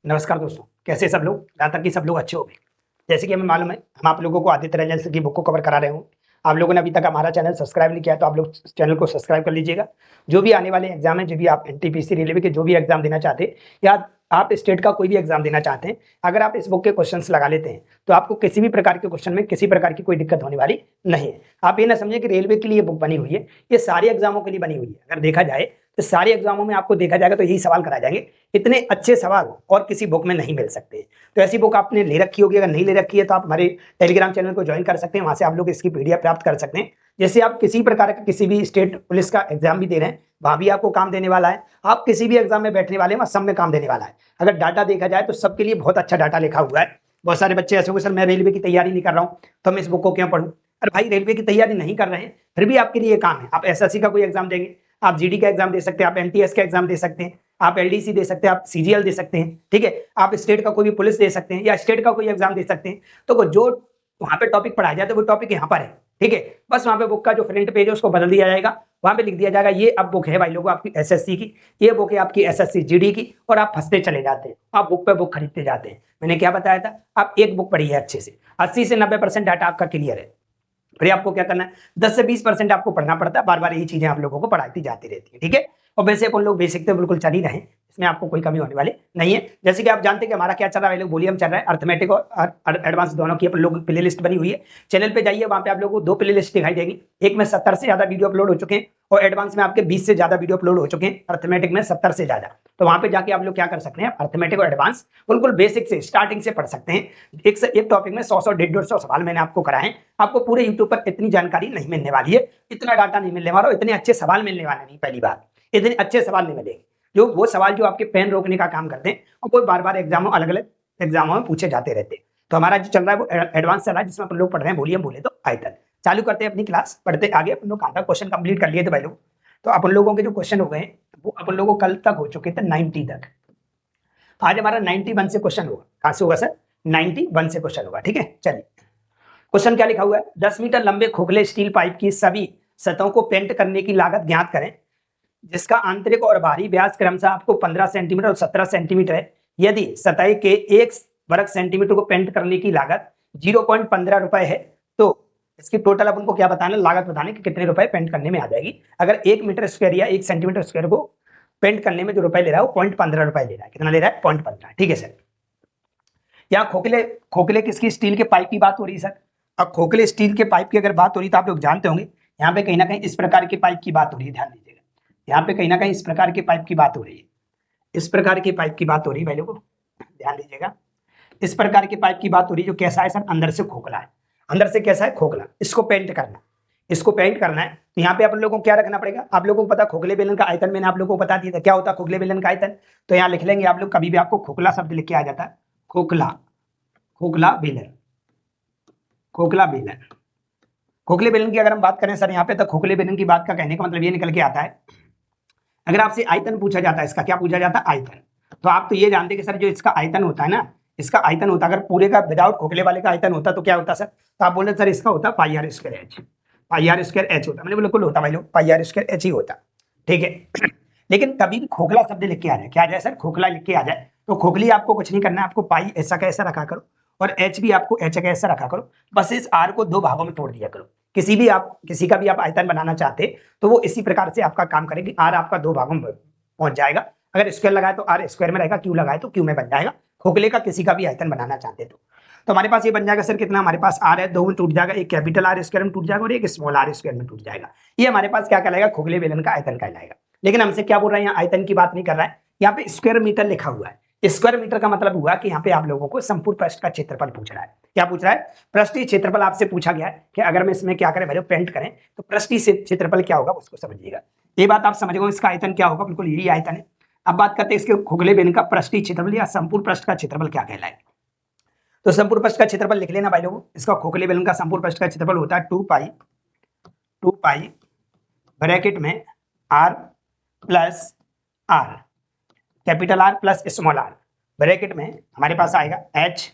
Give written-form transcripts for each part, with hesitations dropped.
नमस्कार दोस्तों, कैसे सब लोग? जहाँ तक कि सब लोग अच्छे हो गए। जैसे कि हमें मालूम है, हम आप लोगों को आदित्य रंजन सर की बुक को कवर करा रहे हूँ। आप लोगों ने अभी तक हमारा चैनल सब्सक्राइब नहीं किया है, तो आप लोग चैनल को सब्सक्राइब कर लीजिएगा। जो भी आने वाले एग्जाम है, जो भी आप एनटीपीसी रेलवे के जो भी एग्जाम देना चाहते हैं, या आप स्टेट का कोई भी एग्जाम देना चाहते हैं, अगर आप इस बुक के क्वेश्चंस लगा लेते हैं, तो आपको किसी भी प्रकार के क्वेश्चन में किसी प्रकार की कोई दिक्कत होने वाली नहीं है। आप ये ना समझें कि रेलवे के लिए बुक बनी हुई है, ये सारे एग्जामों के लिए बनी हुई है। अगर देखा जाए तो सारे एग्जामों में आपको देखा जाएगा तो यही सवाल कराए जाएंगे। इतने अच्छे सवाल और किसी बुक में नहीं मिल सकते। तो ऐसी बुक आपने ले रखी होगी, अगर नहीं ले रखी है तो आप हमारे टेलीग्राम चैनल को ज्वाइन कर सकते हैं। वहां से आप लोग इसकी पीडीएफ प्राप्त कर सकते हैं। जैसे आप किसी प्रकार का किसी भी स्टेट पुलिस का एग्जाम भी दे रहे हैं, वहां भी आपको काम देने वाला है। आप किसी भी एग्जाम में बैठने वाले हैं, वहां सब में काम देने वाला है। अगर डाटा देखा जाए तो सबके लिए बहुत अच्छा डाटा लिखा हुआ है। बहुत सारे बच्चे ऐसे होंगे, सर मैं रेलवे की तैयारी नहीं कर रहा हूँ तो मैं इस बुक को क्यों पढ़ूं? अरे भाई, रेलवे की तैयारी नहीं कर रहे हैं फिर भी आपके लिए काम है। आप एसएससी का कोई एग्जाम देंगे, आप जीडी का एग्जाम दे सकते हैं, आप एमटीएस का एग्जाम दे सकते हैं, आप एलडीसी दे सकते हैं, आप सीजीएल दे सकते हैं, ठीक है। आप स्टेट का कोई भी पुलिस दे सकते हैं या स्टेट का कोई एग्जाम दे सकते हैं। तो जो वहां पे टॉपिक पढ़ाया जाए तो वो टॉपिक यहाँ पर है, ठीक है। बस वहां पे बुक का जो फ्रंट पेज है उसको बदल दिया जाएगा। वहां पे लिख दिया जाएगा ये अब बुक है भाई लोगों आपकी एसएससी की, ये बुक है आपकी एसएससी जीडी की, और आप फंसते चले जाते हैं। आप बुक पे बुक खरीदते जाते हैं। मैंने क्या बताया था? आप एक बुक पढ़ी है अच्छे से, 80 से 90% डाटा आपका क्लियर है। फिर आपको क्या करना है, 10 से 20% आपको पढ़ना पड़ता है। बार बार यही चीजें आप लोगों को पढ़ाती जाती रहती है, ठीक है। और वैसे अपन लोग बेसिक तो बिल्कुल चल ही रहे हैं, इसमें आपको कोई कमी होने वाली नहीं है। जैसे कि आप जानते हैं कि हमारा क्या चल रहा है, लोग वॉल्यूम चल रहा है, अर्थमेटिक और एडवांस दोनों की अपन लोग प्ले लिस्ट बनी हुई है। चैनल पे जाइए, वहां पे आप लोगों को 2 प्ले लिस्ट दिखाई देगी। एक में 70 से ज्यादा वीडियो अपलोड हो चुके हैं, और एडवांस में आपके 20 से ज्यादा वीडियो अपलोड हो चुके हैं, अर्थमेटिक में 70 से ज्यादा। तो वहां पे जाके आप लोग क्या कर सकते हैं, अर्थमेटिक और एडवांस बिल्कुल बेसिक से स्टार्टिंग से पढ़ सकते हैं। एक टॉपिक में 100 150 सवाल मैंने आपको कराए हैं। आपको पूरे यूट्यूब पर इतनी जानकारी नहीं मिलने वाली है, इतना डाटा नहीं मिलने वाला, इतने अच्छे सवाल मिलने वाले नहीं। पहली बात, इतने अच्छे सवाल नहीं मिलेंगे। जो वो सवाल जो आपके पेन रोकने का काम करते हैं, और वो बार बार एग्जामों अलग अलग एग्जामों में पूछे जाते रहते हैं। तो हमारा जो चल रहा है वो एडवांस चल रहा है, जिसमें अपन लोग पढ़ रहे हैं वॉल्यूम बोले तो आयतन। चालू करते हैं अपनी क्लास, पढ़ते आगे। अपन लोग कहाँ क्वेश्चन कंप्लीट कर लिए थे भाई लोग? तो अपन लोगों के जो क्वेश्चन हो गए वो अपन लोगों को कल तक हो चुके थे 90 तक। आज हमारा 91 से क्वेश्चन होगा। कहां से होगा सर? 91 से क्वेश्चन होगा, ठीक है। चलिए, क्वेश्चन क्या लिखा हुआ है? 10 मीटर लंबे खोखले स्टील पाइप की सभी सतहों को पेंट करने की लागत ज्ञात करें, जिसका आंतरिक और बाहरी व्यास क्रमशः आपको 15 सेंटीमीटर और 17 सेंटीमीटर है। यदि सतह के 1 वर्ग सेंटीमीटर को पेंट करने की लागत 0.15 रुपए है, तो इसकी टोटल अपन को क्या बताना, लागत बताने कि कितने रुपए पेंट करने में आ जाएगी। अगर 1 मीटर स्क्वायर या 1 सेंटीमीटर स्क्वायर को पेंट करने में जो रुपए ले रहा है वो 0.15 रुपए ले रहा है। कितना ले रहा है? 0.15, ठीक है सर। यहाँ खोखले खोखले किसकी? स्टील के पाइप की बात हो रही है सर। अब खोखले स्टील के पाइप की अगर बात हो रही तो आप लोग जानते होंगे, यहाँ पे कहीं ना कहीं इस प्रकार के पाइप की बात हो रही है। ध्यान दीजिएगा, यहाँ पे कहीं ना कहीं इस प्रकार के पाइप की बात हो रही है। इस प्रकार के पाइप की बात हो रही है भाई लोगों, ध्यान दीजिएगा। इस प्रकार के पाइप की बात हो रही है, जो कैसा है सर? अंदर से खोखला है। अंदर से कैसा है? खोखला। इसको पेंट करना, इसको पेंट करना है। तो यहाँ पे आप लोगों को क्या रखना पड़ेगा? आप लोगों को पता खोखले बेलन का आयतन मैंने आप लोगों को बता दिया था। क्या होता है खोखले बेलन का आयतन? तो यहाँ लिख लेंगे आप लोग, कभी भी आपको खोखला शब्द लिख के आ जाता है, खोखला, खोखला बेलन, खोखला बेलन। खोखले बेलन की अगर हम बात करें सर यहाँ पे, तो खोखले बेलन की बात का कहने का मतलब ये निकल के आता है, अगर आपसे आयतन पूछा जाता है, इसका क्या पूछा जाता है? आयतन। तो आप तो ये जानते हैं कि सर जो इसका आयतन होता है ना, इसका आयतन होता है, अगर पूरे का विदाउट खोखले वाले का आयतन होता तो क्या होता सर? तो आप बोल रहे सर इसका होता pi are square h, pi are square H होता। मैंने बिल्कुल होता भाई लोग, पाई आर स्क्वायर एच ही होता, ठीक है। लेकिन कभी भी खोखला शब्द लिख के आ जाए, क्या आ जाए सर? खोखला लिख के आ जाए, तो खोखली आपको कुछ नहीं करना है, आपको पाई ऐसा का ऐसा रखा करो, और एच भी आपको एच का ऐसा रखा करो। बस इस आर को 2 भागों में तोड़ दिया करो। किसी का भी आप आयतन बनाना चाहते तो वो इसी प्रकार से आपका काम करेगी। आर आपका 2 भागों में पहुंच जाएगा। अगर स्क्वायर लगाए तो आर स्क्वायर में रहेगा, क्यू लगाए तो क्यू में बन जाएगा। खोखले का किसी का भी आयतन बनाना चाहते तो हमारे पास ये बन जाएगा सर कितना? हमारे पास आर है, 2 में टूट जाएगा, एक कैपिटल आर स्क्वायर में टूट जाएगा और एक स्मॉल आर स्क्वायर में टूट जाएगा। ये हमारे पास क्या कहलाएगा? खोखले बेलन का आयतन कहलाएगा। लेकिन हमसे क्या बोल रहा है? यहाँ आयतन की बात नहीं कर रहा है, यहाँ पे स्क्वायर मीटर लिखा हुआ है। स्क्वायर मीटर का मतलब हुआ कि यहाँ पे आप लोगों को संपूर्ण पृष्ठ का क्षेत्रफल पूछ रहा है। क्या पूछ रहा है? पृष्ठीय क्षेत्रफल आपसे पूछा गया है कि अगर मैं इसमें क्या करें भाई, पेंट करें तो पृष्ठीय क्षेत्रफल क्या होगा उसको समझिएगा। ये बात आप समझ गए, इसका आयतन क्या होगा? बिल्कुल यही आयतन है। अब बात करते हैं इसके खोखले बेलन का पृष्ठीय क्षेत्रफल या संपूर्ण पृष्ठ का क्षेत्रफल क्या कहलाएगा। तो संपूर्ण पृष्ठ का क्षेत्रफल लिख लेना भाई लोगों। इसका खोखले बेलन का संपूर्ण पृष्ठ का क्षेत्रफल होता है 2 पाई ब्रैकेट में r plus R, capital R plus small R, bracket में हमारे पास आएगा h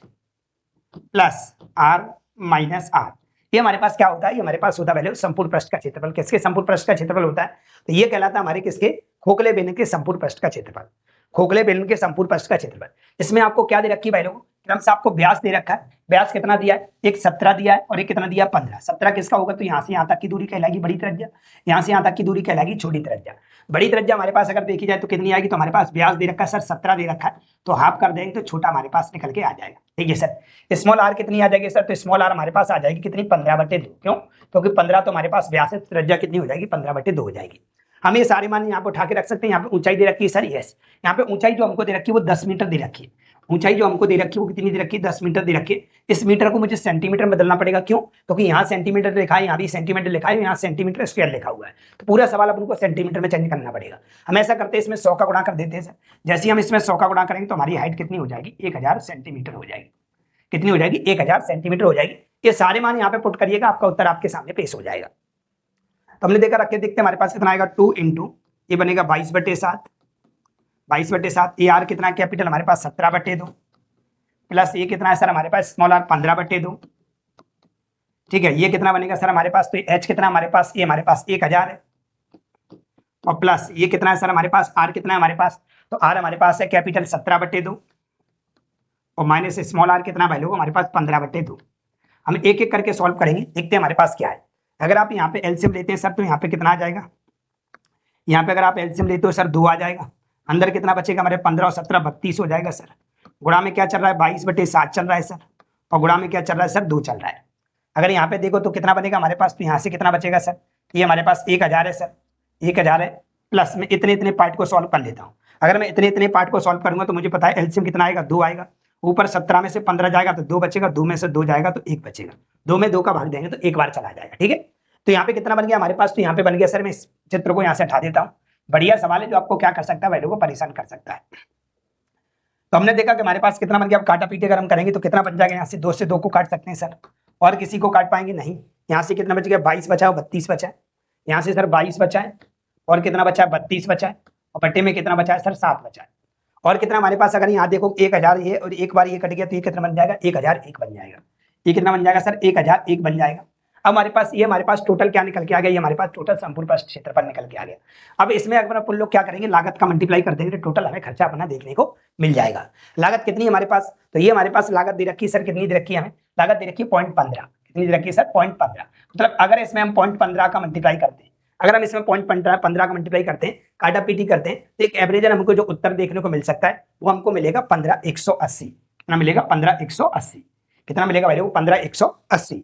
plus R minus R. ये हमारे पास क्या होता है? ये हमारे पास होता है संपूर्ण पृष्ठ का क्षेत्रफल। किसके संपूर्ण पृष्ठ का क्षेत्रफल होता है? तो ये कहलाता है हमारे किसके? खोखले बेलन के संपूर्ण पृष्ठ का क्षेत्रफल। खोखले बेलन के संपूर्ण पृष्ठ का क्षेत्रफल। इसमें आपको क्या दे रखी है भाई लोगों, क्रम से आपको व्यास दे रखा है। व्यास कितना दिया है, एक 17 दिया है और एक कितना दिया 15। 17 किसका होगा, तो यहाँ से यहाँ तक की दूरी कहलाएगी बड़ी त्रिज्या, यहाँ से यहाँ तक की दूरी कहलाएगी छोटी त्रिज्या। बड़ी त्रिज्या हमारे पास अगर देखी जाए तो कितनी आएगी, तो हमारे पास व्यास दे रखा है सर 17 दे रखा है, तो हाफ कर देंगे तो छोटा हमारे पास निकल के आ जाएगा। ठीक है सर। स्मॉल आर कितनी आ जाएगी सर, तो स्मॉल आर हमारे पास आ जाएगी कितनी, 15/2। क्यों, क्योंकि 15 तो हमारे पास व्यास है, त्रिज्या कितनी हो जाएगी, 15/2 हो जाएगी। हम ये सारे मान यहाँ पे उठा के रख सकते हैं। यहाँ पे ऊंचाई दे रखी है सर यस, यहाँ पे ऊंचाई जो हमको दे रखी है वो 10 मीटर दे रखी है। ऊंचाई जो हमको दे रखी है वो कितनी दे रखी है, 10 मीटर दे रखी है। इस मीटर को मुझे सेंटीमीटर में बदलना पड़ेगा। क्यों, क्योंकि यहाँ सेंटीमीटर लिखा है, यहाँ भी सेंटीमीटर लिखा है, यहाँ सेंटीमीटर स्क्वायर लिखा हुआ है, तो पूरा सवाल अपन को सेंटीमीटर में चेंज करना पड़ेगा। हम ऐसा करते हैं, इसमें 100 का गुणा कर देते हैं सर। जैसे हम इसमें 100 का गुणा करेंगे तो हमारी हाइट कितनी हो जाएगी, 1000 सेंटीमीटर हो जाएगी। कितनी हो जाएगी, 1000 सेंटीमीटर हो जाएगी। ये सारे मान यहाँ पे पुट करिएगा, आपका उत्तर आपके सामने पेश हो जाएगा। तो हमने देखा, रख के देखते हैं हमारे पास कितना आएगा, 2 इंटू ये बनेगा 22/7, 22/7। ए आर कितना कैपिटल हमारे पास 17/2 प्लस ये कितना है सर हमारे पास स्मॉल आर 15/2। ठीक है, ये कितना बनेगा सर हमारे पास, तो एच कितना हमारे पास, ये हमारे पास 1000 है, और प्लस ये कितना है सर हमारे पास, आर कितना है हमारे पास, तो आर हमारे पास है कैपिटल 17/2 और माइनस स्मॉल आर कितना भाई लोग हमारे पास 15/2। हम एक एक करके सॉल्व करेंगे, देखते हैं हमारे पास क्या है। अगर आप यहाँ पे एलसीएम लेते हैं सर तो यहाँ पे कितना आ जाएगा, यहाँ पे अगर आप एलसीएम लेते हो सर 2 आ जाएगा। अंदर कितना बचेगा हमारे 15 और 17 32 हो जाएगा सर। गुणा में क्या चल रहा है, 22/7 चल रहा है सर, और गुणा में क्या चल रहा है सर, 2 चल रहा है। अगर यहाँ पे देखो तो कितना बनेगा हमारे पास, तो यहाँ से कितना बचेगा सर, ये हमारे पास 1000 है सर, 1000 है प्लस में इतने इतने पार्ट को सॉल्व कर लेता हूँ। अगर मैं इतने इतने पार्ट को सॉल्व करूंगा तो मुझे पता है एलसीएम कितना आएगा, 2 आएगा। ऊपर 17 में से 15 जाएगा तो 2 बचेगा, 2 में से 2 जाएगा तो 1 बचेगा, 2 में 2 का भाग देंगे तो एक बार चला जाएगा। ठीक है, तो यहाँ पे कितना बन गया हमारे पास, तो यहाँ पे बन गया सर, मैं इस चित्र को यहाँ से हटा देता हूँ। बढ़िया सवाल है जो आपको क्या कर सकता है, वैल्यू को परेशान कर सकता है। तो हमने देखा कि हमारे पास कितना बन गया। अब काटा पीटे अगर हम करेंगे तो कितना बन जाएगा, यहाँ से 2 से 2 को काट सकते हैं सर, और किसी को काट पाएंगे नहीं। यहाँ से कितना बच गया, 22 बचा है और 32 बचा है। यहाँ से सर 22 बचा है और कितना बचा है, 32 बचा है, और बट्टे में कितना बचा है सर, 7 बचा है। और कितना हमारे पास, अगर यहाँ देखो 1000 ये और एक बार ये कट गया तो ये कितना बन जाएगा, 1001 बन जाएगा। ये कितना बन जाएगा सर, 1001 बन जाएगा। अब हमारे पास ये हमारे पास टोटल क्या निकल के आ गया, ये हमारे पास टोटल संपूर्ण पृष्ठ क्षेत्रफल निकल के आ गया। अब इसमें अगर अपन लोग क्या करेंगे, लागत का मल्टीप्लाई कर देंगे तो टोटल हमें खर्चा अपना देखने को मिल जाएगा। लागत कितनी है हमारे पास, तो ये हमारे पास लागत दे रखी है सर, कितनी दे रखी है हमें, लागत दे रखी है 0.15। कितनी दे रखी है सर, 0.15। मतलब अगर इसमें हम 0.15 का मल्टीप्लाई करते हैं, अगर हम इसमें 0.15 का मल्टीप्लाई करते हैं, काटा पीटी करते हैं, तो एक एवरेज हमको जो उत्तर देखने को मिल सकता है वो हमको मिलेगा 15,180। कितना मिलेगा, 15,180। कितना मिलेगा भाई, 15,180।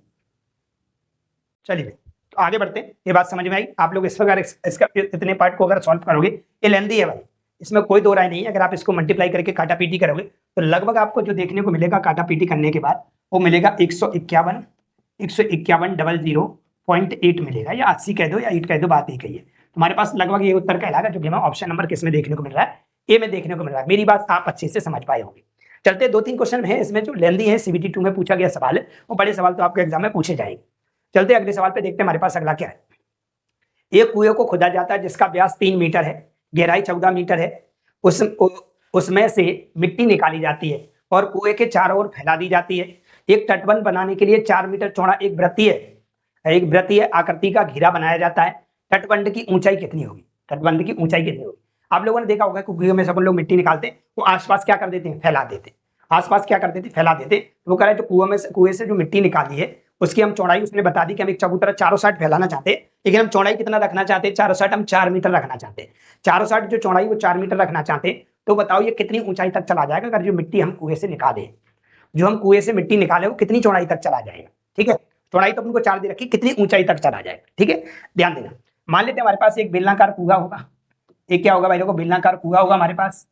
चलिए तो आगे बढ़ते हैं। ये बात समझ में आई आप लोग, इस प्रकार इसका इतने पार्ट को अगर सॉल्व करोगे, ये लेंथी है भाई, इसमें कोई दो राय नहीं है। अगर आप इसको मल्टीप्लाई करके काटा पीटी करोगे तो लगभग आपको जो देखने को मिलेगा काटा पीटी करने के बाद वो मिलेगा 151,000.8 मिलेगा, या 80 कह दो या 8 कह दो, बात एक ही है। तुम्हारे पास लगभग ये उत्तर कहलाएगा जो कि हमें ऑप्शन नंबर किसमें देखने को मिल रहा है, ए में देखने को मिल रहा है। मेरी बात आप अच्छे से समझ पाए होंगे। चलते 2-3 क्वेश्चन है इसमें जो लेंथी है, CBT 2 में पूछा गया सवाल है, वो बड़े सवाल तो आपके एग्जाम में पूछे जाएंगे। चलते अगले सवाल पे देखते हैं हमारे पास अगला क्या है। एक कुएं को खोदा जाता है जिसका व्यास 3 मीटर है, गहराई 14 मीटर है। उसमें से मिट्टी निकाली जाती है और कुएं के चारों ओर फैला दी जाती है। एक तटबंध बनाने के लिए 4 मीटर चौड़ा एक वृत्तीय आकृति का घेरा बनाया जाता है। तटबंध की ऊंचाई कितनी होगी, तटबंध की ऊंचाई कितनी होगी। आप लोगों ने देखा होगा कि कुएं में सब लोग मिट्टी निकालते हैं, वो आसपास क्या कर देते हैं, फैला देते हैं। आसपास क्या कर देते हैं, फैला देते। वो कह रहा है जो कुएं से जो मिट्टी निकाली है उसकी हम चौड़ाई उसने बता दी कि हम एक चबूतरा चारों साइड फैलाना चाहते हैं, लेकिन हम चौड़ाई कितना रखना चाहते हैं, चारों साइड हम 4 मीटर रखना चाहते हैं। चारों साइड जो चौड़ाई वो 4 मीटर रखना चाहते हैं। तो बताओ ये कितनी ऊंचाई तक चला जाएगा, अगर जो मिट्टी हम कुएं से निकाले, जो हम कुएं से मिट्टी निकाले वो कितनी चौड़ाई तक चला जाएगा। ठीक है, चौड़ाई तो अपने 4 दे रखी, कितनी ऊंचाई तक चला जाएगा। ठीक है, ध्यान देना। मान लेते हैं हमारे पास एक बेलनाकार कुआं होगा, एक क्या होगा भाई लोगों, बेलनाकार कुआं होगा हमारे पास।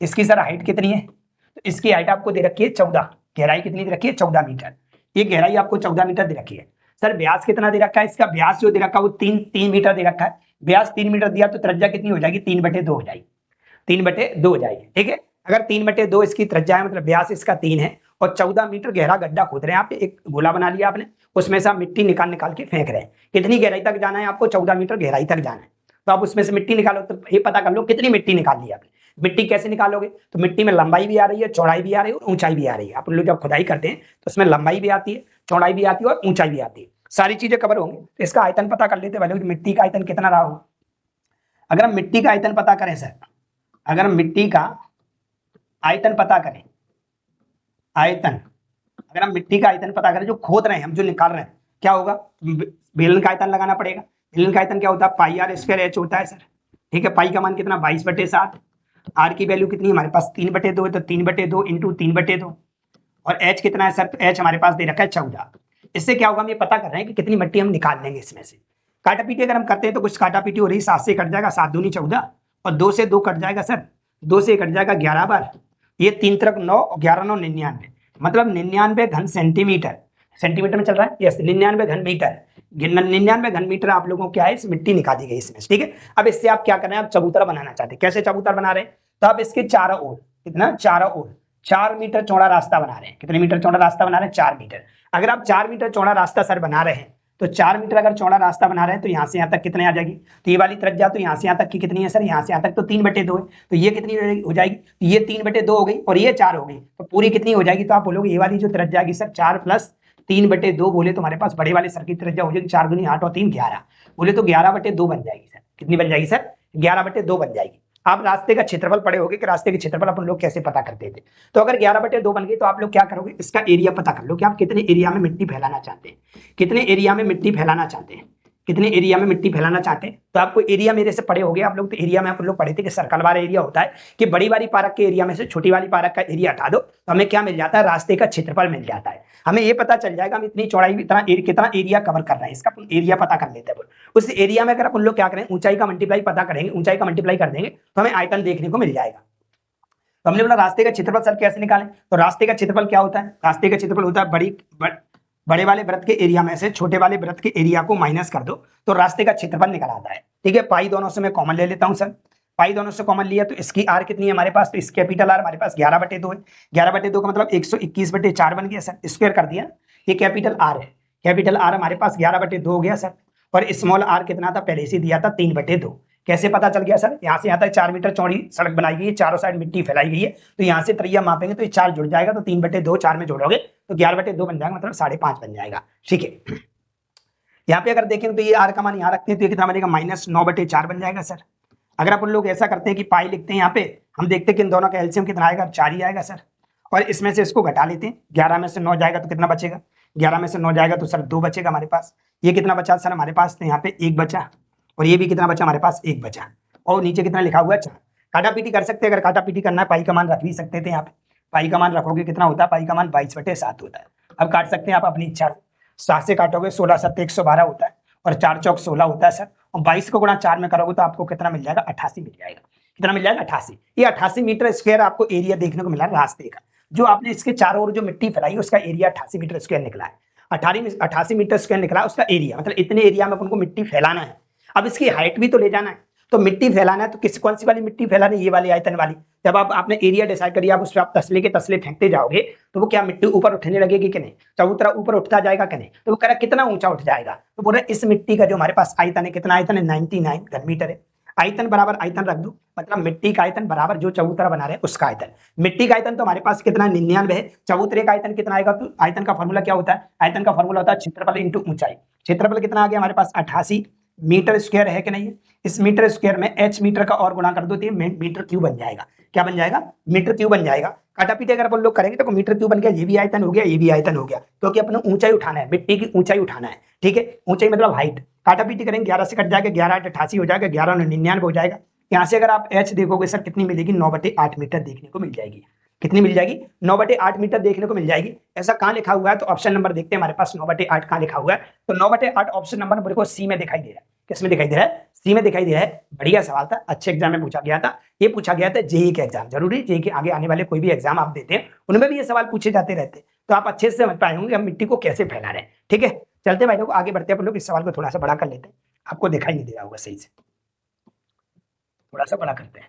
इसकी सर हाइट कितनी है, तो इसकी हाइट आपको दे रखी है 14, गहराई कितनी दे रखी है 14 मीटर। ये गहराई आपको 14 मीटर दे रखी है। सर व्यास कितना दे रखा है, इसका व्यास जो दे रखा है वो 3 मीटर दे रखा है। व्यास 3 मीटर दिया तो त्रिज्या कितनी हो जाएगी, 3/2 हो जाएगी, 3/2 हो जाएगी। ठीक है, अगर 3/2 इसकी त्रिज्या है, मतलब व्यास इसका 3 है और 14 मीटर गहरा गड्ढा खोद रहे हैं आप, एक गोला बना लिया आपने, उसमें से आप मिट्टी निकाल के फेंक रहे हैं। कितनी गहराई तक जाना है आपको, 14 मीटर गहराई तक जाना है। तो आप उसमें से मिट्टी निकालो, तो ये पता कर लो कितनी मिट्टी निकाल ली आपने। मिट्टी कैसे निकालोगे, तो मिट्टी में लंबाई भी आ रही है, चौड़ाई भी आ रही है और ऊंचाई भी आ रही है। आप लोग जब खुदाई करते हैं तो उसमें लंबाई भी आती है, चौड़ाई भी आती है और ऊंचाई भी आती है, सारी चीजें कवर होंगी। तो इसका आयतन पता कर लेते हैं, मिट्टी का आयतन कितना रहा होगा। अगर हम मिट्टी का आयतन पता करें सर, अगर मिट्टी का आयतन पता करें, आयतन, अगर हम मिट्टी का आयतन पता करें, जो खोद रहे हैं हम, जो निकाल रहे हैं, क्या होगा? बेलन का आयतन लगाना पड़ेगा। बेलन का आयतन क्या होता है? पाई आर स्क्वायर एच होता है सर। ठीक है, पाई का मान कितना? 22/7। आर की वैल्यू कितनी है हमारे पास? 3/2 है, तो 3/2 इंटू 3/2। और एच कितना है सर? तो एच हमारे पास दे रखा है 14। इससे क्या होगा? हम ये पता कर रहे हैं कि कितनी मिट्टी हम निकाल लेंगे इसमें से। काटा पीटी अगर हम करते हैं तो कुछ काटा पीटी हो रही, 7 से कट जाएगा, 7 दूनी 14, और 2 से 2 कट जाएगा सर, 2 से कट जाएगा 11 बार, ये 3 तरक 9, और 11 9 99, मतलब 99 घन सेंटीमीटर। सेंटीमीटर में चल रहा है, यस, 99 घन मीटर। 99 घन मीटर आप लोगों को क्या है? इस मिट्टी निकाली गई इसमें। ठीक है, अब इससे आप क्या कर रहे हैं? आप चबूतरा बनाना चाहते हैं। कैसे चबूतरा बना रहे हैं? तो आप इसके चारों ओर, कितना? चारों ओर 4 मीटर चौड़ा रास्ता बना रहे हैं। कितने मीटर चौड़ा रास्ता बना रहे हैं? 4 मीटर। अगर आप 4 मीटर चौड़ा रास्ता सर बना रहे हैं, तो 4 मीटर अगर चौड़ा रास्ता बना रहे हैं, तो यहाँ से यहाँ तक कितने आ जाएगी? तो ये वाली त्रिज्या तो यहाँ से यहाँ तक की कितनी है सर? यहाँ से यहाँ तक तो 3/2 है। तो ये कितनी हो जाएगी? तो ये 3/2 हो गई, और ये 4 हो गई, तो पूरी कितनी हो जाएगी? तो आप बोलोगे ये वाली जो त्रिज्या आएगी सर 4 + 3/2 बोले तो हमारे पास बड़े वाले सर की त्रिज्या हो जाएगी 4 दूनी 8 और 3 11, बोले तो 11/2 बन जाएगी सर। कितनी बन जाएगी सर? 11/2 बन जाएगी। आप रास्ते का क्षेत्रफल पढ़े होगे कि रास्ते के क्षेत्रफल अपन लोग कैसे पता करते थे। तो अगर 11/2 बन गई, तो आप लोग क्या करोगे? इसका एरिया पता कर लो कि आप कितने एरिया में मिट्टी फैलाना चाहते हैं, कितने एरिया में मिट्टी फैलाना चाहते हैं, कितने एरिया में मिट्टी फैलाना चाहते हैं। तो आपको एरिया मेरे से पढ़े होगे आप लोग, तो एरिया में आप लोग पढ़े थे कि सर्कल वाला एरिया होता है कि बड़ी वाली पार्क के एरिया में से छोटी वाली पार्क का एरिया हटा दो, तो हमें क्या मिल जाता है? रास्ते का क्षेत्रफल मिल जाता है। हमें ये पता चल जाएगा हम इतनी चौड़ाई कितना एरिया कवर कर रहे हैं, इसका एरिया पता कर लेते हैं। उस एरिया में अगर अपन लोग क्या करें? ऊंचाई का मल्टीप्लाई पता करेंगे, ऊंचाई का मल्टीप्लाई कर देंगे तो हमें आयतन देखने को मिल जाएगा। तो हमने बोला रास्ते का क्षेत्रफल सर कैसे निकालें? तो रास्ते का क्षेत्रफल क्या होता है? रास्ते का क्षेत्रफल होता है बड़े वाले वृत्त के एरिया में से छोटे वाले वृत्त के एरिया को माइनस कर दो, तो रास्ते का क्षेत्रफल निकल आता है। ठीक है, पाई दोनों से मैं कॉमन ले लेता हूं सर। पाई दोनों से कॉमन लिया तो इसकी आर कितनी है हमारे पास? तो इस कैपिटल आर हमारे पास 11/2 है। 11/2 का मतलब 121/4 बन गया सर, स्क्वायर कर दिया। ये कैपिटल आर है, कैपिटल आर हमारे पास 11/2 हो गया सर। और स्मॉल आर कितना था? पहले से दिया था 3/2। कैसे पता चल गया सर? यहाँ से यहाँ तक 4 मीटर चौड़ी सड़क बनाई गई है, चारों साइड मिट्टी फैलाई गई है, तो यहाँ से त्रिज्या मापेंगे तो ये 4 जुड़ जाएगा, तो 3/2 4 में जोड़ोगे तो 11/2 बन जाएगा, मतलब 5.5 बन जाएगा। ठीक है, यहाँ पे अगर देखें तो ये आर का मान यहाँ रखते हैं तो ये कितना बनेगा? -9/4 बन जाएगा सर। अगर अपन लोग ऐसा करते हैं कि पाई लिखते हैं यहाँ पे, हम देखते हैं कि इन दोनों का एलसीएम कितना आएगा? 4 ही आएगा सर। और इसमें से इसको घटा लेते हैं, 11 में से 9 जाएगा तो कितना बचेगा? 11 में से 9 जाएगा तो सर 2 बचेगा हमारे पास। ये कितना बचा सर हमारे पास? तो यहाँ पे 1 बचा, और ये भी कितना बचा हमारे पास? 1 बचा, और नीचे कितना लिखा हुआ है? 4। काटा पीटी कर सकते हैं, अगर काटा पीटी करना है पाई का मान रख भी सकते थे यहाँ पे। पाई का मान रखोगे कितना होता है? पाई का मान 22/7 होता है। अब काट सकते हैं आप अपनी इच्छा से। 7 से काटोगे 16 7 112 होता है, और 4 चौक 16 होता है सर, और 22 को गुणा 4 में करोगे तो आपको कितना मिल जाएगा? 88 मिल जाएगा। कितना मिल जाएगा? 88। ये 88 मीटर स्क्वायर आपको एरिया देखने को मिला रास्ते का। जो आपने इसके चारों ओर जो मिट्टी फैलाई उसका एरिया 88 मीटर स्क्वायर निकला है। 88 मीटर स्क्वायर निकला उसका एरिया, मतलब इतने एरिया में अपन को मिट्टी फैलाना है। अब इसकी हाइट भी तो ले जाना है, तो मिट्टी फैलाना है तो कौन सी वाली मिट्टी फैलानी है? ये वाली आयतन वाली। जब आपने एरिया डिसाइड करिए, आप उस पर आप तसले के तसले फेंकते जाओगे तो वो क्या मिट्टी ऊपर उठने लगेगी कि नहीं? चबूतरा ऊपर उठता जाएगा कि नहीं? तो वो कह रहा कितना ऊंचा उठ जाएगा? तो बोल रहे इस मिट्टी का जो हमारे पास आयतन है, कितना आयतन है? 99 घन मीटर है। आयतन बराबर आयतन रख दो, मतलब मिट्टी का आयतन बराबर जो चबूतरा बना रहे हैं उसका आयतन। मिट्टी का आयतन तो हमारे पास कितना? 99 है। चबूतरे का आयतन कितना आएगा? तो आयतन का फॉर्मूला क्या होता है? आयतन का फॉर्मूला होता है क्षेत्रफल इंटू ऊंचाई। क्षेत्रफल कितना आ गया हमारे पास? 88 मीटर स्क्वायर है कि नहीं है? इस मीटर स्क्वायर में h मीटर का और गुणा कर दो तो ये मीटर क्यूब बन जाएगा। क्या बन जाएगा? मीटर क्यूब बन जाएगा। काटा पीटे अगर अपन लोग करेंगे तो मीटर क्यूब बन गया, ये भी आयतन हो गया, ये भी आयतन हो गया, क्योंकि अपने ऊंचाई उठाना है, मिट्टी की ऊंचाई उठाना है। ठीक है, ऊंचाई मतलब हाइट। काटा पीटी करेंगे 11 से कट जाएगा, 11 8 88 हो जाएगा, 11 9 99 हो जाएगा। यहाँ से अगर आप h देखोगे सर कितनी मिलेगी? 9/8 मीटर देखने को मिल जाएगी। कितनी मिल जाएगी? 9/8 मीटर देखने को मिल जाएगी। ऐसा कहाँ लिखा हुआ है? तो ऑप्शन नंबर देखते हैं हमारे पास 9/8 कहाँ लिखा हुआ है। तो 9/8 ऑप्शन नंबर मेरे को सी में दिखाई दे रहा है। किसमें दिखाई दे रहा है? सी में दिखाई दे रहा है। बढ़िया सवाल था, अच्छे एग्जाम में पूछा गया था। ये पूछा गया था जेईई के एग्जाम, जरूरी जेईई के आगे आने वाले कोई भी एग्जाम आप देते हैं उनमें भी ये सवाल पूछे जाते रहते हैं, तो आप अच्छे से समझ पाए होंगे हम मिट्टी को कैसे फैला रहे हैं। ठीक है, चलते भाई लोग आगे बढ़ते हैं। अपन लोग इस सवाल को थोड़ा सा बड़ा कर लेते हैं, आपको दिखाई नहीं दे रहा होगा सही से, थोड़ा सा बड़ा करते हैं।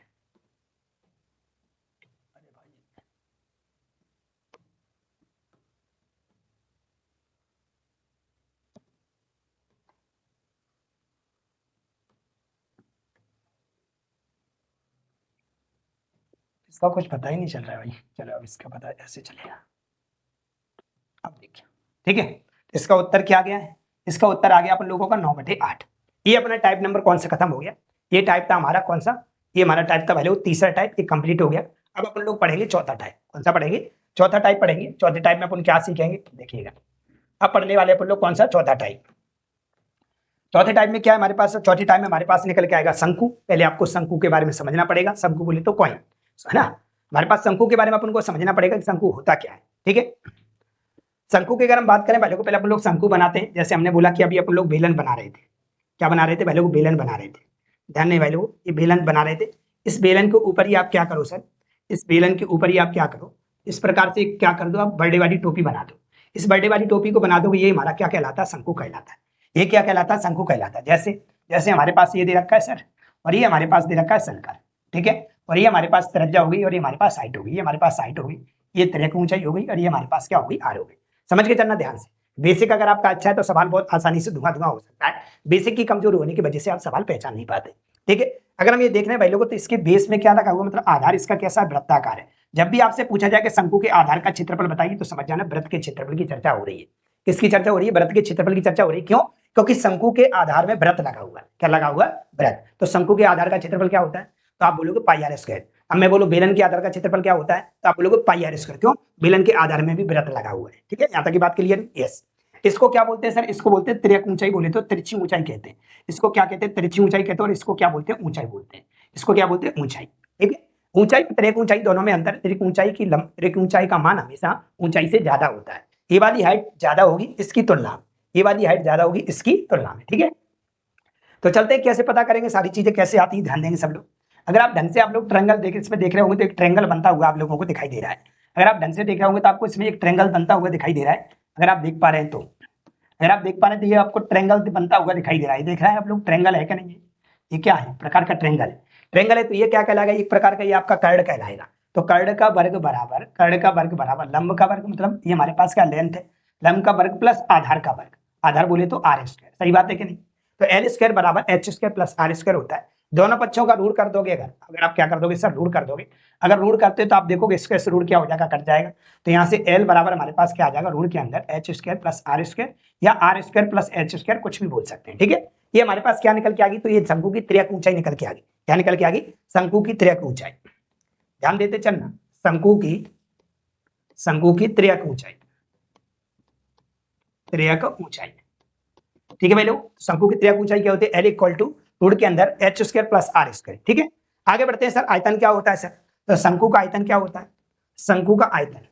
इसका कुछ पता ही नहीं चल रहा है भाई। चलो अब इसका पता ऐसे चलेगा। अब देखिए, ठीक है, इसका उत्तर क्या आ गया है? इसका उत्तर आ गया अपन लोगों का 9/8। ये अपना टाइप नंबर कौन सा खत्म हो गया? ये टाइप था हमारा कौन सा? ये हमारा टाइप था पहले, वो तीसरा टाइप ये कंप्लीट हो गया। अब अपन लोग पढ़ेंगे चौथा टाइप। कौन सा पढ़ेंगे? चौथा टाइप पढ़ेंगे। चौथे टाइप में अपन क्या सीखेंगे देखिएगा। अब पढ़ने वाले अपन लोग कौन सा? चौथा टाइप। चौथे टाइप में क्या है हमारे पास? चौथे टाइप में हमारे पास निकल के आएगा शंकु। पहले आपको शंकु के बारे में समझना पड़ेगा। शंकु बोले तो कॉइन, है ना। हमारे पास शंकु के बारे में अपन को समझना पड़ेगा कि शंकु होता क्या है। ठीक है, शंकु की अगर हम बात करें, पहले को पहले अपन लोग शंकु बनाते हैं। जैसे हमने बोला कि अभी अपन लोग बेलन बना रहे थे। क्या बना रहे थे? पहले को बेलन बना रहे थे। ध्यान नहीं भाई लोग, ये बेलन बना रहे थे। इस बेलन के ऊपर ही आप क्या करो सर? इस बेलन के ऊपर ही आप क्या करो? इस प्रकार से क्या कर दो, आप बर्थडे वाली टोपी बना दो। इस बर्थडे वाली टोपी को बना दो, ये हमारा क्या कहलाता है? शंकु कहलाता है। ये क्या कहलाता है? शंकु कहलाता है। जैसे जैसे हमारे पास ये दे रखा है सर, और ये हमारे पास दे रखा है शंकर। ठीक है, और ये हमारे पास त्रिज्या हो गई, और ये हमारे पास हाइट हो गई। ये हमारे पास हाइट हो गई, ये त्रिज्या की ऊंचाई हो गई, और ये हमारे पास क्या हो गई? आर हो गई। समझ के चलना ध्यान से। बेसिक अगर आपका अच्छा है तो सवाल बहुत आसानी से धुआं धुआं हो सकता है। बेसिक की कमजोर होने की वजह से आप सवाल पहचान नहीं पाते। ठीक है, अगर हम ये देख रहे हैं भाई लोगों, तो इसके बेस में क्या लगा हुआ, मतलब आधार इसका कैसा? वृत्ताकार है। जब भी आपसे पूछा जाए कि शंकु के आधार का क्षेत्रफल बताइए, तो समझ जाना वृत्त के क्षेत्रफल की चर्चा हो रही है। किसकी चर्चा हो रही है? वृत्त के क्षेत्रफल की चर्चा हो रही है। क्यों? क्योंकि शंकु के आधार में वृत्त लगा हुआ है। क्या लगा हुआ? वृत्त। तो शंकु के आधार का क्षेत्रफल क्या होता है? तो आप बोलोगे पाई आर स्क्वायर। अब मैं बोलूं बेलन के आधार का क्षेत्रफल क्या होता है, तो आप बोलोगे पाई आर स्क्वायर। क्यों? बेलन के आधार में भी वृत्त लगा हुआ है। ठीक है, यहाँ तक की बात क्लियर? यस। इसको क्या बोलते हैं सर? इसको बोलते हैं तिर्यक ऊंचाई, बोले तो तिरछी ऊंचाई कहते हैं। इसको क्या कहते हैं? तिरछी ऊंचाई कहते हैं। और इसको क्या बोलते हैं? ऊंचाई बोलते हैं। इसको क्या बोलते हैं? ऊंचाई। ठीक है, ऊंचाई तिर्यक ऊंचाई दोनों में अंतर। तिर्यक ऊंचाई की तिर्यक ऊंचाई का मान हमेशा ऊंचाई से ज्यादा होता है। ये वाली हाइट ज्यादा होगी इसकी तुलना में, ये वाली हाइट ज्यादा होगी इसकी तुलना में। ठीक है, तो चलते हैं कैसे पता करेंगे, सारी चीजें कैसे आती है, ध्यान देंगे सब लोग। अगर आप ढंग से आप लोग ट्रायंगल देख इसमें देख रहे होंगे तो एक ट्रायंगल बनता हुआ आप लोगों को दिखाई दे रहा है। अगर आप ढंग से देख रहे होंगे तो आपको इसमें एक ट्रायंगल बनता हुआ दिखाई दे रहा है। अगर आप देख पा रहे हैं तो, अगर आप देख पा रहे हैं तो ये आपको ट्रायंगल बनता हुआ दिखाई दे रहा है। देख रहे हैं आप लोग ट्रायंगल है क्या? नहीं है, ये क्या है? प्रकार का ट्रायंगल। ट्रायंगल है तो ये क्या कहलाएगा? एक प्रकार का ये आपका कर्ण कहलाएगा। तो कर्ण का वर्ग बराबर, कर्ण का वर्ग बराबर लंब का वर्ग, मतलब ये हमारे पास क्या? लेंथ है। लंब का वर्ग प्लस आधार का वर्ग। आधार बोले तो आर स्क्वायर। सही बात है कि नहीं? तो एल स्क्वायर बराबर H square plus are square होता है। दोनों पक्षों का रूट कर दोगे, अगर अगर आप क्या कर दोगे सर? रूट कर दोगे। अगर रूट करते हो तो आप देखोगे स्क्वायर से रूट क्या हो जाएगा? कट जाएगा। तो यहाँ से एल बराबर हमारे पास क्या आ जाएगा? रूट के अंदर H square plus are square, या r square plus H square, कुछ भी बोल सकते हैं। ठीक है, ये हमारे पास क्या निकल के आ गई? तो ये शंकु की त्रियक ऊंचाई निकल के आ गई। क्या निकल के आ गई? शंकु की त्रियक ऊंचाई। ध्यान देते चलना, शंकु की त्रियक ऊंचाई, त्रियक ऊंचाई। ठीक है भाई लोग, शंकु की त्रियक ऊंचाई क्या होती है? एल इक्वल टू रूट के अंदर H square plus are square. ठीक है, आगे बढ़ते हैं सर। आयतन क्या होता है सर? तो शंकु का आयतन क्या होता है? शंकु का आयतन,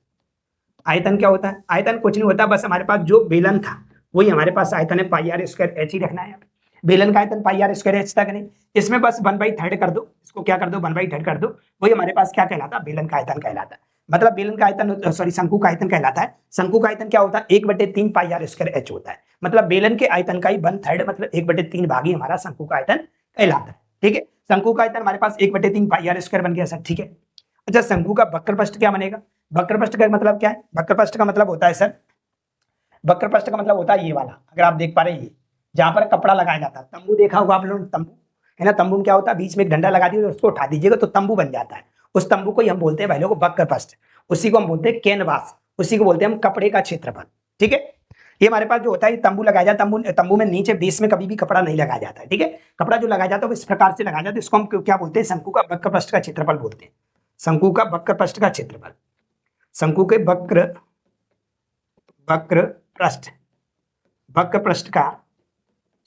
आयतन क्या होता है? आयतन कुछ नहीं होता, बस हमारे पास जो बेलन था वही हमारे पास आयतन है। पाई आर स्क्वायर एच ही रखना है। बेलन का आयतन पाई आर स्क्वायर एच तक नहीं, इसमें बस 1/3 कर दो। इसको क्या कर दो? 1/3 कर दो। वही हमारे पास क्या कहलाता? बेलन का आयतन कहलाता है। मतलब बेलन का आयतन, सॉरी, शंकु का आयतन कहलाता है। शंकु का आयतन क्या होता है? 1/3 पाई आर स्क्वायर एच होता है। मतलब बेलन के आयतन का ही 1/3, मतलब 1/3 भाग ही हमारा शंकु का आयतन कहलाता है। ठीक है, शंकु का आयतन हमारे पास 1/3 पाई आर स्क्वायर बन गया सर। ठीक है, अच्छा, शंकु का वक्रपृष्ठ क्या बनेगा? वक्रपृष्ठ का मतलब क्या है? वक्रपृष्ठ का मतलब होता है सर, वक्रपृष्ठ का मतलब होता है ये वाला। अगर आप देख पा रहे हैं, ये जहां पर कपड़ा लगाया जाता है, तंबू देखा होगा आप लोगों ने, तंबू है ना। तंबू में क्या होता है? बीच में एक डंडा लगा दिया, उसको उठा दीजिएगा तो तंबू बन जाता है। उस तंबू को ही हम बोलते हैं भाई लोग वक्रपृष्ठ। उसी को हम बोलते हैं कैनवास, उसी को बोलते हैं हम कपड़े का क्षेत्रफल। ठीक है, ये हमारे पास जो होता है तंबू लगाया जाता है। तंबू में नीचे बेस में कभी भी कपड़ा नहीं लगाया जाता है। ठीक है, कपड़ा जो लगाया जाता है वो इस प्रकार से लगाया जाता है। इसको हम क्या बोलते हैं? शंकु का वक्रपृष्ठ का क्षेत्रफल बोलते हैं। शंकु का वक्रपृष्ठ का क्षेत्रफल, शंकु के वक्रपृष्ठ का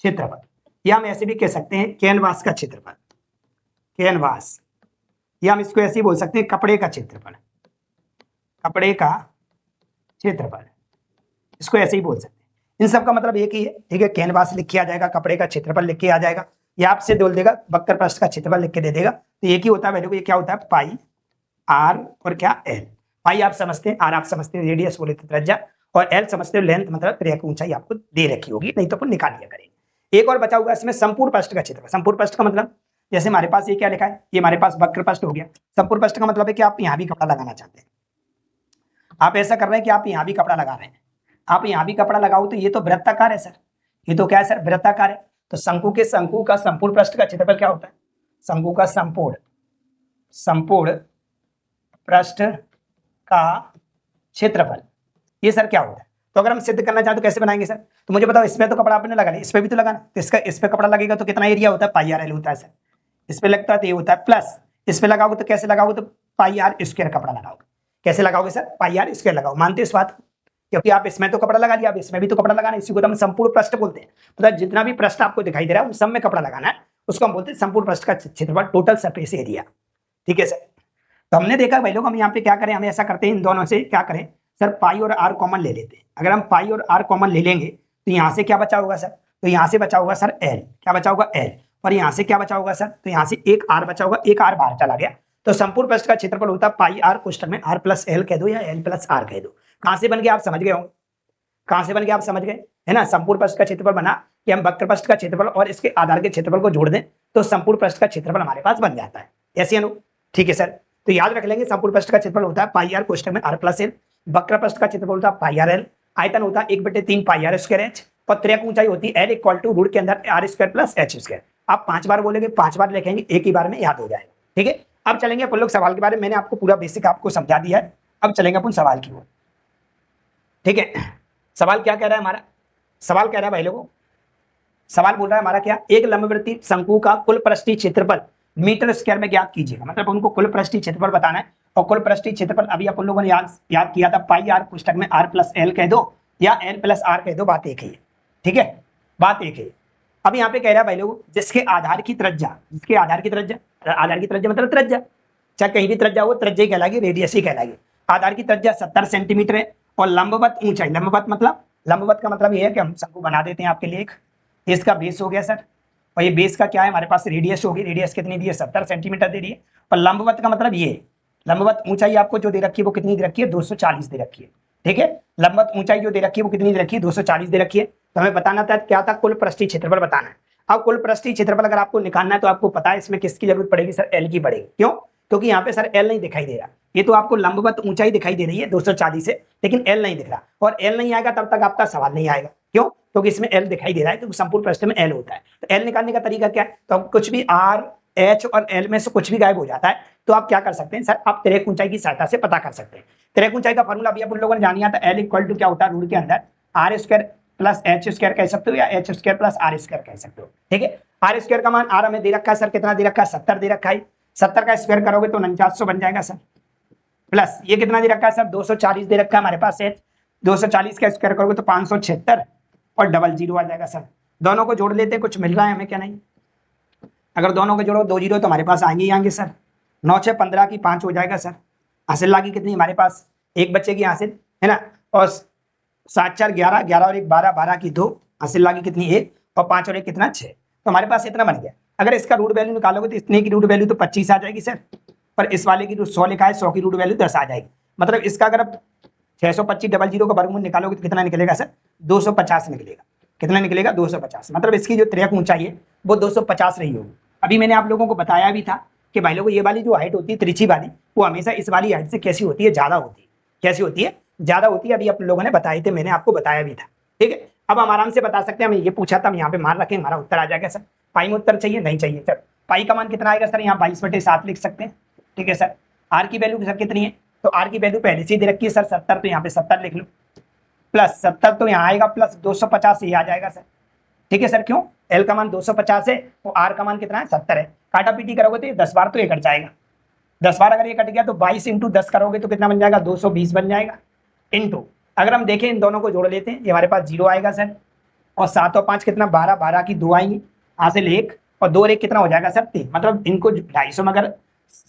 क्षेत्रफल, या हम ऐसे भी कह सकते हैं कैनवास का क्षेत्रफल। कैनवास, या हम इसको ऐसे ही बोल सकते हैं कपड़े का क्षेत्रफल। कपड़े का क्षेत्रफल, इसको ऐसे ही बोल सकते हैं। इन सब का मतलब एक ही है। ठीक है, कैनवास लिख के आ जाएगा, कपड़े का क्षेत्रफल लिख के आ जाएगा, या आपसे बोल देगा वक्रपृष्ठ का क्षेत्रफल लिख के दे देगा। तो एक ही होता है वैल्यू। ये क्या होता है? पाई आर और क्या? एल। पाई आप समझते हैं, आर आप समझते हैं रेडियस बोले तो त्रिज्या, और एल समझते हो लेंथ, मतलब त्रिज्या की ऊंचाई आपको दे रखी होगी, नहीं तो अपन निकाल लिया करेंगे। एक और बचा हुआ इसमें संपूर्ण पृष्ठ का क्षेत्रफल। संपूर्ण पृष्ठ का मतलब, जैसे हमारे पास ये क्या लिखा है? ये हमारे पास वक्रपृष्ठ हो गया। संपूर्ण पृष्ठ का मतलब है कि आप यहाँ भी कपड़ा लगाना चाहते हैं। आप ऐसा कर रहे हैं कि आप यहाँ भी कपड़ा लगा रहे हैं। आप यहाँ भी कपड़ा लगाओ तो ये तो वृत्ताकार है सर। ये तो क्या है सर? वृत्ताकार है। तो शंकु का संपूर्ण पृष्ठ का क्षेत्रफल क्या होता है? शंकु का संपूर्ण पृष्ठ का क्षेत्रफल, ये सर क्या होता है? तो अगर हम सिद्ध करना चाहते तो कैसे बनाएंगे सर? तो मुझे बताओ, इसमें तो कपड़ा आपने लगा लिया, इस पे भी तो लगाना, तो इसका इस पे कपड़ा लगेगा तो कितना एरिया होता है? पाई आर एल होता है सर। इस पे लगता है तो ये होता है प्लस, इस पे लगाओगे तो कैसे लगाओगे, तो पाई आर स्क्वायर कपड़ा लगाओगे। कैसे लगाओगे सर, पाई आर स्क्वायर लगाओ। मानते इस बात को, क्योंकि आप इसमें तो कपड़ा लगा दिया, आप इसमें भी तो कपड़ा लगाना है, इसी को तो हम संपूर्ण पृष्ठ बोलते हैं। मतलब जितना भी पृष्ठ आपको दिखाई दे रहा है उन सब में कपड़ा लगाना है, उसको हम बोलते हैं संपूर्ण पृष्ठ का क्षेत्रफल, टोटल सरफेस एरिया। ठीक है सर। तो हमने देखा भाई लोग, हम यहाँ पे क्या करें, हम ऐसा करते हैं, इन दोनों से क्या करें सर, पाई और आर कॉमन ले लेते हैं। अगर हम पाई और आर कॉमन ले लेंगे तो यहाँ से क्या बचा होगा सर, तो यहाँ से बचा होगा सर एल, क्या बचा होगा एल, और यहाँ से क्या बचा होगा सर, तो यहाँ से एक आर बचा होगा, एक आर बाहर चला गया। तो संपूर्ण पृष्ठ का क्षेत्रफल होता है पाई आर, कोष्ठक में आर प्लस एल कह दो या एल प्लस आर कह दो। कहां से बन गया आप समझ गए होंगे, कहां से बन गया आप समझ गए, है ना। संपूर्ण पृष्ठ का क्षेत्रफल बना कि हम वक्र पृष्ठ का क्षेत्रफल और इसके आधार के क्षेत्रफल को जोड़ दें तो संपूर्ण पृष्ठ का क्षेत्रफल हमारे पास बन जाता है। ऐसे अनु, ठीक है सर। तो याद रख लेंगे, संपूर्ण पृष्ठ का क्षेत्रफल होता है पाई आर कोष्ठक में आर प्लस एल, वक्र पृष्ठ का क्षेत्रफल होता है पाई आर एल, आयतन होता है 1/3 पाई आर स्क्वायर एच, और त्रिक ऊंचाई होती है एल इक्वल टू रूट के अंदर are square plus H square. आप 5 बार बोलेंगे, 5 बार लिखेंगे, एक ही बार में याद हो जाएगा। ठीक है, अब चलेंगे अपन लोग सवाल के बारे में। मैंने आपको पूरा बेसिक आपको समझा दिया है, अब चलेंगे अपन सवाल की ओर। ठीक है, सवाल क्या कह रहा है हमारा, सवाल कह रहा है भाई लोगों, सवाल बोल रहा है हमारा क्या, एक लंबवृत्तीय शंकु का कुल पृष्ठीय क्षेत्रफल मीटर स्क्वायर में ज्ञात कीजिएगा। मतलब उनको कुल पृष्ठीय क्षेत्रफल बताना है, और कुल पृष्ठीय क्षेत्रफल अभी अपन लोगों ने याद किया था, पाई आर कोष्ठक में आर प्लस एल कह दो या एल प्लस आर कह दो, बात एक ही है। ठीक है, बात एक है। अब यहाँ पे कह रहा है भाई लोग, जिसके आधार की त्रिज्या, जिसके आधार की त्रिज्या, आधार की त्रिज्या मतलब त्रिज्या, चाहे कहीं भी त्रिज्या हो, त्रिज्या ही कहलाएगी, रेडियस ही कहलाएगी। आधार की त्रिज्या 70 सेंटीमीटर है, और लंबवत ऊंचाई, लंबवत मतलब, लंबवत का मतलब ये है कि हम शंकु बना देते हैं आपके लिए एक, इसका बेस हो गया सर, और ये बेस का क्या है हमारे पास, रेडियस होगी। रेडियस कितनी दी है, 70 सेंटीमीटर दे रही है। और लंबवत का मतलब ये, लंबवत ऊंचाई आपको जो दे रखी है वो कितनी दे रखी है, 240 दे रखी है। ठीक है, लंबवत ऊंचाई जो दे रखी है वो कितनी दे रखी है, 240 दे रखी है। तो हमें बताना था क्या था, कुल पृष्ठीय क्षेत्रफल बताना है। अब कुल पृष्ठीय क्षेत्रफल अगर आपको निकालना है तो आपको पता है इसमें किसकी जरूरत पड़ेगी सर, एल की पड़ेगी। क्यों, क्योंकि यहाँ पे सर एल नहीं दिखाई दे रहा, ये तो आपको लंबवत ऊंचाई दिखाई दे रही है 240 से, लेकिन एल नहीं दिख रहा, और एल नहीं आएगा तब तक आपका सवाल नहीं आएगा। क्यों, क्योंकि इसमें एल दिखाई दे रहा है, क्योंकि संपूर्ण पृष्ठ में एल होता है। तो एल निकालने का तरीका क्या है, तो कुछ भी आर एच और एल में से कुछ भी गायब हो जाता है, तो आप क्या कर सकते हैं सर, आप तिरक ऊंचाई की सहायता से पता कर सकते हैं। तिरक ऊंचाई का फॉर्मूला अभी आप उन लोगों ने जान लिया था, एल इक्वल टू क्या होता है, रूट के अंदर are square plus H square कह सकते हो, या H square plus are square कह सकते हो। ठीक है, आर स्क्वायर का मान आर हमें दे रखा है सर, कितना दे रखा है, 70 दे रखा है। 70 का स्क्वायर करोगे तो 4900 बन जाएगा सर, प्लस ये कितना दे रखा है सर, 240 दे रखा है हमारे पास एच, 240 का स्क्वायर करोगे तो 576, और डबल जीरो आ जाएगा सर। दोनों को जोड़ लेते हैं, कुछ मिल रहा है हमें क्या नहीं, अगर दोनों को जोड़ो 2 जीरो तो हमारे पास आएंगे ही आएंगे सर। 9 6 15 की 5 हो जाएगा सर। हासिल लागी कितनी हमारे पास, एक बच्चे की हासिल है ना, और 7 4 11, 11 और 1 12, 12 की 2, हासिल लागी कितनी 1, और 5 और 1 कितना 6, तो हमारे पास इतना बन गया। अगर इसका रूट वैल्यू निकालोगे तो इतने की रूट वैल्यू तो 25 आ जाएगी सर, पर इस वाले की 100 लिखा है, 100 की रूट वैल्यू 10 आ जाएगी। मतलब इसका अगर आप 625 डबल जीरो का वर्गमूल निकालोगे तो कितना निकलेगा सर, 250 निकलेगा। कितना निकलेगा, 250। मतलब इसकी जो तिरक ऊंचाई है वो 250 रही होगी। अभी मैंने आप लोगों को बताया भी था कि भाई लोगों ये वाली जो हाइट होती है तिरछी वाली, वो हमेशा इस वाली हाइट से कैसी होती है, ज्यादा होती है। कैसी होती है, ज्यादा होती है। अभी आप लोगों ने बताए थे, मैंने आपको बताया भी था। ठीक है, अब हम आराम से बता सकते हैं, हमें ये पूछा था, हम यहाँ पे मान रखें, हमारा उत्तर आ जाएगा सर। पाई में उत्तर चाहिए, नहीं चाहिए सर। पाई का मान कितना आएगा सर, यहाँ 22/7 लिख सकते हैं। ठीक है सर। आर की वैल्यू सर कितनी है, तो आर की वैल्यू पहले से ही दे रखी है सर 70, तो यहाँ पे 70 लिख लो, प्लस 70 तो यहाँ आएगा, प्लस 250 ये आ जाएगा सर। ठीक है सर, क्यों, एल का मान 250 है, तो आर का मान कितना है, 70 है। काटा पीटी करोगे तो 10 बार तो ये कट जाएगा, 10 बार अगर ये कट गया तो 22 × 10 करोगे तो कितना बन जाएगा, 220 बन जाएगा। इंटू, अगर हम देखें इन दोनों को जोड़ लेते हैं, ये हमारे पास 0 आएगा सर, और 7 और 5 कितना, 12, 12 की 2 आएंगी, हासिल 1, और 2 और 1 कितना हो जाएगा सर, 3। मतलब इनको 250 में अगर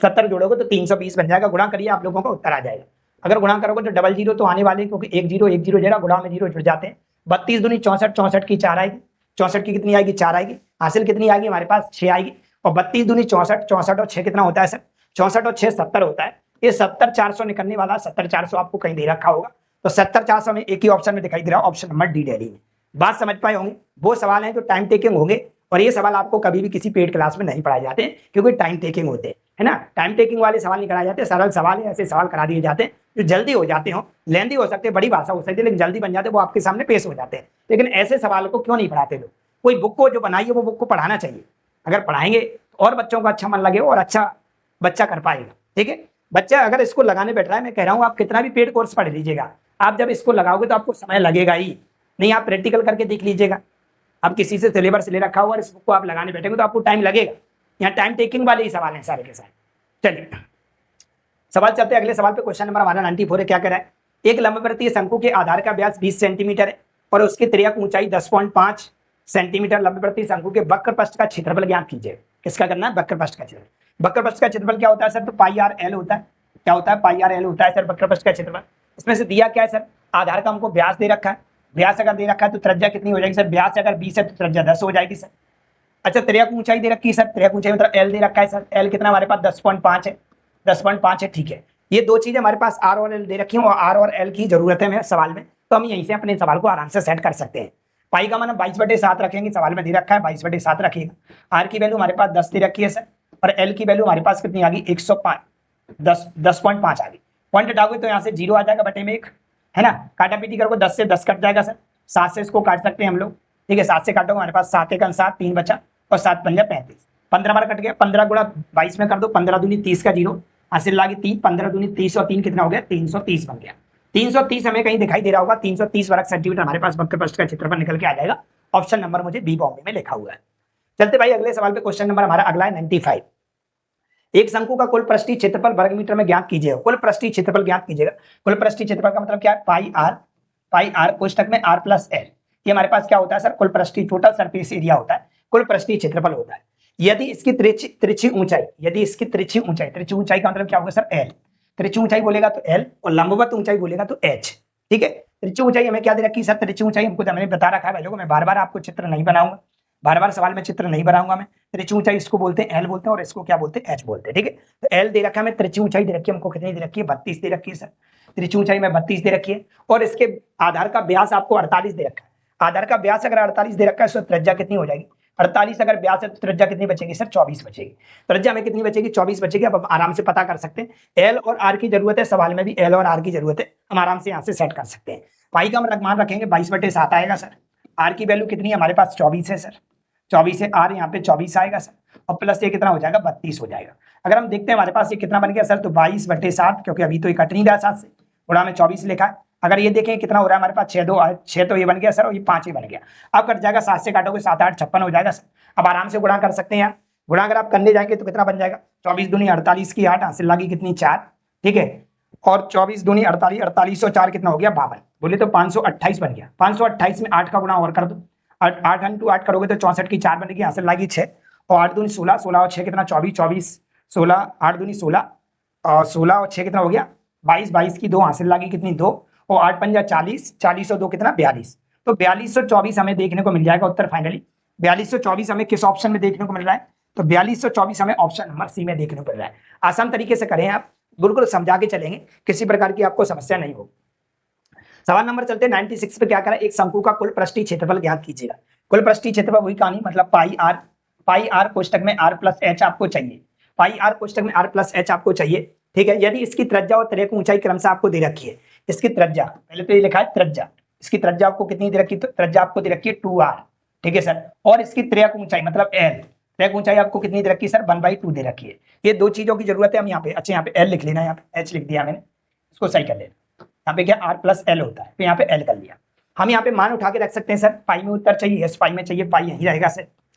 70 जोड़ोगे तो 320 बन जाएगा। गुणा करिए, आप लोगों का उत्तर आ जाएगा। अगर गुणा करोगे तो डबल जीरो तो आने वाले, क्योंकि 1 0 जरा गुणा में 0 जुड़ जाते हैं। 32 दूनी 64, 64 की 4 आएगी, 64 की कितनी आएगी, 4 आएगी। हासिल कितनी आएगी हमारे पास, 6 आएगी। और 32 दूनी 64, 64 और 6 कितना होता है सर, 64 और 6 70 होता है। ये 70 400 निकलने वाला, 70 400 आपको कहीं दे रखा होगा, तो 70 400 में एक ही ऑप्शन में दिखाई दे रहा है, ऑप्शन नंबर डी दिल्ली में। बात समझ पाए होंगे। वो सवाल है जो टाइम टेकिंग होंगे, और ये सवाल आपको कभी भी किसी पेड क्लास में नहीं पढ़ाए जाते, क्योंकि टाइम टेकिंग होते हैं, है ना। टाइम टेकिंग वाले सवाल नहीं कराए जाते, सरल सवाल है, ऐसे सवाल करा दिए जाते हैं जो जल्दी हो जाते हो, लेंदी हो सकते हैं, बड़ी भाषा हो सकती है, लेकिन जल्दी बन जाते हैं, वो आपके सामने पेश हो जाते हैं। लेकिन ऐसे सवाल को क्यों नहीं पढ़ाते लोग। कोई बुक को जो बनाई है वो बुक को पढ़ाना चाहिए। अगर पढ़ाएंगे तो और बच्चों को अच्छा मन लगे और अच्छा बच्चा कर पाएगा। ठीक है, बच्चा अगर इसको लगाने बैठ रहा है, मैं कह रहा हूँ आप कितना भी पेड कोर्स पढ़ लीजिएगा, आप जब इसको लगाओगे तो आपको समय लगेगा ही नहीं। आप प्रैक्टिकल करके देख लीजिएगा, आप किसी से सिलेबस ले रखा हुआ और इस बुक को आप लगाने बैठेंगे तो आपको टाइम लगेगा, यहाँ टाइम टेकिंग वाले ही सवाल हैं सारे के सारे। चलिए सवाल चलते हैं अगले सवाल पे। क्वेश्चन नंबर हमारा 94 है। क्या कह रहा है, एक लंबवृत्तीय शंकु के आधार का व्यास 20 सेंटीमीटर है और उसकी त्रिज्या ऊंचाई 10.5 सेंटीमीटर। लंबवृत्तीय शंकु के वक्र पृष्ठ का क्षेत्रफल ज्ञात कीजिए। किसका करना है, वक्र पृष्ठ का क्षेत्रफल। वक्र पृष्ठ का क्षेत्रफल क्या होता है सर, तो पाई आर एल होता है। क्या होता है, पाई आर एल होता है सर वक्र पृष्ठ का क्षेत्रफल। इसमें से दिया क्या है सर, आधार का हमको व्यास दे रखा है। व्यास अगर दे रखा है तो त्रिज्या कितनी हो जाएगी सर, व्यास अगर 20 है तो त्रिज्या 10 हो जाएगी सर। अच्छा त्रिज्या की ऊंचाई दे रखी है सर, त्रिज्या की ऊंचाई मतलब एल दे रखा है सर। एल कितना हमारे पास 10.5 है, 10.5 है, ठीक है। ये दो चीजें हमारे पास आर और एल दे रखी है और आर और एल की जरूरत है हमें सवाल में, तो हम यहीं से अपने सवाल को आराम से सेट कर सकते हैं। पाई का मान हम 22/7 रखेंगे, सवाल में दे रखा है 22/7 रखिएगा। आर की वैल्यू हमारे पास 10 दे रखी है सर और एल की वैल्यू हमारे पास कितनी आ गई 105 10.5 आ गई। पॉइंट हटाओगे तो यहाँ से 0 आ जाएगा बटे में 1, है ना। काटा पीटी करोगे 10 से 10 कट जाएगा सर, 7 से इसको काट सकते हैं हम लोग, ठीक है। 7 से काटोगे हमारे पास 7 1 7 3 बचा और 7 पंजा 35, 15 बार कट गया। 15 गुणा 22 में कर दो, 15 दूनी 30 का 0 हासिल लागी 3, 15 दूनी 30 और 3 कितना हो गया 330 बन गया। 330 हमें कहीं दिखाई दे रहा होगा, 330 वर्ग सेंटीमीटर हमारे पास वक्र पृष्ठ का क्षेत्रफल निकल के आ जाएगा। ऑप्शन नंबर मुझे बी बॉम्बे में लिखा हुआ है। चलते भाई अगले सवाल पे। क्वेश्चन नंबर हमारा अगला है 95। एक शंकु का कुल पृष्ठीय क्षेत्रफल वर्ग मीटर में ज्ञात कीजिएगा। कुल पृष्ठीय क्षेत्रफल ज्ञात कीजिएगा। कुल पृष्ठीय क्षेत्रफल का मतलब क्या है, पाई आर कोष्टक में आर प्लस एल। ये हमारे पास क्या होता है सर, कुल पृष्ठीय टोटल सरफेस एरिया होता है, कुल पृष्ठीय क्षेत्रफल होता है। यदि इसकी तिरछी ऊंचाई, यदि इसकी तिरछी ऊंचाई का मतलब क्या होगा सर, एल। तिरछी ऊंचाई बोलेगा तो एल और लंबवत ऊंचाई बोलेगा तो एच, ठीक है। तिरछी ऊंचाई हमें क्या दे रखी है सर, तिरछी ऊंचाई हमको मैंने बता रखा है भाई लोगों, मैं बार बार आपको चित्र नहीं बनाऊंगा, बार बार सवाल में चित्र नहीं बनाऊंगा मैं। तिरछी ऊंचाई इसको बोलते हैं एल बोलते हैं और इसको क्या बोलते हैं एच बोलते हैं, ठीक है। तो एल दे रखा है, मैं तिरछी ऊंचाई दे रखी है हमको, कितनी दे रखी है 32 दे रखी है सर। तिरछी ऊंचाई में 32 दे रखी है और इसके आधार का व्यास आपको 48 दे रखा है। आधार का व्यास अगर 48 दे रखा है तो त्रिज्या कितनी हो जाएगी, 48 अगर व्यास है तो त्रिज्या कितनी बचेगी सर, 24 बचेगी। त्रिज्या में कितनी बचेगी, 24 बचेगी। अब आराम से पता कर सकते हैं, एल और आर की जरूरत है, सवाल में भी एल और आर की जरूरत है, हम आराम से यहाँ से सेट कर सकते हैं। पाई का हम मान रखेंगे 22/7 आएगा सर। आर की वैल्यू कितनी है हमारे पास 24 है सर, 24 है आर, यहाँ पे 24 आएगा सर और प्लस ये कितना हो जाएगा 32 हो जाएगा। अगर हम देखते हैं हमारे पास ये कितना बन गया सर, तो 22/7, क्योंकि अभी तो ये कट नहीं रहा 7 से, गुणा में 24 लिखा है। अगर ये देखें कितना हो रहा है हमारे पास 6 तो ये बन गया सर और ये 5 ही बन गया। अब कट जाएगा 7 से काटोगे 7 8 56 हो जाएगा सर। अब आराम से गुणा कर सकते हैं यार, गुणा अगर आप करने जाएंगे तो कितना बन जाएगा, 24 दूनी 48 की 8 हासिल लगी कितनी 4, ठीक है। और 24 दूनी 48, 48 और 4 कितना हो गया 52, बोले तो 528 बन गया। 528 में 8 का गुणा और कर दो, 8 इंटू 8 करोगे तो 64 की 4 बनेगी, हासिल लगी 6 और 8 दूनी 16, 16 और 6 कितना 24, 24 16, 8 दूनी 16 और 16 और 6 कितना हो गया 22, 22 की 2 हासिल लगी कितनी 2 और 8 पंजा 40, 40 और 2 कितना 42। तो 4224 हमें देखने को मिल जाएगा उत्तर फाइनली। 4224 हमें किस ऑप्शन में देखने को मिल रहा है, तो 4224 हमें ऑप्शन नंबर सी में देखने को मिल रहा है। आसान तरीके से करें आप, बिल्कुल समझा के चलेंगे, किसी प्रकार की आपको समस्या नहीं होगी। सवाल नंबर चलते 96 पे। क्या करा, एक शंकु का कुल पृष्ठीय क्षेत्रफल ज्ञात कीजिएगा। कुल पृष्ठीय क्षेत्रफल वही कहानी, मतलब पाई आर कोष्टक में आर प्लस एच आपको चाहिए, पाई आर कोष्टक में आर प्लस एच आपको चाहिए, ठीक है। यदि इसकी त्रिज्या और त्रिज्या की ऊंचाई क्रमशः आपको दे रखी है, इसकी त्रिज्या पहले तो ये लिखा है त्रिज्या, इसकी त्रिज्या आपको कितनी दे रखी है, तो त्रिज्या आपको दे रखी है 2r, ठीक है सर। और इसकी त्रिज्या की ऊंचाई मतलब l, त्रिज्या की ऊंचाई आपको कितनी दे रखी है सर 1/2 दे रखी है। ये दो चीजों की जरूरत है। हम यहाँ पे अच्छा यहाँ पे l लिख लेना, यहाँ पे h लिख दिया मैंने, इसको सही कर लेना। यहाँ पे क्या r प्लस l होता है, तो यहाँ पे l कर लिया। हम यहाँ पे मान उठा के रख सकते हैं सर, पाई में उत्तर चाहिए, यस पाई में चाहिए, पाई यही रहेगा सर।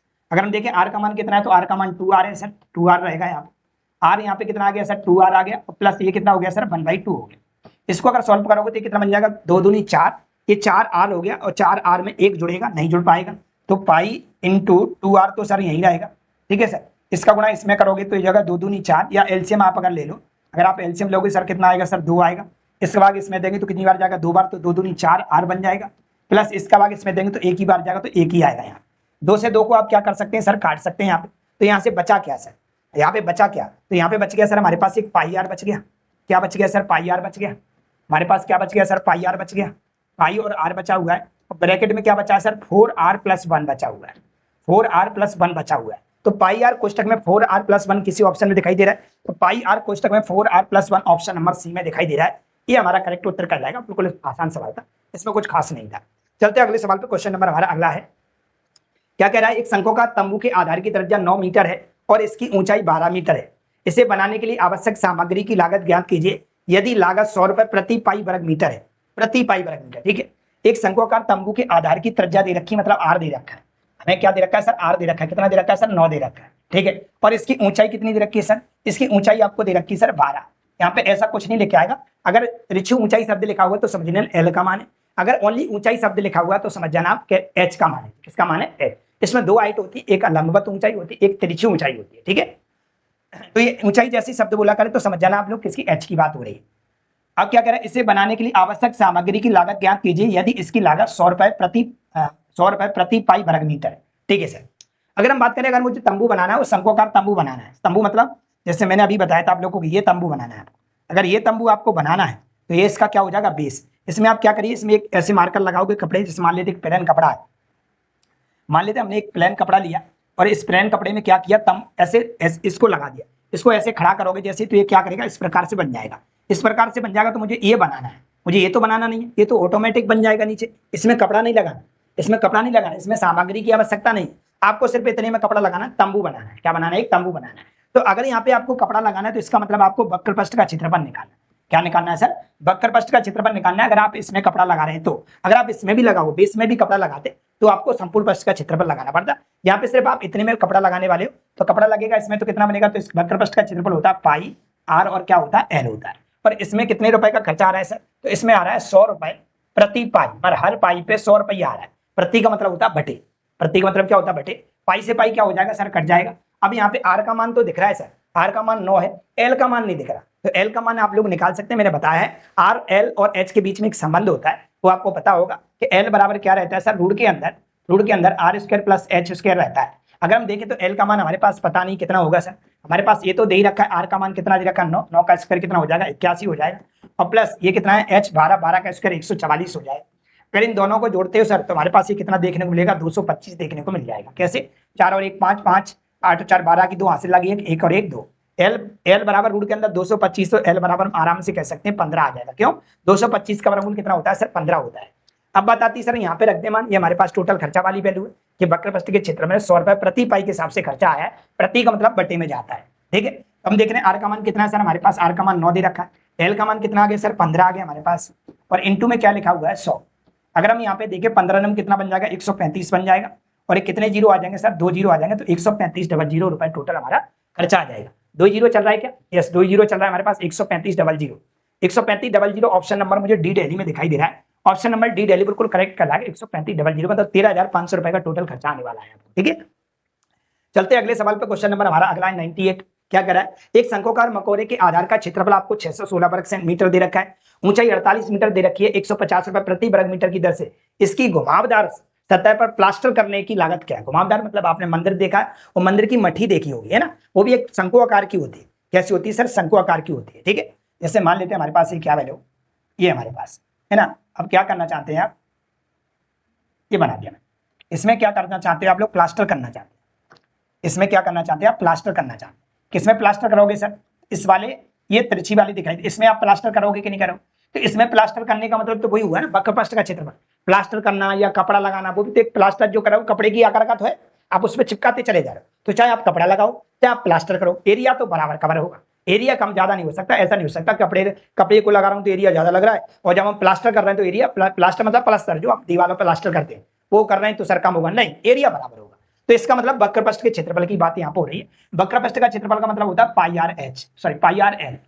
अगर हम देखें r का मान कितना है, तो r का मान 2r है सर, 2r रहेगा यहाँ पे। r यहाँ पे कितना आ गया सर 2r आ गया और प्लस ये कितना हो गया सर 1/2 हो गया। इसको अगर सॉल्व करोगे तो कितना बन जाएगा 2 दूनी 4, ये 4r हो गया और 4r में 1 जुड़ेगा, नहीं जुड़ पाएगा, तो पाई इंटू 2r तो सर यही रहेगा, ठीक है सर। इसका गुणा इसमें करोगे तो ये जगह 2 दूनी 4, या एलसीएम आप अगर ले लो, अगर आप एलसीएम लोगे सर कितना आएगा सर 2 आएगा। इसका भाग इसमें देंगे तो कितनी बार जाएगा 2 बार, तो 2 दूनी 4r बन जाएगा, प्लस इसका भाग इसमें देंगे तो 1 ही बार जाएगा, तो 1 ही आएगा। यहाँ 2 से 2 को आप क्या कर सकते हैं सर, काट सकते हैं यहाँ पे। तो यहाँ से बचा क्या सर, यहाँ पे बचा क्या, तो यहाँ पे बच गया सर हमारे पास एक पाई आर बच गया। क्या बच गया सर, पाई आर बच गया हमारे पास। क्या बच गया सर, पाई आर बच गया, पाई और आर बचा हुआ है। और ब्रैकेट में क्या बचा है सर 4r + 1 बचा हुआ है, 4r + 1 बचा हुआ है। तो पाई आर कोष्टक में 4r + 1 किसी ऑप्शन में दिखाई दे रहा है, तो पाई आर कोष्टक में 4r + 1 ऑप्शन नंबर सी में दिखाई दे रहा है। ये हमारा करेक्ट उत्तर कर जाएगा। बिल्कुल आसान सवाल था, इसमें कुछ खास नहीं था। चलते अगले सवाल पे। क्वेश्चन नंबर हमारा अगला है। क्या कह रहा है, एक शंकु का तंबू के आधार की त्रिज्या 9 मीटर है और इसकी ऊंचाई 12 मीटर है। इसे बनाने के लिए आवश्यक सामग्री की लागत ज्ञात कीजिए। यदि लागत 100 रुपए प्रति पाई वर्ग मीटर है, प्रति पाई वर्ग मीटर, ठीक है। एक शंक्वाकार तंबू के आधार की त्रिज्या दे रखी, मतलब r दे रखा है। हमें क्या दे रखा है सर, r दे रखा है। कितना दे रखा है सर 9 दे रखा है। ठीक है। और इसकी ऊंचाई कितनी दे रखी है सर, इसकी ऊंचाई आपको दे रखी है सर 12। यहाँ पे ऐसा कुछ नहीं लिखा आएगा, अगर त्रिछी ऊंचाई शब्द लिखा हुआ तो समझ लेना एल का मान है, अगर ओनली ऊंचाई शब्द लिखा हुआ तो समझ जाना आप एच का मान है। किसका मान है, एच। इसमें दो हाइट होती है, एक लंबवत ऊंचाई होती है, एक तिरछी ऊंचाई होती है, ठीक है। तो ये ऊंचाई जैसी शब्द बोला करे तो समझ जाना आप लोग किसकी, एच की बात हो रही है। अब क्या करें, इसे बनाने के लिए आवश्यक सामग्री की लागत ज्ञात कीजिए यदि इसकी लागत 100 रुपए प्रति पाई वर्ग मीटर है, ठीक है सर। अगर हम बात करें, अगर मुझे तंबू बनाना है, वो शंक्वाकार तंबू बनाना है, तंबू मतलब जैसे मैंने अभी बताया था आप लोगों को, ये तंबू बनाना है आपको। अगर ये तंबू आपको बनाना है तो ये इसका क्या हो जाएगा, बेस। इसमें आप क्या करिए, इसमें एक ऐसे मार्कर लगाओगे कपड़े, जैसे मान लेते एक प्लेन कपड़ा है, मान लेते हमने एक प्लेन कपड़ा लिया और इस प्लेन कपड़े में क्या किया, ऐसे इसको लगा दिया, इसको ऐसे खड़ा करोगे जैसे, तो ये क्या करेगा, इस प्रकार से बन जाएगा। इस प्रकार से बन जाएगा तो मुझे ये बनाना है, मुझे ये तो बनाना नहीं है, ये तो ऑटोमेटिक बन जाएगा नीचे, इसमें कपड़ा नहीं लगाना, इसमें कपड़ा नहीं लगाना, इसमें सामग्री की आवश्यकता नहीं, आपको सिर्फ इतने में कपड़ा लगाना है, तंबू बनाना है। क्या बनाना है, एक तंबू बनाना है। तो अगर यहाँ पे आपको कपड़ा लगाना है तो इसका मतलब आपको वक्रपृष्ठ का क्षेत्रफल निकालना है। क्या निकालना है सर, वक्रपृष्ठ का क्षेत्रफल निकालना है। अगर आप इसमें कपड़ा लगा रहे हैं तो, अगर आप इसमें भी लगाओ, बेस में भी कपड़ा लगाते तो आपको संपूर्ण पृष्ठ का क्षेत्रफल लगाना पड़ता। यहाँ पे सिर्फ आप इतने में कपड़ा लगाने वाले हो तो कपड़ा लगेगा इसमें, तो कितना बनेगा, तो इस वक्रपृष्ठ का क्षेत्रफल होता है पाई आर, और क्या होता है, एल होता है। पर इसमें कितने रुपए का खर्चा आ रहा है सर, तो इसमें आ रहा है 100 रुपए प्रति पाई, पर हर पाई पे 100 रुपया आ रहा है। प्रति का मतलब होता है बटे, प्रति का मतलब क्या होता है, बटे। पाई से पाई क्या हो जाएगा सर, कट जाएगा। अब यहाँ पे आर का मान तो दिख रहा है सर, आर का मान 9 है, एल का मान नहीं दिख रहा, तो एल का मान आप लोग निकाल सकते हैं। मैंने बताया है आर, एल और एच के बीच में एक संबंध होता है, वो आपको पता होगा कि एल बराबर क्या रहता है सर, रूट के अंदर are square plus H square रहता है। अगर हम देखें तो एल का मान हमारे पास पता नहीं कितना होगा सर, हमारे पास ये तो दे ही रखा है, आर का मान कितना दे रखा है 9, 9 का स्क्वायर कितना हो जाएगा, 81 हो जाएगा, और प्लस ये कितना है एच 12, 12 का स्क्वायर 144 हो जाएगा। अगर इन दोनों को जोड़ते हो सर तो हमारे पास ये कितना देखने को मिलेगा, 225 देखने को मिल जाएगा। कैसे, 4 और 1 5, 5 8 और 4 12 की 2 हासिल लगी, 1 और 1 2। एल बराबर रूट के अंदर 225, तो एल बराबर आराम से कह सकते हैं 15 आ जाएगा। क्यों, 225 का वर्गमूल कितना होता है सर, 15 होता है। अब बात आती है सर, यहाँ पे रख दे मान, ये हमारे पास टोटल खर्चा वाली वैल्यू है कि वक्रपृष्ठ के क्षेत्र में 100 रुपए प्रति पाई के हिसाब से खर्चा आया है, प्रति का मतलब बटे में जाता है, ठीक है। हम देख रहे हैं आर का मान कितना है सर, हमारे पास आर का मान 9 दे रखा है, एल का मान कितना आ गया सर, 15 आ गया हमारे पास, और इंटू में क्या लिखा हुआ है 100। अगर हम यहाँ पे देखें 15 नंबर कितना बन जाएगा, 135 बन जाएगा, और कितने जीरो आ जाएंगे सर, 2 जीरो आ जाएंगे, तो 135,000 रुपए टोटल हमारा खर्चा आ जाएगा। 2 जीरो चल रहा है क्या, यस 2 जीरो चल रहा है हमारे पास, 135,000 135,000 ऑप्शन नंबर मुझे डी दिल्ली में दिखाई दे रहा है, ऑप्शन नंबर डी दिल्ली बिल्कुल करेक्ट कर रहा है। 135,000 मतलब 13,500 रुपए का टोटल खर्चा आने वाला है, ठीक है। चलते अगले सवाल पे, क्वेश्चन नंबर हमारा अगला है 98। क्या कह रहा है, एक शंक्वाकार मकोरे के आधार का क्षेत्रफल आपको 616 वर्ग मीटर दे रखा है, ऊंचाई 48 मीटर दे रखी है, 150 रुपए प्रति वर्ग मीटर की दर से इसकी घुमावदार सतह पर प्लास्टर करने की लागत क्या है। घुमावदार मतलब आपने मंदिर देखा है, वो मंदिर की मठी देखी होगी है ना, वो भी एक शंकु आकार की होती है। कैसी होती है सर, शंकु आकार की होती है, ठीक है। जैसे मान लेते हैं हमारे पास ये क्या वैल्यू, ये हमारे पास है ना। अब क्या करना चाहते हैं आप, ये बना दिया मैं, इसमें क्या करना चाहते हो आप लोग, प्लास्टर करना चाहते हैं, इसमें क्या करना चाहते हैं आप, प्लास्टर करना चाहते हैं। किसमें प्लास्टर करोगे सर, इस वाले, ये तिरछी वाली दिखाई, इसमें आप प्लास्टर करोगे कि नहीं करोगे, तो इसमें प्लास्टर करने का मतलब तो वही हुआ ना, वक्रपृष्ठ का क्षेत्रफल। प्लास्टर करना या कपड़ा लगाना, वो भी तो एक प्लास्टर जो करोगे कपड़े की आकार का तो है, आप उसमें चिपकाते चले जा रहे हो, तो चाहे आप कपड़ा लगाओ चाहे आप प्लास्टर करो, एरिया तो बराबर कवर होगा, एरिया कम ज्यादा नहीं हो सकता। ऐसा नहीं हो सकता कपड़े को लगा रहा हूँ तो एरिया ज्यादा लग रहा है, और जब हम प्लास्टर कर रहे हैं तो एरिया, प्लास्टर मतलब प्लास्टर जो आप दीवारों पर प्लास्टर करते हैं वो कर रहे हैं तो सर कम होगा, नहीं एरिया बराबर होगा। तो इसका मतलब वक्रपृष्ठ के क्षेत्रफल की बात यहाँ पर हो रही है। वक्रपृष्ठ का क्षेत्रफल का मतलब होता है pi r h, sorry pi r l.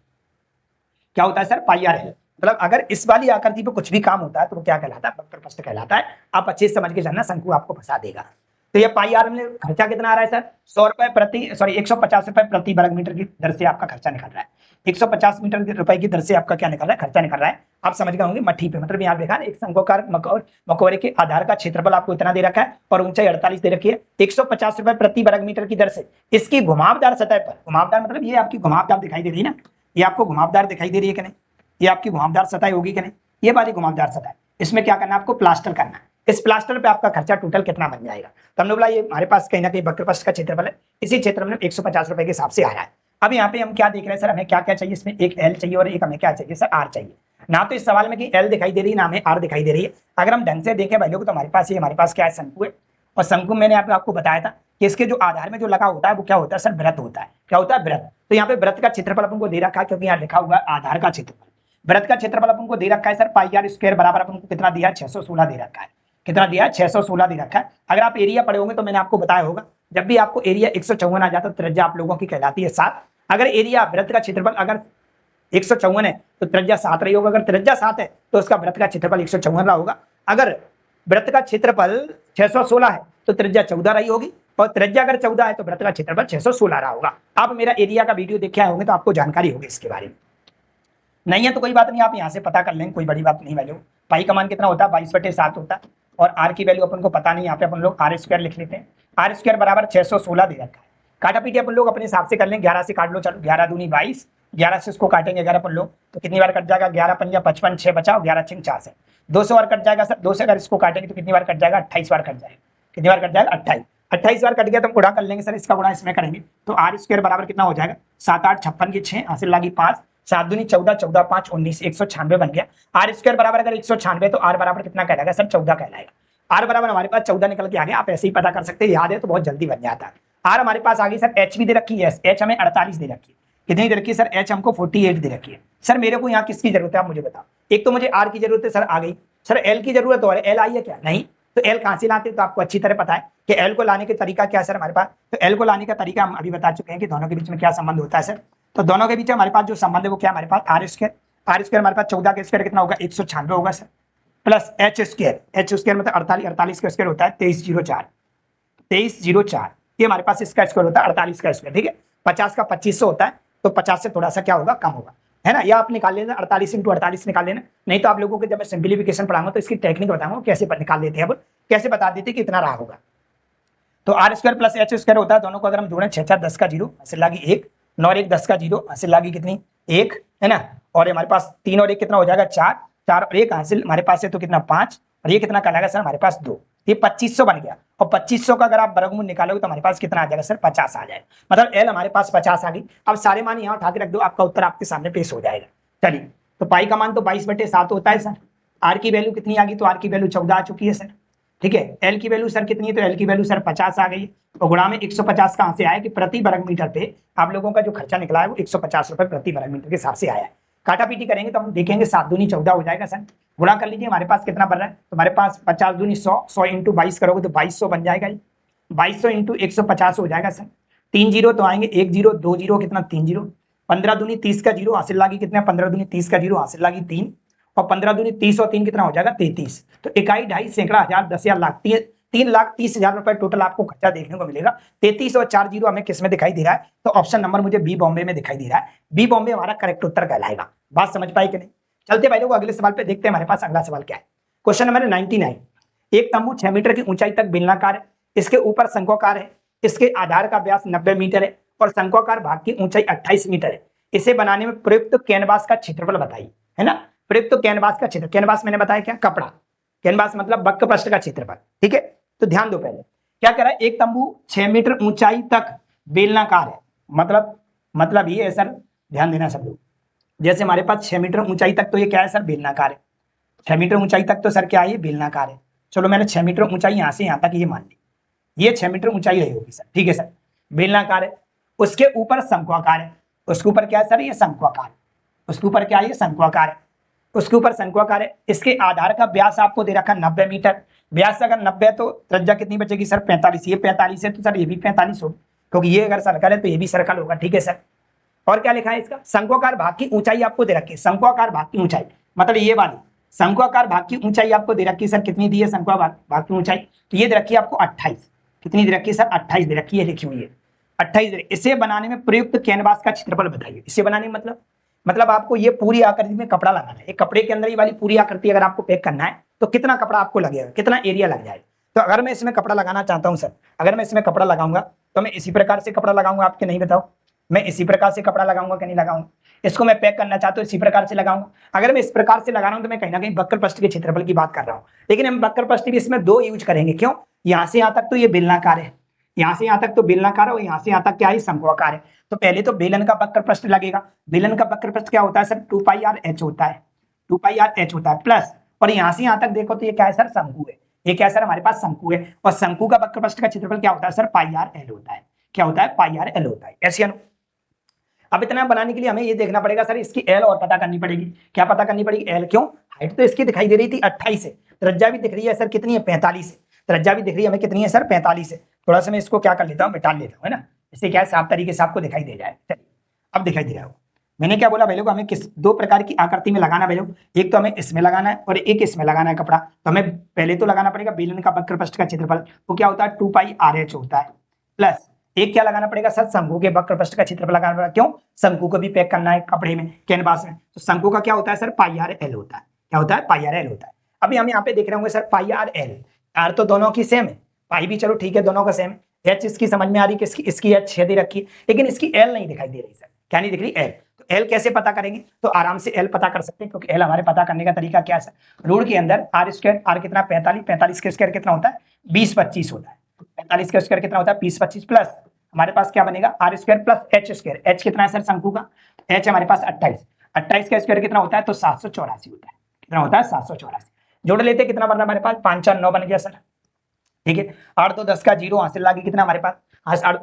क्या होता है सर, पाई आर एल। मतलब अगर इस वाली आकृति पे कुछ भी काम होता है तो वो क्या कहलाता है, वक्रपृष्ठ कहलाता है। आप अच्छे से समझ के जानना, शंकु आपको फंसा देगा। तो ये पाई आर में खर्चा कितना आ रहा है सर, 100 रुपए प्रति, सॉरी 150 रुपए प्रति वर्ग मीटर की दर से आपका खर्चा निकल रहा है। 150 मीटर रुपए की दर से आपका क्या निकल रहा है, खर्चा निकल रहा है। आप समझ गए होंगे मट्ठी पे, मतलब यहाँ देखा एक शंक्वाकार मकोरे के आधार का क्षेत्रफल आपको इतना दे रखा है और ऊंचाई 48 दे रखी है, 150 रुपए प्रति वर्ग मीटर की दर से इसकी घुमावदार सतह पर, घुमावदार मतलब ये आपकी घुमावदार दिखाई दे रही है ना, ये आपको घुमावदार दिखाई दे रही है कि नहीं, ये आपकी घुमावदार सतह होगी कि नहीं, ये वाली घुमावदार सतह, इसमें क्या करना है आपको, प्लास्टर करना है। इस प्लास्टर पे आपका खर्चा टोटल कितना बन जाएगा, तो हमने बोला ये हमारे पास कहीं ना कहीं वक्रपृष्ठ का क्षेत्रफल है, इसी क्षेत्र में 150 रुपए के हिसाब से आया है। अब यहाँ पे हम क्या देख रहे हैं सर, हमें क्या क्या चाहिए, इसमें एक एल चाहिए और एक हमें क्या चाहिए सर, आर चाहिए। ना तो इस सवाल में कि एल दिखाई दे रही है ना हमें आर दिखाई दे रही है। अगर हम ढंग से देखें वैल्यू को तो हमारे पास ये, हमारे पास क्या है, शंकु है, और शंकु मैंने आपको बताया था कि इसके जो आधार में जो लगा होता है वो क्या होता है सर, वृत्त होता है। क्या होता है, वृत्त। तो यहाँ पे वृत्त का क्षेत्रफल अपन को दे रखा है, क्योंकि यहाँ लिखा हुआ है आधार का क्षेत्रफल। वृत्त का क्षेत्रफल अपन को दे रखा है सर पाई आर स्क्वायर बराबर अपन को कितना दिया है, 616 दे रखा है। कितना दिया है, 616 दे रखा है। अगर आप एरिया पढ़े होंगे तो मैंने आपको बताया होगा जब भी आपको एरिया 154 आ जाता है तो त्रिज्या आप लोगों की कहलाती है 7। अगर एरिया वृत्त का क्षेत्रफल अगर 154 है तो त्रिज्या 7 रही होगा। अगर त्रिज्या 7 है तो उसका वृत्त का क्षेत्रफल 154 रहा होगा। अगर वृत्त का क्षेत्रफल 616 है तो त्रिज्या 14 रही होगी, और त्रिज्या अगर 14 है तो वृत्त का क्षेत्रफल 616 रहा होगा। आप मेरा एरिया का वीडियो देखे आए होंगे तो आपको जानकारी होगी इसके बारे में। नहीं है तो कोई बात नहीं, आप यहाँ से पता कर लेंगे, कोई बड़ी बात नहीं। वैल्यू पाई का मान कितना होता है 22/7 होता है, और आर की वैल्यू अपन को पता नहीं, यहाँ पे अपन लोग आर स्क्वायर लिख लेते हैं। आर स्क्वायर बराबर 616 दे रखा है। काटा पीटी अपन लोग अपने हिसाब से कर लें, 11 से काट लो, चलो 11 दूनी 22, 11 से इसको काटेंगे 11 अपन लोग तो कितनी बार कट जाएगा, 11 पंजा 55, 6 बचा, 11 6 66, 200 बार कट जाएगा सर। 2 से अगर इसको काटेंगे तो कितनी बार कट जाएगा, 28 बार कट जाएगा। कितनी बार कट जाएगा, 28। 28 बार कट गया तो हम गुणा कर लेंगे सर, इसका गुणा इसमें करेंगे तो आर स्क्वायर बराबर कितना हो जाएगा, 7 8 56 की 6 हासिल लगी 5, 7 दूनी 14, 14 5 19, 196 बन गया। आर स्क्वायर बराबर अगर 196 तो आर बराबर कितना कहलाएगा सर, 14 कहलाएगा। आर बराबर हमारे पास 14 निकल के आ गया। आप ऐसे ही पता कर सकते हैं, याद है तो बहुत जल्दी बन जाता है। आर हमारे पास आ गई सर, एच भी दे रखी है, एच हमें 48 दे रखी है। कितनी दे रखी है सर, एच हमको 48 दे रखी है। सर मेरे को यहाँ किसकी जरूरत है आप मुझे बताओ। एक तो मुझे आर की जरूरत है सर, आ गई। सर एल की जरूरत हो, एल आई है क्या, नहीं। तो एल कहां से लाते हैं, तो आपको अच्छी तरह पता है कि एल को लाने का तरीका क्या है सर हमारे पास। तो एल को लाने का तरीका हम अभी बता चुके हैं कि दोनों के बीच में क्या संबंध होता है सर। तो दोनों के बीच हमारे पास जो संबंध है वो क्या, हमारे पास आर स्क्वायर। आर स्क्वायर हमारे पास 14 का स्क्वायर कितना होगा, 196 होगा sir, plus H square. H square मतलब 48, 48 का स्क्वायर होता है 2304, 2304। ये हमारे पास इसका स्क्वायर होता है 48 का स्क्वायर, ठीक है। 50 का 2500 होता है, तो 50 से थोड़ा सा क्या होगा, कम होगा, है ना। या आप निकाल लेना 48 × 48 निकाल लेना। नहीं तो आप लोगों को जब मैं सिंप्लीफिकेशन पढ़ाऊंगा तो इसकी टेक्निक बताऊंगा कैसे निकाल लेते हैं, अब कैसे बता देते कि इतना रहा होगा। तो R square plus H square होता है, दोनों को अगर हम जोड़ें 6 4 10 का 0 हासिल लागी 1, 9 1 10 का 0 हासिल लागी कितनी 1, है ना। और हमारे पास 3 और 1 कितना हो जाएगा 4, 4 और 1 हासिल हमारे पास है तो कितना 5, और ये कितना कहलाएगा सर हमारे पास 2। ये 2500 बन गया, और 2500 का अगर आप वर्गमूल निकालोगे तो हमारे पास कितना आ जाएगा सर, 50 आ जाएगा। मतलब एल हमारे पास 50 आ गई। अब सारे मान यहाँ उठा के रख दो, आपका उत्तर आपके सामने पेश हो जाएगा। चलिए, तो पाई का मान तो 22/7 होता है सर। आर की वैल्यू कितनी आ गई, तो आर की वैल्यू 14 आ चुकी है सर, ठीक है। एल की वैल्यू सर कितनी है, तो एल की वैल्यू सर 50 आ गई। और गुणा में 150 कहां से आया कि प्रति वर्ग मीटर पे आप लोगों का जो खर्चा निकला है वो 150 रुपए प्रति वर्ग मीटर के हिसाब से आया है। काटा पीटी करेंगे तो हम देखेंगे 7 दूनी 14 हो जाएगा सर। गुणा कर लीजिए, हमारे पास कितना बन रहा है, तो हमारे पास 50 दूनी 100, 100 × 22 करोगे तो 2200 बन जाएगा। 2200 × 150 हो जाएगा सर। 3 जीरो तो आएंगे, 1 जीरो 2 जीरो कितना 3 जीरो, 15 दूनी 30 का 0 हासिल लागी कितना, 15 दूनी 30 का 0 हासिल लागी 3, और 15 दूनी 30 और 3 कितना हो जाएगा 33। तो इकाई, ढाई, सैकड़ा, हजार, 10,000, लाख, 3,30,000 रुपए टोटल आपको खर्चा देखने को मिलेगा। 33 और 4 जीरो हमें किस में दिखाई दे रहा है, तो ऑप्शन नंबर मुझे बी बॉम्बे में दिखाई दे रहा है। बी बॉम्बे हमारा करेक्ट उत्तर कहलाएगा। बात समझ पाए कि नहीं। चलते भाई लोग अगले सवाल पे देखते हैं, हमारे पास अगला सवाल क्या है। Question number 99। एक तंबू 6 मीटर की ऊंचाई तक बेलनाकार है, इसके ऊपर शंक्वाकार है, इसके आधार का व्यास 90 मीटर है और शंक्वाकार भाग की ऊंचाई 28 मीटर है। इसे बनाने में प्रयुक्त कैनवास का क्षेत्रफल बताइए, है ना। प्रयुक्त कैनवास का क्षेत्र, कैनवास मैंने बताया क्या, कपड़ा। कैनवास मतलब वक्र पृष्ठ का क्षेत्रफल, ठीक है। तो ध्यान दो, पहले क्या कह रहा है, एक तंबू 6 मीटर ऊंचाई तक बेलनाकार है, मतलब ये है सर, ध्यान देना सब लोग। जैसे हमारे पास 6 मीटर ऊंचाई तक तो ये क्या है सर, बेलनाकार है। 6 मीटर ऊंचाई तक तो सर क्या है, ये बेलनाकार है। चलो मैंने 6 मीटर ऊंचाई यहां से यहां तक ये मान ली, ये 6 मीटर ऊंचाई रही होगी सर, ठीक है सर, बेलनाकार है। उसके ऊपर शंक्वाकार है, उसके ऊपर क्या है सर, ये शंक्वाकार, उसके ऊपर क्या है, ये शंक्वाकार है, उसके ऊपर शंक्वाकार है। इसके आधार का व्यास आपको दे रखा 90 मीटर। व्यास अगर 90 तो त्रिज्या कितनी बचेगी सर, 45। ये 45 है तो सर ये भी 45 होगा, क्योंकि ये अगर सर्कल है तो ये भी सर्कल होगा, ठीक है सर। और क्या लिखा है इसका, शंक्वाकार भाग की ऊंचाई आपको दे रखी है। शंक्वाकार भाग की ऊंचाई मतलब ये वाली शंक्वाकार भाग की ऊंचाई आपको दे रखी है सर, कितनी दी है शंक्वाकार भाग की ऊंचाई, तो ये दे रखी है आपको 28। कितनी दे रखी है सर, 28 दे रखी है, लिखी हुई है 28। इसे बनाने में प्रयुक्त कैनवास का क्षेत्रफल बताइए। इसे बनाने में मतलब आपको ये पूरी आकृति में कपड़ा लगाना है। एक कपड़े के अंदर ये वाली पूरी आकृति अगर आपको पैक करना है तो कितना कपड़ा आपको लगेगा, कितना एरिया लग जाएगा। तो अगर मैं इसमें कपड़ा लगाना चाहता हूं सर, अगर मैं इसमें कपड़ा लगाऊंगा तो मैं इसी प्रकार से कपड़ा लगाऊंगा, आपके नहीं बताओ, मैं इसी प्रकार से कपड़ा लगाऊंगा कि नहीं लगाऊंगा। इसको मैं पैक करना चाहता हूं इसी प्रकार से लगाऊंगा। अगर मैं इस प्रकार से लगा रहा हूं तो मैं कहीं ना कहीं वक्र पृष्ठ के क्षेत्रफल की बात कर रहा हूं, लेकिन हम वक्र पृष्ठ भी इसमें 2 यूज करेंगे। क्यों, यहां से यहां तक तो ये बेलनाकार है, यहां से यहां तक तो बेलनाकार है, और यहां से यहां तक क्या है, शंक्वाकार है। तो पहले तो बेलन का वक्र पृष्ठ लगेगा। बेलन का वक्र पृष्ठ क्या होता है सर, 2πr/h होता है, 2πr/h होता है प्लस, और यहां से यहां तक देखो तो ये क्या है सर, शंकु है। ये क्या है सर, हमारे पास शंकु है, और शंकु का वक्र पृष्ठ का क्षेत्रफल क्या होता है सर, πr/l होता है। क्या होता है, πr/l होता है, ऐसे। अब इतना बनाने के लिए हमें ये देखना पड़ेगा सर, इसकी एल और पता करनी पड़ेगी। क्या पता करनी पड़ेगी, एल। क्यों, हाइट तो इसकी दिखाई दे रही थी 28 है, त्रिज्या भी दिख रही है सर कितनी है, 45 है। त्रिज्या भी दिख रही है हमें कितनी है सर, 45 है। थोड़ा सा मैं इसको क्या कर लेता हूँ, मिटा लेता हूँ, है ना, इससे क्या है साफ तरीके से आपको दिखाई दे जाए। चलिए अब दिखाई दे रहा हो। मैंने क्या बोला भाई लोग, हमें किस दो प्रकार की आकृति में लगाना भाई लोग, एक तो हमें इसमें लगाना है और एक इसमें लगाना है कपड़ा। तो हमें पहले तो लगाना पड़ेगा बेलन का वक्रपृष्ठ का क्षेत्रफल, वो क्या होता है 2 पाई RH होता है, प्लस एक क्या लगाना पड़ेगा सर, शंकु के वक्रपृष्ठ का क्षेत्रफल लगाना पड़ेगा। क्यों, शंकु को भी पैक करना है कपड़े में, कैनवास में, तो शंकु का क्या होता है सर पाई RL होता है। क्या होता है, पाई RL होता है। अभी हम यहाँ पे देख रहे होंगे सर पाई RL, आर तो दोनों की सेम है, पाई भी चलो ठीक है दोनों का सेम है, एच इसकी समझ में आ रही है कि इसकी एच 6 दे रखी है, लेकिन इसकी एल नहीं दिखाई दे रही सर। क्या नहीं दिख रही, एल। तो एल कैसे पता करेंगे, तो आराम से एल पता कर सकते हैं, क्योंकि एल हमारे पता करने का तरीका क्या है सर, रूट के अंदर आर स्क्वायर, आर कितना 45, 45 के स्क्वायर कितना होता है 20 25 होता है, 45 का स्क्वायर कितना होता है 20 25, प्लस हमारे पास क्या बनेगा R square plus H square, H कितना है सर शंकु का, एच हमारे पास 28, 28 का स्क्वायर कितना होता है तो 784 होता है, कितना होता है 784, जोड़ लेते कितना बन रहा है हमारे पास 5 4 9 बन गया सर, ठीक है। 8 2 10 का 0, हासिल लागी कितना हमारे पास,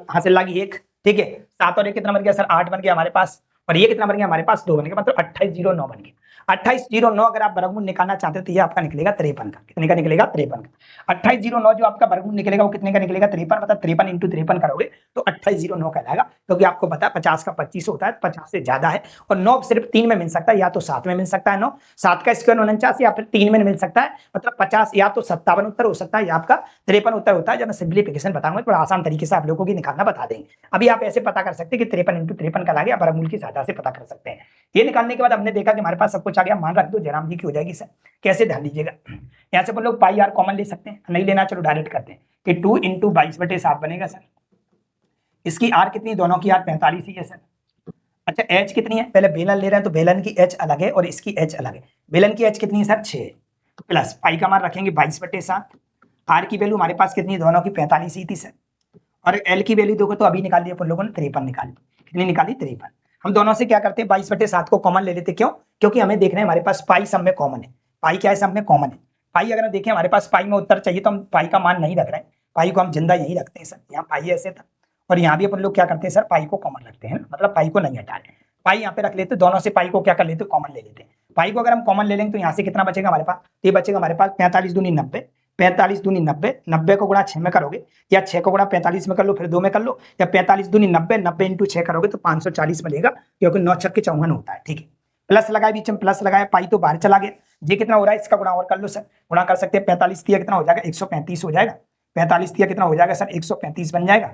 हासिल लागी 1, ठीक है। 7 और 1 कितना बन गया सर 8 बन गया हमारे पास, और ये कितना बन गया हमारे पास 2 बन गया, मतलब 2809 बन गया। 2809 अगर आप वर्गमूल निकालना चाहते हो तो ये आपका निकलेगा 53 का, कितने का निकलेगा 53 का। 2809 जो आपका वर्गमूल निकलेगा वो कितने का निकलेगा 53, मतलब 53 इंटू 53 करोगे तो 2809 कहलाएगा, क्योंकि आपको पता है 50 का 25 होता है, 50 से ज्यादा है, और 9 सिर्फ 3 में मिल सकता है, या तो 7 में मिल सकता है 9, 7 का स्क्वायर 49 या फिर 3 में मिल सकता है, मतलब 50 या तो 57 उत्तर हो सकता है या आपका 53 उत्तर होता है। जब मैं सिंप्लीफिकेशन बताऊंगा थोड़ा आसान तरीके से आप लोगों को निकालना बता देंगे। अभी आप ऐसे पता कर सकते हैं कि 53 इंटू 53 का ला गया, वर्गमूल की सहायता से पता कर सकते हैं। ये निकालने के बाद हमने देखा कि हमारे पास सब कुछ आ गया, मान रख दो जयराम जी की हो जाएगी सर। कैसे ध्यान दीजिएगा, यहाँ से अपन लोग पाई आर कॉमन ले सकते हैं, नहीं लेना चलो डायरेक्ट करते हैं कि 2 इंटू 22/7 बनेगा सर। इसकी आर कितनी, दोनों की आर 45 ही है सर। अच्छा एच कितनी है, पहले बेलन ले रहे हैं तो बेलन की एच अलग है और इसकी एच अलग है। बेलन की एच कितनी है सर 6, प्लस पाई का मान रखेंगे 22/7, आर की वैल्यू हमारे पास कितनी है, दोनों की 45 ही थी सर, और एल की वैल्यू देखो तो अभी निकाल दी अपन लोगों ने 53 निकाली, कितनी निकाली 53। हम दोनों से क्या करते हैं 22/7 को कॉमन ले लेते, क्यों, क्योंकि हमें देखना है हमारे पास पाई सब में कॉमन है, पाई क्या है सब में कॉमन है। पाई अगर देखें हमारे पास पाई में उत्तर चाहिए तो हम पाई का मान नहीं रख रहे हैं, पाई को हम जिंदा यही रखते हैं सर, यहाँ पाई ऐसे था, और यहाँ भी अपन लोग क्या करते हैं सर पाई को कॉमन रखते हैं, मतलब पाई को नहीं हटा रहे, पाई यहाँ पे रख लेते, दोनों से पाई को क्या कर लेते कॉमन ले लेते हैं। पाई को अगर हम कॉमन ले लेंगे तो यहाँ से कितना बचेगा हमारे पास, ये बचेगा हमारे पास 45 दूनी 90, 45 दूनी 90, 90 को गुणा 6 में करोगे, या 6 को गुणा 45 में कर लो, फिर 2 में कर लो, या 45 दूनी 90, 90 इंटू 6 करोगे तो 540 मिलेगा, क्योंकि 9 छक्के 54 होता है, ठीक है। प्लस लगाए बीच में, प्लस लगाया, पाई तो बाहर चला गया, ये कितना हो रहा है इसका गुणा और कर लो सर, गुणा कर सकते हैं 45 दिया कितना हो जाएगा 135 हो जाएगा, 45 दिया कितना हो जाएगा सर 135 बन जाएगा,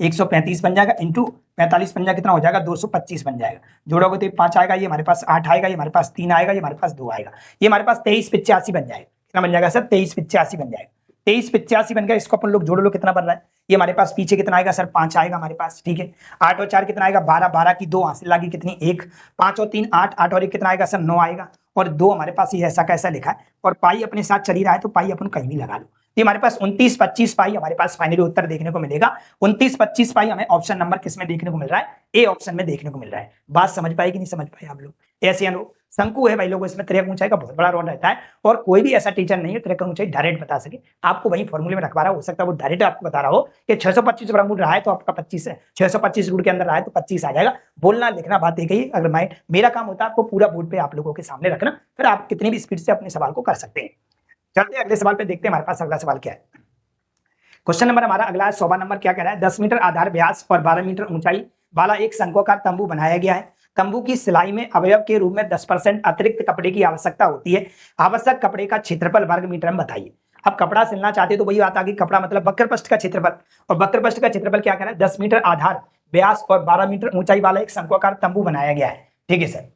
135 बन जाएगा, इंटू 45 बन जाएगा कितना हो जाएगा 225 बन जाएगा, जोड़ोगे तो 5 आएगा, ये हमारे पास 8 आएगा, ये हमारे पास 3 आएगा, ये हमारे पास 2 आएगा, ये हमारे पास 2385 बन जाएगा, कितना बन जाएगा सर 2385 बन जाएगा, 2385 बन गया, इसको अपन लोग जोड़ लो कितना बन रहा है, ये हमारे पास पीछे कितना आएगा सर 5 आएगा हमारे पास, ठीक है। 8 और 4 कितना आएगा 12, 12 की 2 हासिल लागी कितनी 1, 5 और 3 8, 8 और 1 कितना आएगा सर 9 आएगा, और 2 हमारे पास ये ऐसा कैसा लिखा है, और पाई अपने साथ चली रहा है तो पाई अपन कहीं भी लगा लो, ये हमारे पास 29 25 पाई हमारे पास फाइनली उत्तर देखने को मिलेगा। 29 25 पाई हमें ऑप्शन नंबर किसमें देखने को मिल रहा है, ए ऑप्शन में देखने को मिल रहा है। बात समझ पाए कि नहीं समझ पाए आप लोग, ऐसे अनुरूप शंकु है भाई लोगों, इसमें त्रिक ऊंचाई का बहुत बड़ा रोल रहता है, और कोई भी ऐसा टीचर नहीं है त्रिक ऊंचाई डायरेक्ट बता सके, आपको वही फॉर्मूले में रखवा रहा हो सकता है वो डायरेक्ट आपको बता रहा हो कि 625 वर्गमूल रहा है तो आपका 25 है, 625 रूट के अंदर रहा है तो 25 आ जाएगा। बोलना लिखना बात एक ही, अगर मैं मेरा काम होता है आपको पूरा बोर्ड पे आप लोगों के सामने रखना, फिर आप कितनी भी स्पीड से अपने सवाल को कर सकते हैं। चलते हैं अगले सवाल पे, देखते हैं हमारे पास अगला सवाल क्या है। क्वेश्चन नंबर हमारा अगला है 100वां नंबर, क्या कह रहा है 10 मीटर आधार व्यास और 12 मीटर ऊंचाई वाला एक शंक्वाकार तंबू बनाया गया है। तंबू की सिलाई में अवयव के रूप में 10% अतिरिक्त कपड़े की आवश्यकता होती है, आवश्यक कपड़े का क्षेत्रफल वर्ग मीटर में बताइए। अब कपड़ा सिलना चाहते तो वही बात आ गई, कपड़ा मतलब वक्रपृष्ठ का क्षेत्रफल, और वक्रपृष्ठ का क्षेत्रफल क्या कह रहा है 10 मीटर आधार व्यास और 12 मीटर ऊंचाई वाला एक शंक्वाकार तंबू बनाया गया है, ठीक है सर।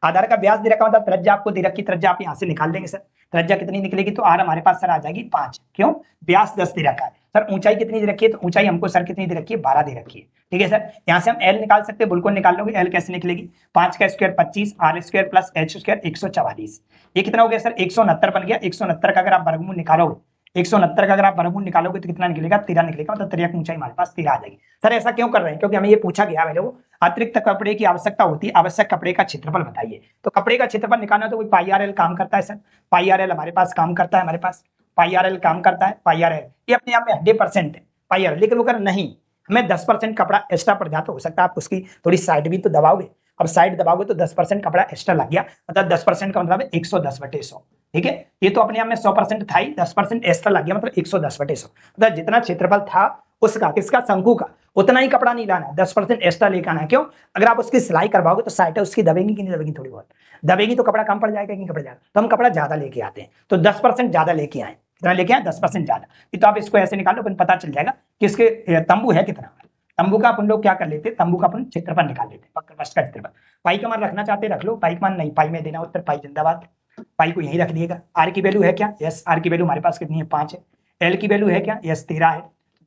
आधार का व्यास दे रखा, मतलब त्रिज्या आपको दे रखी, त्रिज्या आप यहाँ से निकाल देंगे सर, त्रिज्या कितनी निकलेगी तो आर हमारे पास सर आ जाएगी 5, क्यों व्यास 10 दे रखा है सर, ऊंचाई कितनी दे रखी है तो ऊंचाई हमको सर कितनी दे रखी है 12 दे रखी है, ठीक है सर। यहाँ से हम एल निकाल सकते हैं, बिल्कुल निकाल लोगे, एल कैसे निकलेगी 5 का square 25, R square plus H square 144, ये कितना हो गया सर 169 बन गया। 169 का अगर आप वर्गमूल निकालोगे, 169 का अगर आप वर्गमूल निकालोगे तो कितना निकलेगा 13 निकलेगा, मतलब 13 की ऊंचाई हमारे पास 13 आ जाएगी। सर ऐसा क्यों कर रहे हैं, क्योंकि हमें ये पूछा गया है लोगों, अतिरिक्त कपड़े की आवश्यकता होती है, आवश्यक कपड़े का क्षेत्रफल बताइए। तो कपड़े का क्षेत्रफल निकालना तो कोई पाई आर एल काम करता है सर, पाई आर एल हमारे पास काम करता है, हमारे पास पाई आर एल काम करता है, पाई आर एल ये अपने आप में 100% है पाई आर एल, लेकिन वो अगर नहीं हमें 10% कपड़ा एक्स्ट्रा पड़ जाता हो सकता है, आप उसकी थोड़ी साइड भी तो दबाओगे, अब साइड दबाओगे तो 10% कपड़ा एक्स्ट्रा लग गया, मतलब 10% का मतलब 110/100, ठीक है, ये तो अपने आप में 100% था ही, 10% एक्स्ट्रा लग गया, मतलब 110/100, मतलब जितना क्षेत्रफल था उसका, किसका, शंकु का, उतना ही कपड़ा नहीं लाना है, 10% एक्स्ट्रा लेकर आना है। क्यों? अगर आप उसकी सिलाई करवाओगे तो साइटें उसकी दबेंगी कि नहीं दबेंगी, थोड़ी बहुत दबेगी तो कपड़ा कम पड़ जाएगा कि नहीं पड़ जाएगा, तो हम कपड़ा ज्यादा लेके आते हैं, तो 10% ज्यादा लेके आए, कितना लेके आए, 10% ज्यादा। तो आप इसको ऐसे निकालो, अपन पता चल जाएगा कि इसके तंबू है कितना। तंबू का अपन लोग क्या कर लेते हैं, तंबू का अपन क्षेत्रफल निकाल लेते हैं, वक्र पृष्ठ का क्षेत्रफल। पाई का मान रखना चाहते रख लो, पाई का मान नहीं, पाई में देना उत्तर, पाई जिंदाबाद, पाई को यहीं रख दिएगा। आर की वैल्यू है क्या, यस, आर की वैल्यू हमारे पास कितनी है, 5 है। एल की वैल्यू है क्या, यस, 13 है,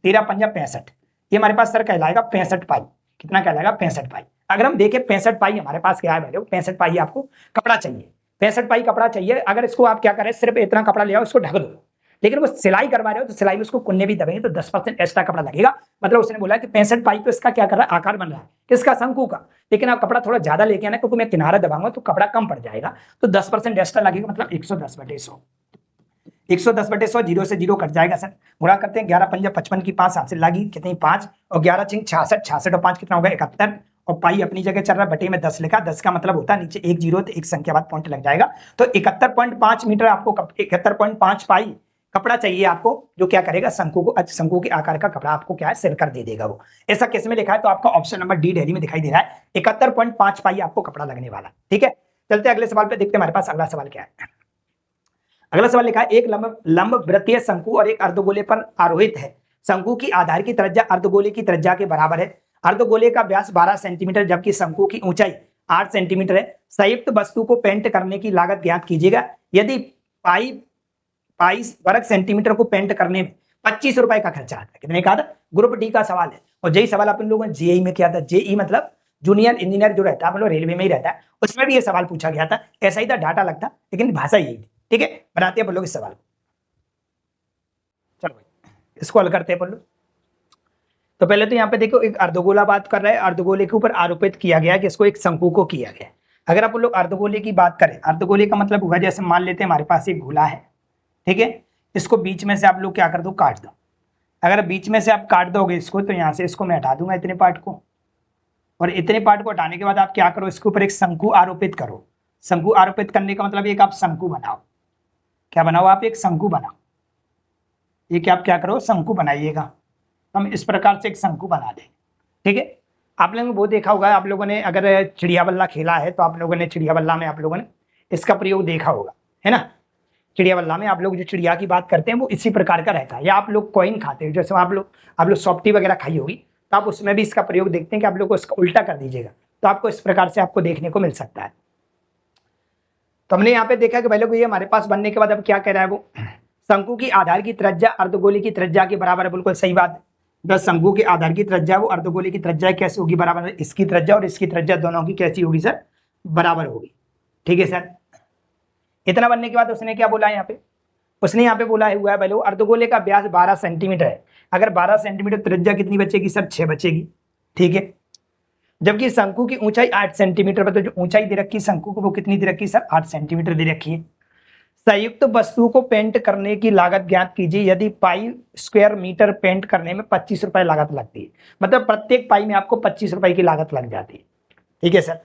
13 पंजा 65, ये हमारे पास सर कहलाएगा 65 पाई, कितना कहलाएगा, 65 पाई। अगर हम देखें 65 पाई हमारे पास क्या है भाई, 65 पाई आपको कपड़ा चाहिए, 65 पाई कपड़ा चाहिए। अगर इसको आप क्या करें, सिर्फ इतना कपड़ा ले आओ, इसको ढक दो, लेकिन वो सिलाई करवा रहे हो तो सिलाई में उसको कुन्ने भी दबेंगे तो 10% एक्स्ट्रा कपड़ा लगेगा। मतलब उसने बोला कि 65 पाई तो इसका क्या कर रहा है, आकार बन रहा है, किसका, शंकु का, लेकिन आप कपड़ा थोड़ा ज्यादा लेके आना, क्योंकि मैं किनारा दबाऊंगा तो कपड़ा कम पड़ जाएगा, तो 10% एक्स्ट्रा लगेगा, मतलब 110/100, 110/100, 0 से 0 कट जाएगा सर, गुणा करते हैं, 11 पंजा 55 की 5 हाथ से लगी, कितनी 5, और 11 छिंग 66, 66 और 5 कितना होगा, 71, और पाई अपनी जगह चल रहा है, बटे में 10 लिखा, 10 का मतलब होता है नीचे एक जीरो तो एक संख्या बाद पॉइंट लग जाएगा, तो 71.5 मीटर आपको, 71.5 पाई कपड़ा चाहिए आपको, जो क्या करेगा, शंकु के आकार का कपड़ा आपको क्या है, सिलकर दे देगा वो। ऐसा किस में लिखा है, तो आपका ऑप्शन नंबर डी दिल्ली में दिखाई दे रहा है, 71.5 पाई आपको कपड़ा लगने वाला। ठीक है, चलते अगले सवाल पे, देखते हैं हमारे पास अगला सवाल क्या है। अगला सवाल लिखा है, एक लंब वृत्तीय शंकु और एक अर्धगोले पर आरोहित है, शंकु की आधार की त्रिज्या अर्धगोले की त्रिज्या के बराबर है, अर्धगोले का व्यास 12 सेंटीमीटर जबकि शंकु की ऊंचाई 8 सेंटीमीटर है, संयुक्त वस्तु को पेंट करने की लागत ज्ञात कीजिएगा। यदि पाई 22 वर्ग सेंटीमीटर को पेंट करने में 25 रुपए का खर्चा आता है, कितने का था, ग्रुप डी का सवाल है, और यही सवाल अपन लोगों ने जेई में किया था, जेई मतलब जूनियर इंजीनियर जो रहता है, मतलब रेलवे में ही रहता है, उसमें भी ये सवाल पूछा गया था, ऐसा ही था, डाटा लगता, लेकिन भाषा यही थी। ठीक है, बनाते हैं अपन लोग इस सवाल को, चलो भाई इसको हल करते हैं अपन लोग। तो पहले तो यहाँ पे देखो, एक अर्धगोला बात कर रहे हैं, अर्धगोले के ऊपर आरोपित किया गया कि इसको एक शंकु को किया गया। अगर अपन लोग अर्धगोले की बात करें, अर्धगोले का मतलब हुआ, जैसे मान लेते हैं हमारे पास एक गोला है, ठीक है, इसको बीच में से आप लोग क्या कर दो, काट दो। अगर बीच में से आप काट दोगे इसको, तो यहाँ से इसको मैं हटा दूंगा इतने पार्ट को, और इतने पार्ट को हटाने के बाद आप क्या करो, इसके ऊपर एक शंकु आरोपित करो। शंकु आरोपित करने का मतलब एक आप शंकु बनाओ, क्या बनाओ, आप एक शंकु बनाओ, ये क्या आप क्या करो, शंकु बनाइएगा। हम इस प्रकार से एक शंकु बना दें। ठीक है, आप लोगों ने वो देखा होगा, आप लोगों ने अगर चिड़िया बल्ला खेला है तो आप लोगों ने चिड़िया बल्ला में आप लोगों ने इसका प्रयोग देखा होगा, है ना। चिड़िया बल्ला में आप लोग जो चिड़िया की बात करते हैं वो इसी प्रकार का रहता है, या आप लोग कॉइन खाते हो, जैसे आप लोग सॉफ्टी वगैरह खाई होगी, तो आप उसमें भी इसका प्रयोग देखते हैं कि आप लोग को इसका उल्टा कर दीजिएगा, तो आपको इस प्रकार से आपको देखने को मिल सकता है। तो हमने यहाँ पे देखा कि पहले को ये हमारे पास बनने के बाद अब क्या कह रहा है वो, शंकु की आधार की त्रिज्या अर्धगोले की त्रिज्या के बराबर है, बिल्कुल सही बात है। बस शंकु के आधार की त्रिज्या वो अर्धगोले की त्रिज्या कैसे होगी, बराबर है, इसकी त्रिज्या और इसकी त्रिज्या दोनों की कैसी होगी सर, बराबर होगी। ठीक है सर, इतना बनने के बाद उसने क्या बोला यहाँ पे, उसने यहाँ पे बोला है हुआ है पहले, अर्धगोले का व्यास 12 सेंटीमीटर है, अगर 12 सेंटीमीटर त्रिज्या कितनी बचेगी सर, 6 बचेगी। ठीक है, जबकि शंकु की ऊंचाई 8 सेंटीमीटर पर, तो जो ऊंचाई दे रखी है शंकु को वो कितनी दे रखी है सर, 8 सेंटीमीटर दे रखी है। संयुक्त वस्तु को पेंट करने की लागत ज्ञात कीजिए, यदि पाई स्क्वायर मीटर पेंट करने में 25 रुपए लागत लगती है, मतलब प्रत्येक पाई में आपको 25 रुपए की लागत लग जाती है। ठीक है सर,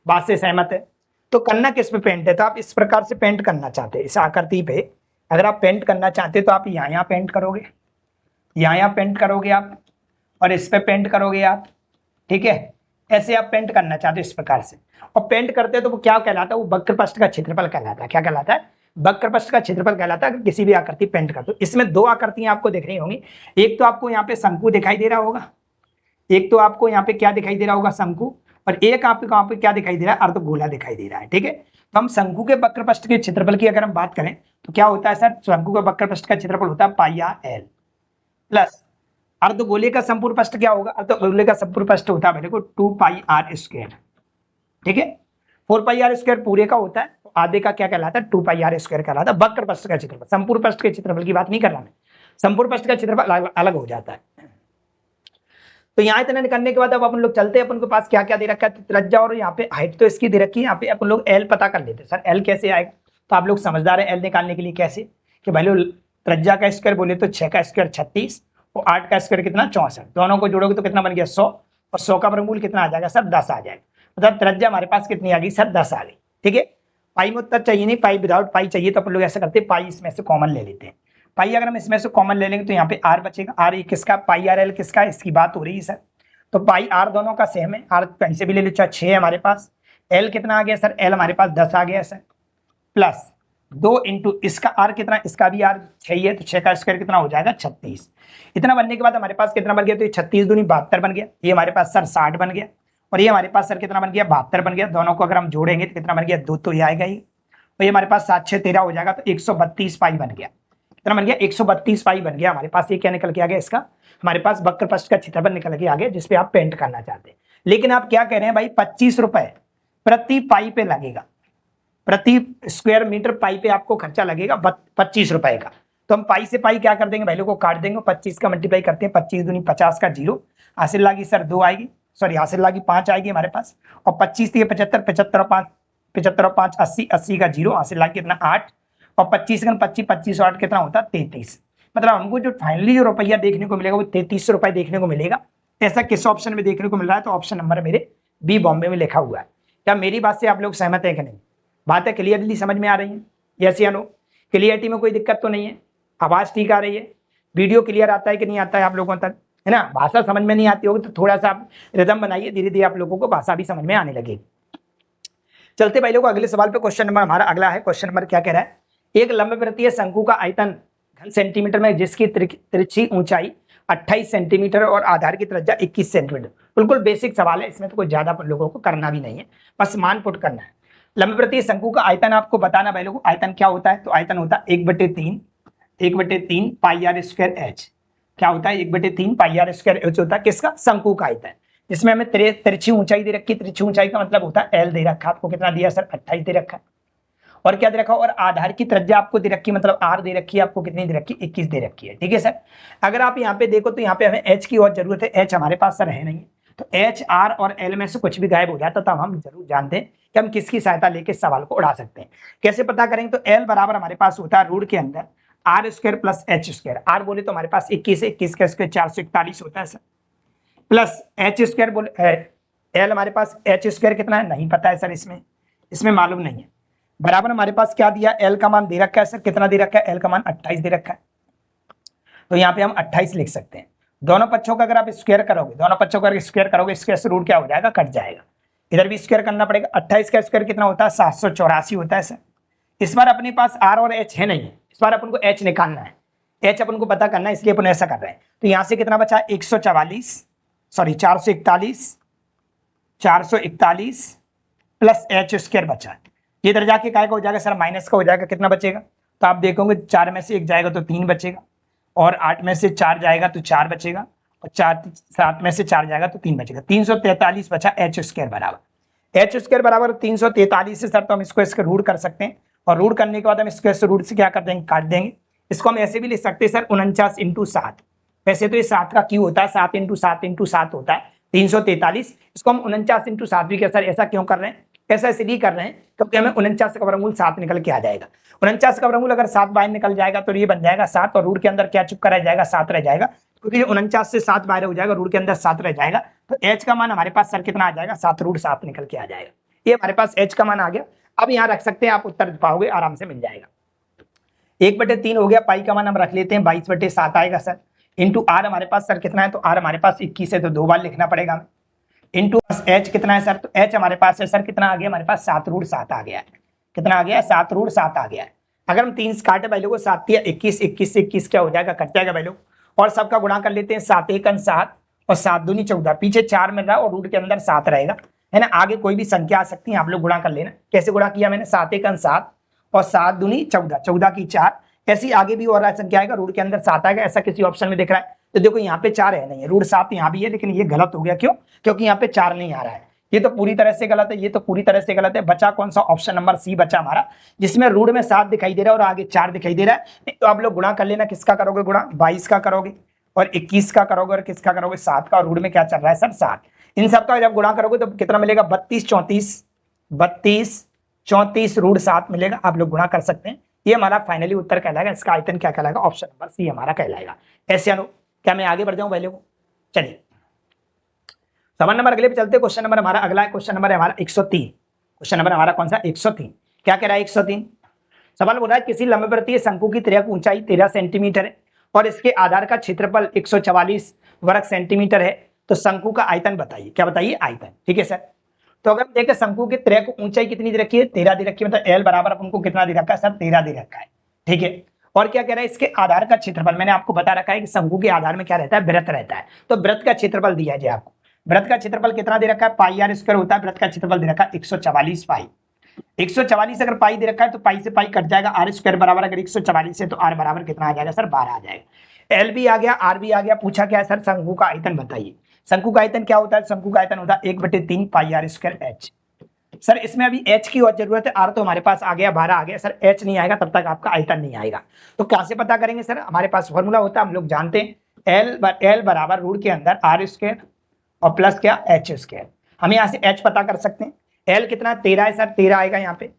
बात से सहमत है। तो करना किस पे पेंट है, तो आप इस प्रकार से पेंट करना चाहते हैं, इस आकृति पे अगर आप पेंट करना चाहते हैं तो आप यहाँ पेंट करोगे, यहाँ पेंट करोगे आप, और इस पे पेंट करोगे आप। ठीक है, ऐसे आप पेंट करना चाहते हो इस प्रकार से, और पेंट करते हैं तो वो क्या कहलाता है, वो वक्रपृष्ठ का क्षेत्रफल कहलाता है। क्या कहलाता है, वक्रपृष्ठ का क्षेत्रफल कहलाता है। किसी भी आकृति पेंट कर दो, इसमें दो आकृतियां आपको दिख रही होंगी, एक तो आपको यहाँ पे शंकु दिखाई दे रहा होगा, एक तो आपको यहाँ पे क्या दिखाई दे रहा होगा, शंकु, और एक आपको यहाँ पे क्या दिखाई दे रहा है, अर्धगोला दिखाई दे रहा है। ठीक है, तो हम शंकु के वक्रपृष्ठ के क्षेत्रफल की अगर हम बात करें तो क्या होता है सर, शंकु का वक्रपृष्ठ का क्षेत्रफल होता है पाई आर एल, प्लस अर्धगोले का संपूर्ण पृष्ठ क्या होगा, अर्धगोले का संपूर्ण पृष्ठ होता है मेरे को 2 पाई आर स्क्वायर। ठीक है, 4 पाई आर स्क्वायर पूरे का होता है, तो आधे का क्या कहलाता है, 2 पाई आर स्क्वायर कहलाता है वक्रपृष्ठ का क्षेत्रफल। संपूर्ण पृष्ठ के क्षेत्रफल की बात नहीं कर रहा मैं, संपूर्ण पृष्ठ का क्षेत्रफल अलग हो जाता है। तो यहाँ इतना करने के बाद अब अपन लोग चलते हैं, अपन के पास क्या क्या दे रखा है, त्रिज्या और यहाँ पे हाइट तो इसकी दे रखी है, यहाँ पे अपन लोग एल पता कर लेते हैं। सर एल कैसे आएगा, तो आप लोग समझदार है, एल निकालने के लिए कैसे, कि भाई त्रिज्या का स्क्वायर बोले तो 6 का स्क्वायर 36, और 8 का स्क्वायर कितना 64, दोनों को जोड़ोगे तो कितना बन गया 100, और 100 का वर्गमूल कितना आ जाएगा सर 10 आ जाएगा, मतलब त्रिज्या हमारे पास कितनी आ गई सर 10 आ गई। ठीक है, पाई में उत्तर चाहिए नहीं, पाई विदाउट पाई चाहिए तो अपन लोग ऐसा करते हैं पाई इसमें से कॉमन ले लेते हैं। पाई अगर हम इसमें से कॉमन ले लेंगे तो यहाँ पे आर बचेगा। आर किसका, पाई आर एल किसका, इसकी बात हो रही है सर। तो पाई आर दोनों का सेम है, आर कहीं से भी ले लो, चाहे 6 है हमारे पास। एल कितना आ गया सर, एल हमारे पास 10 आ गया सर, प्लस 2 इंटू इसका आर कितना, इसका भी आर 6 है, तो 6 का स्क्वायर कितना हो जाएगा 36। इतना बनने के बाद हमारे पास कितना बन गया, तो ये 36 दूनी 72 बन गया। ये हमारे पास सर 60 बन गया, और ये हमारे पास सर कितना बन गया 72 बन गया। दोनों को अगर हम जोड़ेंगे तो कितना बन गया 2, तो ये आएगा ही। और ये हमारे पास 7 6 13 हो जाएगा, तो 132 पाई बन गया। कितना बन गया 132 पाई बन गया हमारे पास। ये क्या निकल के आ गया, इसका हमारे पास वक्र पृष्ठ का क्षेत्रफल निकल के आ गया, जिसपे आप पेंट करना चाहते हैं। लेकिन आप क्या कह रहे हैं भाई, 25 रुपए प्रति पाई पे लगेगा, प्रति स्क्वायर मीटर पाई पे आपको खर्चा लगेगा 25 रुपए का। तो हम पाई से पाई क्या कर देंगे, वैल्यू को काट देंगे, 25 का मल्टीप्लाई करते हैं, 25 दूनी 50 का 0, हासिल लागी सर 2 आएगी, सॉरी हासिल लागी 5 आएगी हमारे पास। और 25 थी 75, 75 और 5 75 और 5 80, 80 का 0, हासिल लागी कितना 8, और 25 का 25, 25 और 8 कितना होता है 33। मतलब हमको जो फाइनली जो रुपया देखने को मिलेगा वो 33 रुपए देखने को मिलेगा। ऐसा किस ऑप्शन में देखने को मिल रहा है, तो ऑप्शन नंबर मेरे बी बॉम्बे में लिखा हुआ है। क्या मेरी बात से आप लोग सहमत है कि नहीं, बातें क्लियरली समझ में आ रही है, यस या नो? क्लियरिटी में कोई दिक्कत तो नहीं है, आवाज ठीक आ रही है, वीडियो क्लियर आता है कि नहीं आता है आप लोगों तक, है ना? भाषा समझ में नहीं आती होगी तो थोड़ा सा आप रिदम बनाइए, धीरे धीरे आप लोगों को भाषा भी समझ में आने लगेगी। चलते भाई लोग अगले सवाल पे। क्वेश्चन नंबर हमारा अगला है। क्वेश्चन नंबर क्या कह रहा है, एक लंबवृत्तीय शंकु का आयतन घन सेंटीमीटर में, जिसकी तिरछी ऊंचाई 28 सेंटीमीटर और आधार की त्रिज्या 21 सेंटीमीटर। बिल्कुल बेसिक सवाल है, इसमें तो कोई ज्यादा लोगों को करना भी नहीं है, बस मान पुट करना है। लंबवृत्तीय शंकु का आयतन आपको बताना भाई लोगों, आयतन क्या होता है, तो आयतन होता है 1/3 पाई आर स्क्वायर एच। क्या होता है 1/3 पाई आर स्क्वायर एच होता है किसका, शंकु का आयतन, जिसमें हमें तिरछी ऊंचाई दे रखी। तिरछी ऊंचाई का मतलब होता है एल दे रखा, आपको कितना दिया सर 28 दे रखा। और क्या दे रखा, और आधार की त्रिज्या आपको दे रखी, मतलब आर दे रखी है आपको, कितनी दे रखी 21 दे रखी है, ठीक है सर। अगर आप यहाँ पे देखो तो यहाँ पे हमें एच की और जरूरत है, एच हमारे पास सर है नहीं, तो एच आर और एल में से कुछ भी गायब हो जाता तब हम जरूर जानते हैं कि हम किसकी सहायता लेके सवाल को उड़ा सकते हैं। कैसे पता करेंगे, तो एल बराबर हमारे पास होता है रूट के अंदर are square plus H square. R बोले तो हमारे पास 21 है, 21 का स्क्वायर 441 होता है सर, प्लस एच स्क्वायर बोले एल हमारे पास एच स्क्वायर कितना है नहीं पता है सर, इसमें मालूम नहीं है। बराबर हमारे पास क्या दिया, एल का मान दे रखा है सर, कितना दे रखा है, एल का मान 28 दे रखा है, तो यहाँ पे हम 28 लिख सकते हैं। दोनों पक्षों का अगर आप स्क्वायर करोगे, दोनों पक्षों का स्क्वायर करोगे, स्क्वायर से रूट क्या हो जाएगा, कट जाएगा, इधर भी स्क्वायर करना पड़ेगा। 28 का स्क्वायर कितना होता है 784 होता है सर। इस बार अपने पास आर और एच है नहीं, इस बार अपन को एच निकालना है, एच अपन को पता करना है, इसलिए अपन ऐसा कर रहे हैं। तो यहाँ से कितना बचा 441 प्लस एच स्क्वायर बचा। ये इधर जाके काय का हो जाएगा सर, माइनस का हो जाएगा, कितना बचेगा, तो आप देखोगे 4 में से 1 जाएगा तो 3 बचेगा, और 8 में से 4 जाएगा तो 4 बचेगा, और 7 में से 4 जाएगा तो 3 बचेगा। 343 बचा एच स्क्वायर बराबर, एच स्क्वायर बराबर 343 से सर, तो हम इसको इसका रूट कर सकते हैं, और रूट करने के बाद हम इसको इस रूट से क्या कर देंगे, काट देंगे। इसको हम ऐसे भी लिख सकते हैं सर 49 × 7, वैसे तो ये 7 का क्यू होता है, 7 × 7 × 7 होता है 343, इसको हम 49 × 7 भी कर सर। ऐसा क्यों कर रहे हैं, ऐसा इसलिए कर रहे हैं क्योंकि हमें 49 का वर्गमूल 7 निकल के आ जाएगा। 49 का वर्गमूल अगर 7 बाहर निकल जाएगा तो ये बन जाएगा 7, और रूट के अंदर क्या चुपका रह जाएगा 7 रह जाएगा, क्योंकि ये 49 से 7 बाहर हो जाएगा, रूट के अंदर 7 रह जाएगा, तो एच का मान हमारे पास सर कितना आ जाएगा 7√7 निकल के आ जाएगा। ये हमारे पास एच का मान आ गया। अब यहाँ रख सकते हैं, आप उत्तर पाओगे आराम से मिल जाएगा। 1/3 हो गया, पाई का मान हम रख लेते हैं 22/7 आएगा सर, इंटू आर हमारे पास सर कितना है, तो आर हमारे पास 21 है, तो 2 बार लिखना पड़ेगा हमें, इंटू एच कितना है सर, तो एच हमारे पास है सर कितना आ गया, हमारे पास 7√7 आ गया है। कितना आ गया 7√7 आ गया है। अगर हम 3 काटे भाई लोगों, 7 या 21, 21 से 21 क्या हो जाएगा, कट जाएगा भाई लोग, और सबका गुणा कर लेते हैं, 7 × 7 और 7 दूनी 14, पीछे 4 मिल रहा है और रूट के अंदर 7 रहेगा, है ना। आगे कोई भी संख्या आ सकती है, आप लोग गुणा कर लेना। कैसे गुणा किया मैंने, 7 × 7 और 7 दूनी 14, 14 की 4, ऐसी आगे भी और संख्या आएगा, रूट के अंदर 7 आएगा, ऐसा किसी ऑप्शन में दिख रहा है। तो देखो यहाँ पे 4 है नहीं है, रूट 7 यहाँ भी है, लेकिन ये गलत हो गया, क्यों, क्योंकि यहाँ पे 4 नहीं आ रहा है, ये तो पूरी तरह से गलत है, ये तो पूरी तरह से गलत है। बचा कौन सा, ऑप्शन नंबर सी बचा हमारा, जिसमें रूट में 7 दिखाई दे रहा है और आगे 4 दिखाई दे रहा है। तो आप लोग गुणा कर लेना, किसका करोगे गुणा, 22 का करोगे और 21 का करोगे और किसका करोगे 7 का, और रूट में क्या चल रहा है सर 7। इन सबका जब गुणा करोगे तो कितना मिलेगा 32 34 रूट 7 मिलेगा, आप लोग गुणा कर सकते हैं। ये हमारा फाइनली उत्तर कहलाएगा, इसका आयतन क्या कहलाएगा, ऑप्शन नंबर सी हमारा कहलाएगा। ऐसे अनु क्या मैं आगे बढ़ जाऊं पहले को, चलिए सवाल नंबर अगले पे चलते। क्वेश्चन नंबर हमारा अगला है, क्वेश्चन नंबर है हमारा 103। क्वेश्चन नंबर हमारा कौन सा 103। क्या कह रहा है 103। सवाल बोल रहा है किसी लंबवृत्तीय शंकु की त्रिज्या की ऊंचाई 13 सेंटीमीटर है और इसके आधार का क्षेत्रफल 144 वर्ग सेंटीमीटर है, तो शंकु का आयतन बताइए। क्या बताइए? आयतन। ठीक है सर। तो अगर हम देखें शंकु की त्रिज्या की ऊंचाई कितनी दे रखी है? 13 दे रखी है, मतलब एल बराबर हमको कितना दे रखा है सर? 13 दे रखा है। ठीक है। और क्या कह रहा है? इसके आधार का क्षेत्रफल मैंने आपको बता रखा है कि शंकु के आधार में क्या रहता है? वृत्त रहता है। तो वृत्त का क्षेत्रफल दिया है आपको। वृत्त का क्षेत्रफल कितना दे रखा है? पाई आर स्क्वायर होता है। वृत्त का क्षेत्रफल दे रखा है 144 पाई। 144 अगर पाई दे रखा है तो पाई से पाई कट जाएगा, आर स्क्वायर बराबर अगर 144 है तो आर बराबर कितना आ जाएगा सर? 12 आ जाएगा। एल भी आ गया, आर भी आ गया। पूछा क्या है सर? शंकु का आयतन बताइए। शंकु का आयतन क्या होता है? शंकु का आयतन होता है 1/3 pi are square H. Sir इसमें अभी एच की और जरूरत है, आर तो हमारे पास आ गया 12 आ गया सर, एच नहीं आएगा तब तक आपका आयतन नहीं आएगा। तो कैसे पता करेंगे सर? हमारे पास फॉर्मूला होता है, हम लोग जानते हैं एल बराबर रूट के अंदर आर स्क्वायर और प्लस क्या? H square. हम यहाँ से एच पता कर सकते हैं। एल कितना? 13 है सर, 13 आएगा यहाँ पे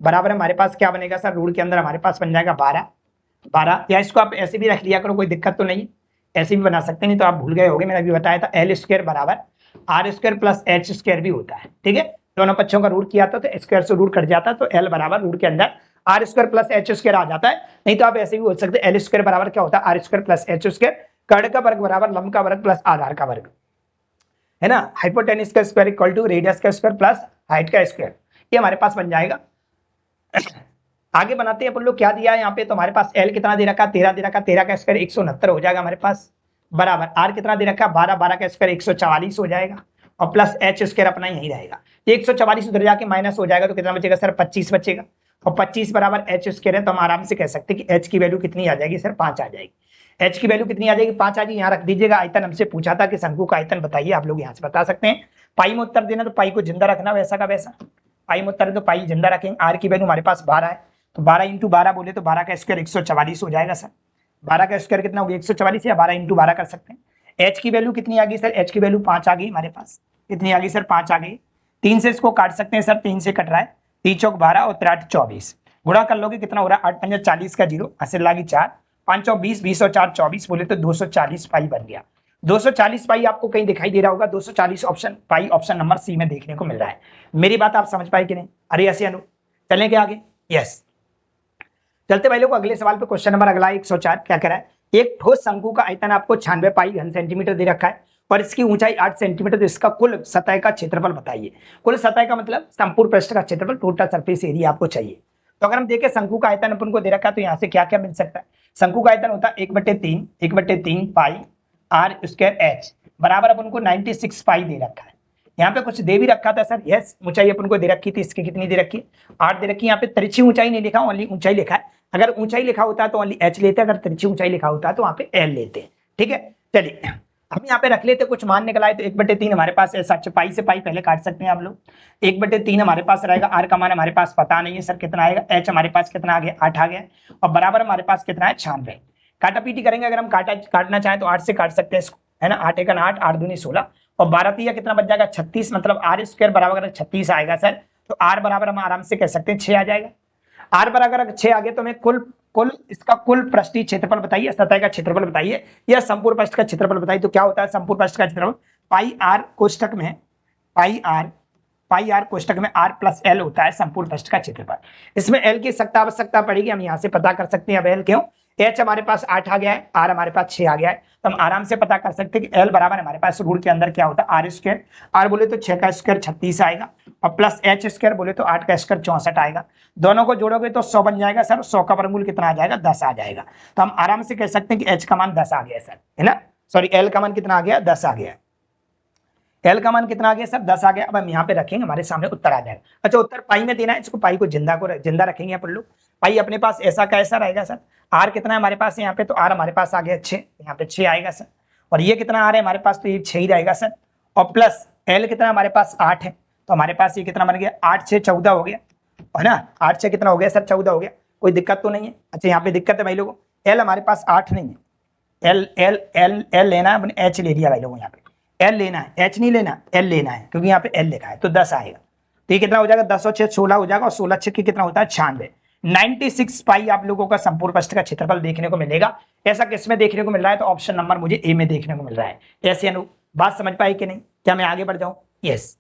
बराबर हमारे पास क्या बनेगा सर? रूट के अंदर हमारे पास बन जाएगा 12। या इसको आप ऐसे भी रख लिया करो, कोई दिक्कत तो नहीं, ऐसे भी बना सकते, नहीं तो आप भूल गए होगे, मैंने अभी बताया था एल स्क्वायर बराबर R square plus H square भी होता है। ठीक है, दोनों पक्षों का रूट किया था तो स्क्वायर से रूट कट जाता है, तो एल बराबर रूट के अंदर are square plus H square आ जाता है। नहीं तो आप ऐसे भी बोल सकते हैं एल स्क्वायर बराबर क्या होता है? R square plus H square, कर्ण का वर्ग बराबर लंब का वर्ग प्लस आधार का वर्ग, है ना। हाइपोटेनिस का स्क्वायर इक्वल टू रेडियस का स्क्वायर प्लस हाइट का स्क्वायर, ये हमारे पास बन जाएगा। आगे बनाते हैं अपन लोग, क्या दिया है यहाँ पे? तो हमारे पास एल कितना दे रखा? 13 दे रखा। 13 का स्क्वायर 169 हो जाएगा हमारे पास, बराबर आर कितना दे रखा? 12। 12 का स्क्वायर 144 हो जाएगा और प्लस एच स्क्वायर अपना यही रहेगा। 144 उधर जाके माइनस हो जाएगा तो कितना बचेगा सर? 25 बचेगा। और 25 बराबर एच स्क्वायर है, तो हम आराम से कह सकते हैं कि एच की वैल्यू कितनी आ जाएगी सर? 5 आ जाएगी। एच की वैल्यू कितनी आ जाएगी? 5 आ जाएगी। यहाँ रख दीजिएगा। आयतन हमसे पूछा था कि शंकु का आयतन बताइए, आप लोग यहाँ से बता सकते हैं। पाई में उत्तर देना तो पाई को जिंदा रखना वैसा का वैसा, पाई में उत्तर तो पाई जिंदा रखेंगे। आर की वैल्यू हमारे पास 12 है, तो 12 इंटू 12 बोले तो 12 का स्क्वायर 144 हो जाएगा सर। 12 का स्क्वायर कितना हो गया? 144, या 12 इंटू 12 कर सकते हैं। एच की वैल्यू कितनी आ गई सर? एच की वैल्यू 5 आ गई हमारे पास। कितनी आ गई सर? 5 आ गई। 3 से इसको काट सकते हैं सर, 3 से कट रहा है, 3 चौक 12 और 3 8 24, गुणा कर लोगे कितना हो रहा है? 8 5 40 का 0, हासिल लागी 4, 5 चौक 20, 20 और 4 24 बोले तो 240 पाई बन गया। 240 पाई आपको कहीं दिखाई दे रहा होगा, 240 option pi option number C में देखने को मिल रहा है। मेरी बात आप समझ पाए कि नहीं? अरे ऐसे अनु, चलें क्या आगे? यस, चलते भाई लोग अगले सवाल पे। क्वेश्चन नंबर अगला 104 क्या कह रहा है? एक ठोस शंकु का आयतन आपको 96 पाई घन सेंटीमीटर दे रखा है और इसकी ऊंचाई 8 सेंटीमीटर, तो इसका कुल सतह का क्षेत्रफल बताइए। कुल सतह का मतलब संपूर्ण पृष्ठ का क्षेत्रफल, टोटल सरफेस एरिया आपको चाहिए। तो अगर हम देखें शंकु का आयतन अपन को दे रखा है, तो यहाँ से क्या क्या मिल सकता है? शंकु का आयतन होता है 1/3 पाई आर स्क्वायर एच बराबर अपन को 96 पाई दे रखा है। यहाँ पे कुछ दे भी रखा था सर, यस, ऊंचाई अपन को दे रखी थी, इसकी कितनी दे रखी? 8 दे रखी। यहाँ पे तिरछी ऊंचाई नहीं लिखा, ओनली ऊंचाई लिखा है। अगर ऊंचाई लिखा होता तो ओनली एच लेते, अगर तिरछी ऊंचाई लिखा होता तो वहां पे एल लेते। ठीक है, चलिए हम यहाँ पे रख लेते, कुछ मान निकला है तो 1/3 हमारे पास है। सच पाई से पाई पहले काट सकते हैं आप लोग। 1/3 हमारे पास रहेगा। आर का मान हमारे पास पता नहीं है सर कितना आएगा। एच हमारे पास कितना आ गया? 8 आ गया। और बराबर हमारे पास कितना है? 96। काटा पीटी करेंगे, अगर हम काटना चाहें तो 8 से काट सकते हैं इसको, है ना। 8 1 8, 8 दूनी 16 और 12 3 कितना बच जाएगा? 36। मतलब आर स्क्वायर बराबर अगर 36 आएगा सर, तो आर बराबर हम आराम से कह सकते हैं 6 आ जाएगा। आर बराबर अगर 6 आ गया तो हमें इसका कुल पृष्ठीय क्षेत्रफल बताइए, सतह का क्षेत्रफल बताइए, या संपूर्ण पृष्ठ का क्षेत्रफल बताइए। तो क्या होता है संपूर्ण पृष्ठ का क्षेत्रफल? पाई आर कोष्टक में आर प्लस एल होता है संपूर्ण पृष्ठ का क्षेत्रफल। इसमें एल की आवश्यकता पड़ेगी, हम यहाँ से पता कर सकते हैं। अब एल क्यों? एच हमारे पास 8 आ गया है, आर हमारे पास 6 आ गया है, तो हम आराम से पता कर सकते हैं कि एल बराबर हमारे पास रूट के अंदर क्या होता है? R square. आर बोले तो 6 का स्क्वायर 36 आएगा और प्लस एच स्क्वायर बोले तो 8 का स्क्वायर 64 आएगा। दोनों को जोड़ोगे तो 100 बन जाएगा सर। 100 का वर्गमूल कितना आ जाएगा? 10 आ जाएगा। तो हम आराम से कह सकते हैं कि एच का मान 10 आ गया सर, है ना। सॉरी, एल का मान कितना आ गया? 10 आ गया। एल का मान कितना आ गया सर? 10 आ गया। अब हम यहाँ पे रखेंगे, हमारे सामने उत्तर आ जाएगा। अच्छा, उत्तर पाई में देना है, इसको पाई को जिंदा रखेंगे अपन लोग। पाई अपने पास ऐसा कैसा रहेगा सर? आर कितना है हमारे पास यहाँ पे? तो आर हमारे पास आ गया 6, यहाँ पे 6 आएगा सर। और ये कितना आ रहा है हमारे पास? तो ये 6 ही रहेगा सर। और प्लस एल कितना हमारे पास? 8 है, तो हमारे पास ये कितना बन गया? 8 6 14 हो गया, है ना। 8 6 कितना हो गया सर? 14 हो गया। कोई दिक्कत तो नहीं है? अच्छा, यहाँ पे दिक्कत है भाई लोगों, एल हमारे पास 8 नहीं है। एल लेना है, एच ले लिया भाई लोगों, यहाँ पे एल लेना है, एच नहीं लेना, एल लेना है, क्योंकि यहाँ पे एल लिखा है। तो 10 आएगा। तो ये कितना हो जाएगा? 10 और 6 16 हो जाएगा, और 16 6 कितना होता है? 96। 96 पाई आप लोगों का संपूर्ण पृष्ठ का क्षेत्रफल देखने को मिलेगा। ऐसा किसमें देखने को मिल रहा है? तो ऑप्शन नंबर मुझे ए में देखने को मिल रहा है। ऐसे बात समझ पाई कि नहीं? क्या मैं आगे बढ़ जाऊं? यस,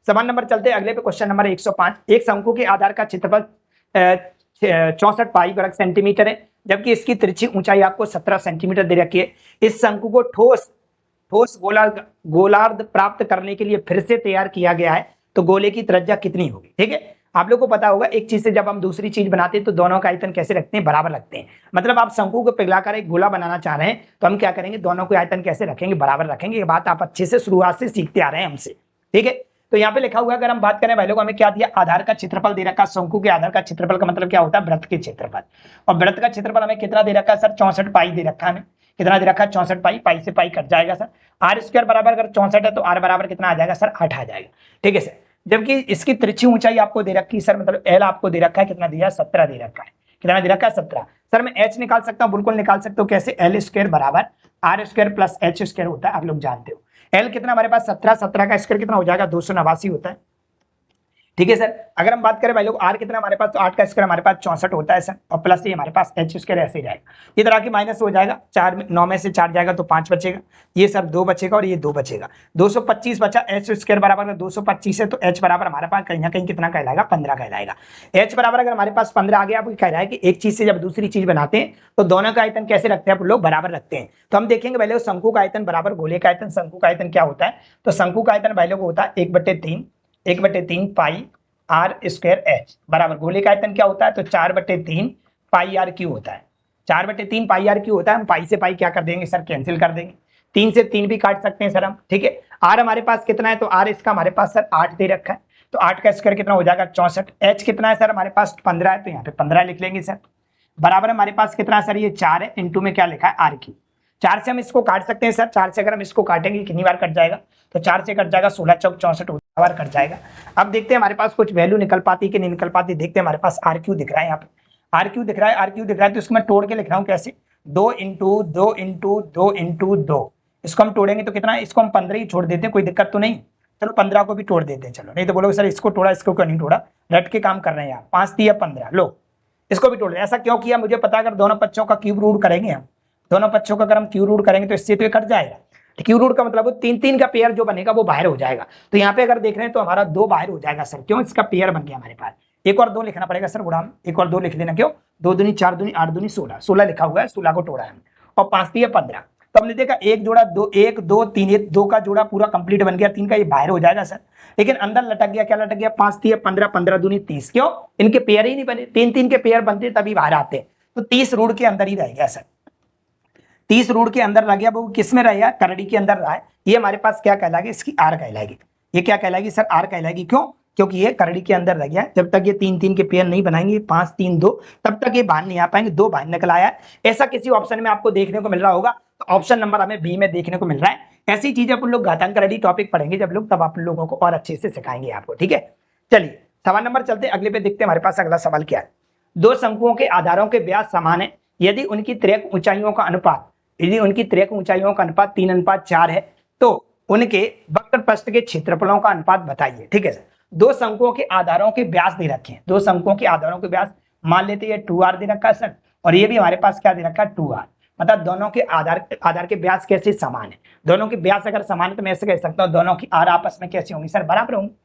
सवाल नंबर चलते हैं अगले पे, क्वेश्चन नंबर 105। एक शंकु के आधार का क्षेत्रफल 64 पाई वर्ग सेंटीमीटर है, जबकि इसकी तिरछी ऊंचाई आपको 17 सेंटीमीटर दे रखी है। इस शंकु को ठोस ठोस गोलार्ध प्राप्त करने के लिए फिर से तैयार किया गया है, तो गोले की त्रिज्या कितनी होगी? ठीक है, आप लोग को पता होगा एक चीज से जब हम दूसरी चीज बनाते हैं तो दोनों का आयतन कैसे रखते हैं? बराबर रखते हैं। मतलब आप शंकु को पिघलाकर एक गोला बनाना चाह रहे हैं तो हम क्या करेंगे? दोनों को आयतन कैसे रखेंगे? बराबर रखेंगे। ये बात आप अच्छे से शुरुआत से सीखते आ रहे हैं हमसे। ठीक है, तो यहाँ पे लिखा हुआ है, अगर हम बात करें भाई लोग, हमें क्या दिया? आधार का क्षेत्रफल दे रखा। शंकु के आधार का क्षेत्रफल का मतलब क्या होता है? वृत्त के क्षेत्रफल। और वृत्त का क्षेत्रफल हमें कितना दे रखा है सर? 64 पाई दे रखा है। हमें कितना दे रखा है? 64 पाई। पाई से पाई कट जाएगा सर। आर स्क्वायर बराबर अगर 64 है तो आर बराबर कितना आ जाएगा सर? 8 आ जाएगा। ठीक है सर, जबकि इसकी तिरछी ऊंचाई आपको दे रखी है सर, मतलब एल आपको दे रखा है, कितना दिया? 17 दे रखा है। कितना दे रखा है? 17। सर मैं एच निकाल सकता हूँ, बिल्कुल निकाल सकते हो। कैसे? एल स्क्वायर बराबर R square plus H square होता है, आप लोग जानते हो। एल कितना हमारे पास? 17। 17 का स्क्वायर कितना हो जाएगा? 289 होता है। ठीक है सर, अगर हम बात करें भाई लोग आर कितना हमारे पास, तो 8 का स्क्वायर हमारे पास 64 होता है सर, और प्लस ये हमारे पास एच स्क्वायर ऐसे ही जाएगा। ये तरह की माइनस हो जाएगा, 9 में से 4 जाएगा तो 5 बचेगा, ये सब 2 बचेगा और ये 2 बचेगा। 225 बचा। एच स्क्वायर बराबर में 225 है तो एच बराबर हमारे पास कहीं ना कहीं कितना कहलाएगा? 15 कहलाएगा। एच बराबर अगर हमारे पास 15 आ गया, आपको कह रहा है कि एक चीज से जब दूसरी चीज बनाते हैं तो दोनों का आयतन कैसे रखते हैं? आप लोग बराबर रखते हैं। तो हम देखेंगे पहले शंकु का आयतन बराबर गोले का आयतन। शंकु का आयतन क्या होता है? तो शंकु का आयतन भाई लोग होता है 1/3 पाई आर स्क्वायर एच बराबर गोले का आयतन क्या होता है? तो 4/3 पाई आर क्यू होता है। 4/3 पाई आर क्यू होता है। हम पाई से पाई क्या कर देंगे सर? कैंसिल कर देंगे। 3 से 3 भी काट सकते हैं सर हम। ठीक है, आर हमारे पास कितना है? तो आर इसका हमारे पास सर 8 दे रखा है, तो 8 का स्क्वायर कितना हो जाएगा? 64। एच कितना है सर? हमारे पास 15 है, तो यहाँ पे 15 लिख लेंगे सर। बराबर हमारे पास कितना है सर? ये 4 है, इंटू में क्या लिखा है? R Q. 4 से हम इसको काट सकते हैं सर। 4 से अगर हम इसको काटेंगे कितनी बार कट जाएगा? तो 4 से कट जाएगा 16 चौक 64 बार कट जाएगा। अब देखते हैं हमारे पास कुछ वैल्यू निकल पाती कि नहीं निकल पाती। देखते हैं, हमारे पास आर क्यू दिख रहा है, यहाँ पे आर क्यू दिख रहा है। आर क्यू दिख रहा है तो इसको मैं तोड़ के लिख रहा हूँ। कैसे? 2 इंटू 2 इंटू 2 इंटू 2। इसको हम तोड़ेंगे तो कितना? इसको हम 15 ही छोड़ देते हैं, कोई दिक्कत तो नहीं। चलो 15 को भी तोड़ देते हैं, चलो। नहीं तो बोलोगे सर इसको तोड़ा, इसको क्यों नहीं तोड़ा? रट के काम कर रहे हैं यार। 5 3 15, लो इसको भी तोड़। ऐसा क्यों किया? मुझे पता है अगर दोनों पक्षों का क्यूब रूट करेंगे हम, दोनों पक्षों का अगर हम क्यूब रूट करेंगे तो इससे तो कट जाएगा। क्यूब रूट का मतलब 3 का पेयर जो बनेगा वो बाहर हो जाएगा। तो यहाँ पे अगर देख रहे हैं तो हमारा 2 बाहर हो जाएगा सर। क्यों? इसका पेयर बन गया हमारे पास। एक और 2 लिखना पड़ेगा सर गुणा में, एक और 2 लिख लेना। क्यों? 2 दूनी 4 दूनी 8 दूनी 16, 16 लिखा हुआ है, 16 को तोड़ा है और 5 3 15। तो हमने देखा एक जोड़ा 2 1 2 3, ये 2 का जोड़ा पूरा कंप्लीट बन गया, 3 का ये बाहर हो जाएगा सर। लेकिन अंदर लटक गया, क्या लटक गया? 5 3 15, 15 दूनी 30। क्यों? इनके पेयर ही नहीं बने। 3 के पेयर बनते तभी बाहर आते, तो 30 रूट के अंदर ही रह गया सर। 30 रूट के अंदर रह गया, वो किस में रहेगा? करड़ी के अंदर रहा है। ये हमारे पास क्या कहलाएगी? इसकी आर कहलाएगी। ये क्या कहलाएगी सर? आर कहलाएगी। क्यों? क्योंकि ये करड़ी के अंदर रह गया। जब तक ये 3 के पेयर नहीं बनाएंगे 5 3 2, तब तक ये बाहर नहीं आ पाएंगे। 2 बाहर निकल आया। ऐसा किसी ऑप्शन में आपको देखने को मिल रहा होगा, तो ऑप्शन नंबर हमें बी में देखने को मिल रहा है। ऐसी चीजें अपन लोग घातांक करड़ी टॉपिक पढ़ेंगे जब लोग, तब आप लोगों को और अच्छे से सिखाएंगे आपको। ठीक है, चलिए सवाल नंबर चलते अगले पे, देखते हैं हमारे पास अगला सवाल क्या है। 2 शंकुओं के आधारों के व्यास समान है, यदि उनकी तिर्यक ऊंचाइयों का अनुपात 3:4 है, तो उनके वक्र पृष्ठ के क्षेत्रफलों का अनुपात बताइए। ठीक है सर, 2 शंकुओं के आधारों के व्यास दे रखे हैं। 2 शंकुओं के आधारों के व्यास मान लेते हैं 2r दे रखा है सर, और ये भी हमारे पास क्या दे रखा है? 2r। मतलब दोनों के आधार के व्यास कैसे समान है? दोनों के व्यास अगर समान है तो मैं ऐसे कह सकता हूँ दोनों की आर आपस में कैसी होंगी सर? बराबर होंगी।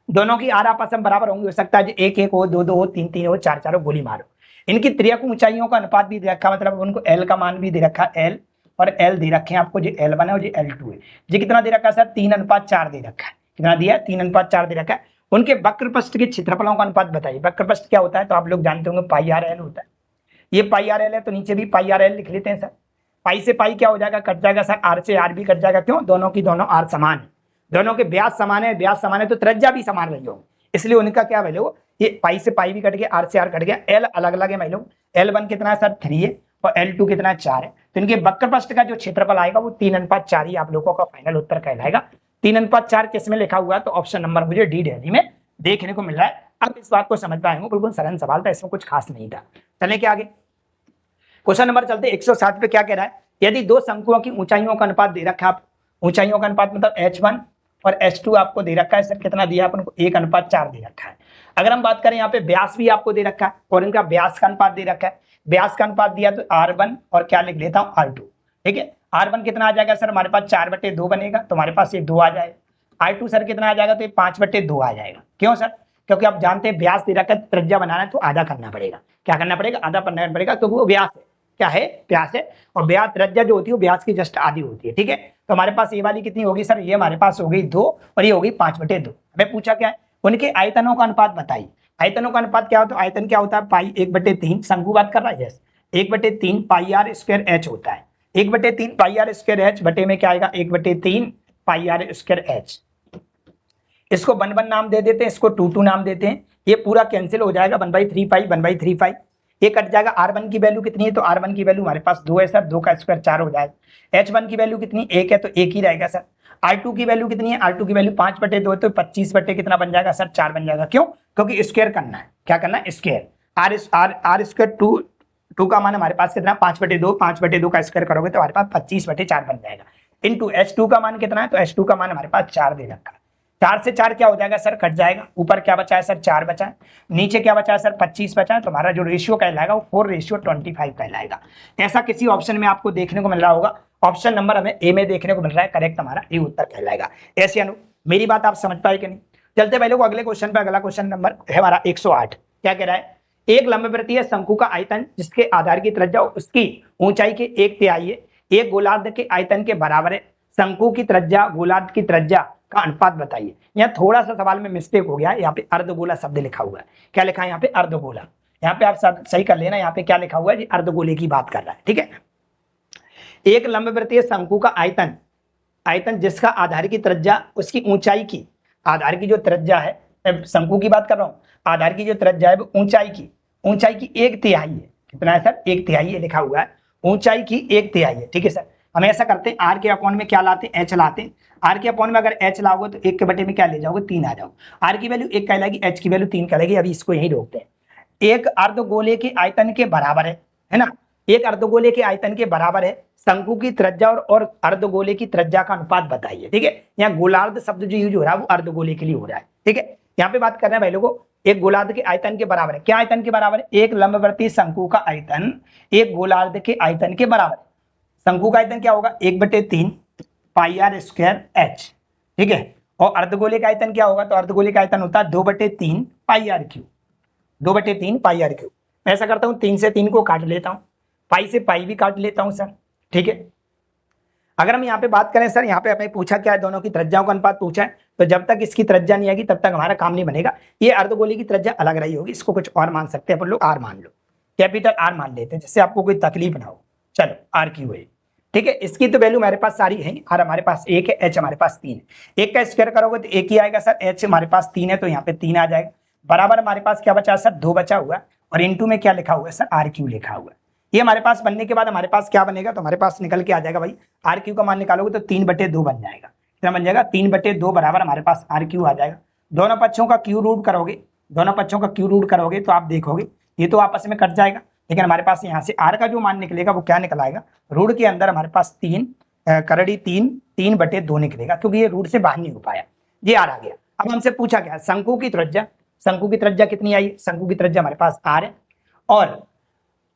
दोनों की आर आपस में बराबर होंगी। हो सकता है 1 1 हो, 2 2 हो, 3 3 हो, 4 4 हो, गोली मारो। इनकी त्रियक ऊंचाइयों का अनुपात भी दे रखा, मतलब उनको एल का मान भी दे रखा, एल और एल दे रखे हैं आपको, जो L1 है और जो L2 है। ये कितना दे रखा है सर? 3:4 दे रखा है। कितना दिया? 3:4 दे रखा है। उनके वक्र पृष्ठ के क्षेत्रफलों का अनुपात बताइए। वक्र पृष्ठ क्या होता है? तो आप लोग जानते होंगे पाई आर एल होता है। ये पाई आर एल है, तो नीचे भी पाई आर एल लिख लेते हैं सर। पाई से पाई क्या हो जाएगा? कट जाएगा सर। आर से आर भी कट जाएगा। क्यों? दोनों की दोनों आर समान है, दोनों के व्यास समान है। व्यास समान है तो त्रिज्या भी समान रही होगी, इसलिए उनका क्या वैल्यू? ये पाई से पाई भी कट गया, आर से आर कट गया। एल अलग अलग है भाई लोग। L1 कितना है सर? 3 है, और L2 कितना है? 4 है। तो इनके वक्र पृष्ठ का जो क्षेत्रफल आएगा वो 3:4 ही आप लोगों का फाइनल उत्तर कहलाएगा। 3:4 किसमें लिखा हुआ है? तो ऑप्शन नंबर मुझे डी दिल्ली में देखने को मिल रहा है। अब इस बात को समझ पाए हूँ, बिल्कुल सरल सवाल था, इसमें कुछ खास नहीं था। चलें क्या आगे? क्वेश्चन नंबर चलते 107 पे। क्या कह रहा है? यदि 2 शंकुओं की ऊंचाइयों का अनुपात दे रखा है, ऊंचाइयों का अनुपात मतलब H1 और H2 आपको दे रखा है सर। कितना दिया अपन को? 1:4 दे रखा है। अगर हम बात करें यहाँ पे व्यास भी आपको दे रखा है और इनका व्यास का अनुपात दे रखा है। व्यास का अनुपात दिया तो R1 और क्या लिख लेता हूँ? R2। ठीक है, R1 कितना आ जाएगा सर? हमारे पास 4/2 बनेगा, तो हमारे पास ये 2 आ जाएगा। I2 सर कितना आ जाएगा, तो ये 5/2 आ जाएगा। क्यों सर? क्योंकि आप जानते हैं व्यास दे रखा है, त्रिज्या बनाना है तो आधा करना पड़ेगा। क्या करना पड़ेगा? आधा करना पड़ेगा, क्योंकि वो व्यास है। क्या है? व्यास है। और व्यास त्रिज्या जो होती है वो व्यास की जस्ट आधी होती है। ठीक है, तो हमारे पास ये वाली कितनी होगी सर? ये हमारे पास हो गई 2 और ये होगी 5/2। हमें पूछा क्या है? उनके आयतनों का अनुपात बताइए। आयतनों का अनुपात क्या होता है? आयतन क्या होता है? पाई 1/3। शंकु बात कर रहा है, yes, 1/3 pi are square H होता है। 1/3 पाई आर स्क्वायर एच बटे में क्या आएगा? 1/3 पाई आर स्क्वायर एच। इसको 1 नाम दे देते हैं, इसको 2 नाम देते हैं। ये पूरा कैंसिल हो जाएगा, 1/3 पाई 1/3 पाई, ये कट जाएगा। R1 की वैल्यू कितनी है? तो R1 की वैल्यू हमारे पास 2 है सर, 2 का स्क्वायर 4 हो जाएगा। H1 की वैल्यू कितनी? 1 है, तो 1 ही रहेगा सर। R2 की वैल्यू कितनी है? R2 की वैल्यू 5/2 तो 25 बटे कितना बन जाएगा सर? 4 बन जाएगा। क्यों? क्योंकि स्क्वायर करना है। क्या करना है? स्क्वायर। आर स्क्वायर 2 का मान हमारे पास कितना? 5/2। 5/2 का स्क्वायर करोगे तो हमारे पास 25/4 बन जाएगा। इनटू H2 का मान कितना है? तो H2 का मान हमारे पास 4 दे रखा है। 4 से 4 क्या हो जाएगा सर? कट जाएगा। ऊपर क्या बचा है सर? 4 बचा है। नीचे क्या बचा है सर? 25 बचा है। तो हमारा जो रेशियो कहलाएगा वो 4:25 कहलाएगा। ऐसा किसी ऑप्शन में आपको देखने को मिल रहा होगा। ऑप्शन नंबर हमें ए में देखने को मिल रहा है, करेक्ट हमारा ए उत्तर कहलाएगा। ऐसे अनु, मेरी बात आप समझ पाए कि नहीं? चलते पहले को अगले क्वेश्चन पे। अगला क्वेश्चन नंबर है हमारा 108। क्या कह रहा है? एक लंबवृत्तीय शंकु का आयतन जिसके आधार की त्रिज्या उसकी ऊंचाई के 1/3 है, एक गोलार्ध के आयतन के बराबर है। शंकु की त्रिज्या गोलार्ध की त्रिज्या का अनुपात बताइए। यहाँ थोड़ा सा सवाल में मिस्टेक हो गया है, यहाँ पे अर्धगोला शब्द लिखा हुआ है। क्या लिखा है यहाँ पे? अर्धगोला। यहाँ पे आप सब सही कर लेना, यहाँ पे क्या लिखा हुआ है? अर्धगोले की बात कर रहा है। ठीक है, एक लंबवृत्तीय शंकु का आयतन, आयतन जिसका आधार की त्रिज्या उसकी ऊंचाई की, आधार की जो त्रिज्या है, शंकु की बात कर रहा हूं, आधार की जो त्रिज्या है वो ऊंचाई की 1/3 है। कितना है सर? 1/3 लिखा हुआ है। ऊंचाई की 1/3 है। ठीक है सर, हम ऐसा करते हैं, आर के अपॉन में क्या लाते हैं? एच लाते हैं। आर के अपॉन में अगर एच लाओगे तो 1 के बटे में क्या ले जाओगे? 3 आ जाओ। आर की वैल्यू 1 कहलाएगी, एच की वैल्यू 3 कहलाएगी। अभी इसको यही रोकते हैं। एक अर्धगोले के आयतन के बराबर है ना? एक अर्धगोले के आयतन के बराबर है शंकु की त्रिज्या और अर्धगोले की त्रिज्या का अनुपात बताइए। ठीक है, यहाँ गोलार्ध शब्द जो यूज हो रहा है वो अर्धगोले के लिए हो रहा है। ठीक है, यहाँ पे बात कर रहे हैं भाई लोगों, एक गोलार्ध के आयतन के बराबर है। क्या आयतन के बराबर है? एक लंबवर्ती शंकु का आयतन एक गोलार्ध के आयतन के बराबर है। शंकु का आयतन क्या होगा? 1/3 पाई आर स्क्वायर एच। ठीक है, और अर्धगोले का आयतन क्या होगा? तो अर्धगोले का आयतन होता है 2/3 pi r cube. 2/3 pi r cube. मैं ऐसा करता हूँ, 3 से 3 को काट लेता हूँ, पाई से पाई भी काट लेता हूँ सर। ठीक है, अगर हम यहाँ पे बात करें सर, यहाँ पे हमें पूछा क्या है? दोनों की त्रिज्याओं का अनुपात पूछा है। तो जब तक इसकी त्रिज्या नहीं आएगी तब तक हमारा काम नहीं बनेगा। ये अर्धगोले की त्रिज्या अलग रही होगी, इसको कुछ और मान सकते हैं अपन लोग, आर मान लो, कैपिटल आर मान लेते हैं, जिससे आपको कोई तकलीफ ना हो। चलो आर क्यू है। ठीक है, इसकी तो वैल्यू हमारे पास सारी है। आर हमारे पास 1 है, एच हमारे पास 3 है। 1 का स्क्वायर करोगे तो 1 ही आएगा सर। एच हमारे पास 3 है तो यहाँ पे 3 आ जाएगा। बराबर हमारे पास क्या बचा सर? 2 बचा हुआ है। और इंटू में क्या लिखा हुआ है सर? आर क्यू लिखा हुआ है। ये हमारे पास बनने के बाद हमारे पास क्या बनेगा? तो हमारे पास निकल के आ जाएगा भाई, आर क्यू का मान निकालोगे तो 3/2 बन जाएगा। कितना बन जाएगा? 3/2 बराबर हमारे पास आर क्यू आ जाएगा। दोनों पक्षों का क्यू रूट करोगे, दोनों पक्षों का क्यू रूट करोगे तो आप देखोगे ये तो आपस में कट जाएगा, लेकिन हमारे पास यहाँ से आर का जो मान निकलेगा वो क्या निकल आएगा? रूट के अंदर हमारे पास 3 करड़ी 3/2 निकलेगा, क्योंकि ये रूट से बाहर नहीं हो पाया, ये आर आ गया। अब हमसे पूछा गया शंकु की त्रिज्या, शंकु की त्रिज्या कितनी आई? शंकु की त्रिज्या हमारे पास आर है,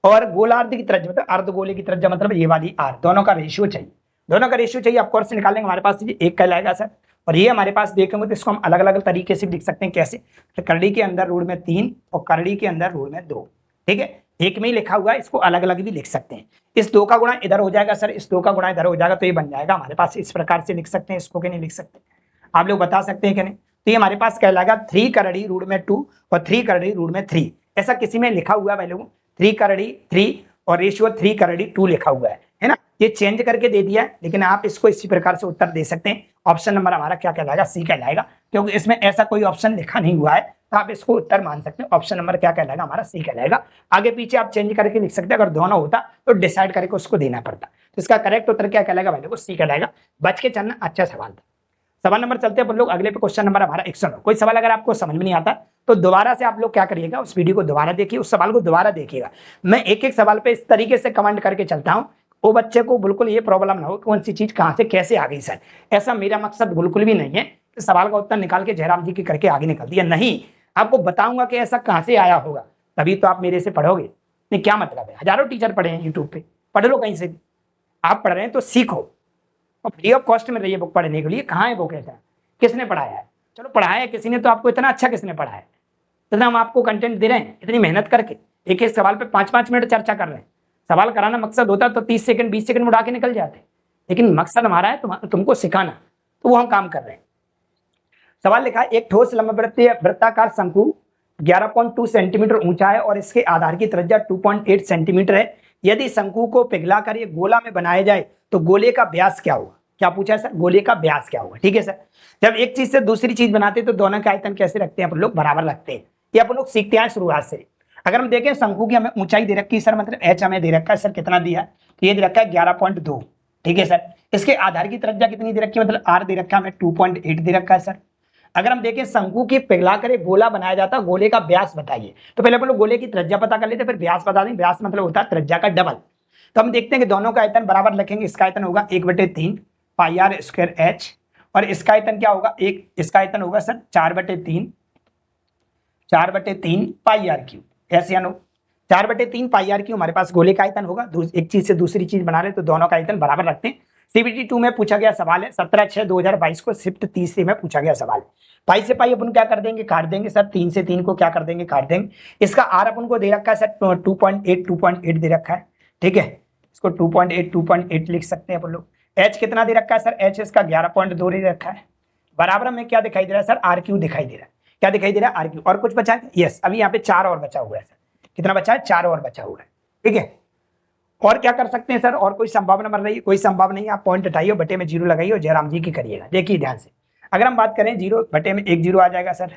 और गोलार्ध की त्रिज्या मतलब अर्धगोले की त्रिज्या मतलब ये वाली आर। दोनों का रेशियो चाहिए, दोनों का रेशियो चाहिए। ऑफकोर्स निकालेंगे, हमारे पास ये 1 कहलाएगा सर। और ये हमारे पास देखेंगे तो इसको हम अलग अलग तरीके से लिख सकते हैं। कैसे? तो करड़ी के अंदर रूट में 3 और करड़ी के अंदर रूट में 2। ठीक है, एक में ही लिखा हुआ है, इसको अलग अलग भी लिख सकते हैं। इस 2 का गुणा इधर हो जाएगा सर, इस 2 का गुणा इधर हो जाएगा, तो ये बन जाएगा हमारे पास। इस प्रकार से लिख सकते हैं इसको, कि नहीं लिख सकते? आप लोग बता सकते हैं कि नहीं? तो ये हमारे पास कहलाएगा 3 करड़ी रूट में 2 और 3 करड़ी रूट में 3। ऐसा किसी में लिखा हुआ है भाई लोगों, 3 करड़ी 3 और रेशियो 3 करड़ी 2 लिखा हुआ है ना? ये चेंज करके दे दिया है, लेकिन आप इसको इसी प्रकार से उत्तर दे सकते हैं। ऑप्शन नंबर हमारा क्या कहलाएगा? सी कहलाएगा, क्योंकि इसमें ऐसा कोई ऑप्शन लिखा नहीं हुआ है, तो आप इसको उत्तर मान सकते हैं। ऑप्शन नंबर क्या कहलाएगा? हमारा सी कहलाएगा। आगे पीछे आप चेंज करके लिख सकते हैं, अगर दोनों होता तो डिसाइड करके उसको देना पड़ता। तो इसका करेक्ट उत्तर क्या कहलाएगा भाई लोगों? सी कहलाएगा। बच के चलना, अच्छा सवाल था। सवाल नंबर चलते हैं अपन लोग अगले पे। क्वेश्चन नंबर हमारा 109। कोई सवाल अगर आपको समझ में नहीं आता तो दोबारा से आप लोग क्या करिएगा, उस वीडियो को दोबारा देखिए, उस सवाल को दोबारा देखिएगा। मैं एक एक सवाल पे इस तरीके से कमेंट करके चलता हूँ, वो बच्चे को बिल्कुल ये प्रॉब्लम ना हो कौन सी चीज कहां से कैसे आ गई सर। ऐसा मेरा मकसद बिल्कुल भी नहीं है कि सवाल का उत्तर निकाल के जयराम जी की करके आगे निकल दिया। नहीं, आपको बताऊंगा कि ऐसा कहां से आया होगा, तभी तो आप मेरे से पढ़ोगे। नहीं, क्या मतलब है? हजारों टीचर पढ़े हैं यूट्यूब पे, पढ़ लो कहीं से भी। आप पढ़ रहे हैं तो सीखो, और फ्री ऑफ कॉस्ट में रहिए बुक पढ़ने के लिए। कहाँ है बुक? ऐसा किसने पढ़ाया है? चलो पढ़ाया किसी ने, तो आपको इतना अच्छा किसने पढ़ाया है? इतना हम आपको कंटेंट दे रहे हैं, इतनी मेहनत करके एक एक सवाल पे 5-5 मिनट चर्चा कर रहे हैं। सवाल कराना मकसद होता तो 30 सेकंड 20 सेकंड में उड़ा के निकल जाते, लेकिन मकसद हमारा है तुमको सिखाना, तो वो हम काम कर रहे हैं। सवाल लिखा है, एक ठोस लंबवृत्तीय वृत्ताकार शंकु 11.2 सेंटीमीटर ऊंचा है और इसके आधार की त्रिज्या 2.8 सेंटीमीटर है। यदि शंकु को पिघलाकर ये गोला में बनाया जाए तो गोले का व्यास क्या होगा? क्या पूछा है सर? गोले का व्यास क्या होगा? ठीक है सर। जब एक चीज से दूसरी चीज बनाते हैं तो दोनों का आयतन कैसे रखते हैं अपन लोग? बराबर रखते हैं। ये अपन लोग सीखते हैं शुरुआत से। अगर हम देखें शंकु की हमें ऊंचाई दे रखी है सर, मतलब एच हमें दे रखा है सर, कितना दिया है? तो ये दे रखा है 11.2। ठीक है सर। इसके आधार की त्रिज्या कितनी दे रखी है? मतलब आर दे रखा है हमें 2.8 दे रखा है सर। अगर हम देखें शंकु की पिघला कर गोला बनाया जाता है, गोले का व्यास बताइए। तो पहले अपन लोग गोले की त्रिज्या पता कर लेते, फिर व्यास बता दें। व्यास मतलब होता है त्रिज्या का डबल। तो हम देखते हैं कि दोनों का आयतन बराबर रखेंगे। इसका आयतन होगा 1/3 पाई आर स्क्वायर एच, और इसका आयतन क्या होगा? इसका आयतन होगा सर 4/3 पाई आर क्यूब। ऐसे यानो 4/3 पाई आर क्यूब हमारे पास गोले का आयतन होगा। एक चीज से दूसरी चीज बना ले तो दोनों का आयतन बराबर रखते हैं। सीबीटी 2 में पूछा गया सवाल है, 17/6/2022 को शिफ्ट 30 में पूछा गया सवाल है। पाई से पाई अपन क्या कर देंगे? काट देंगे सर। 3 से 3 को क्या कर देंगे? काट देंगे। इसका आर अपन को दे रखा है सर 2.8 दे रखा है। ठीक है, इसको 2.8 लिख सकते हैं अपन लोग। एच कितना दे रखा है सर? एच इसका 11.2 दे रखा है। बराबर में क्या दिखाई दे रहा है सर? आर क्यू दिखाई दे रहा है। क्या दिखाई दे रहा है? R Q. और कुछ बचा है? यस, अभी यहाँ पे 4 और बचा हुआ है सर। कितना बचा है? 4 और बचा हुआ है। ठीक है, और क्या कर सकते हैं सर? और कोई संभावना बन रही है? कोई संभावना नहीं। आप पॉइंट हटाइए, बटे में 0 लगाइए और जयराम जी की करिएगा। देखिए ध्यान से, अगर हम बात करें 0 बटे में 1 0 आ जाएगा सर।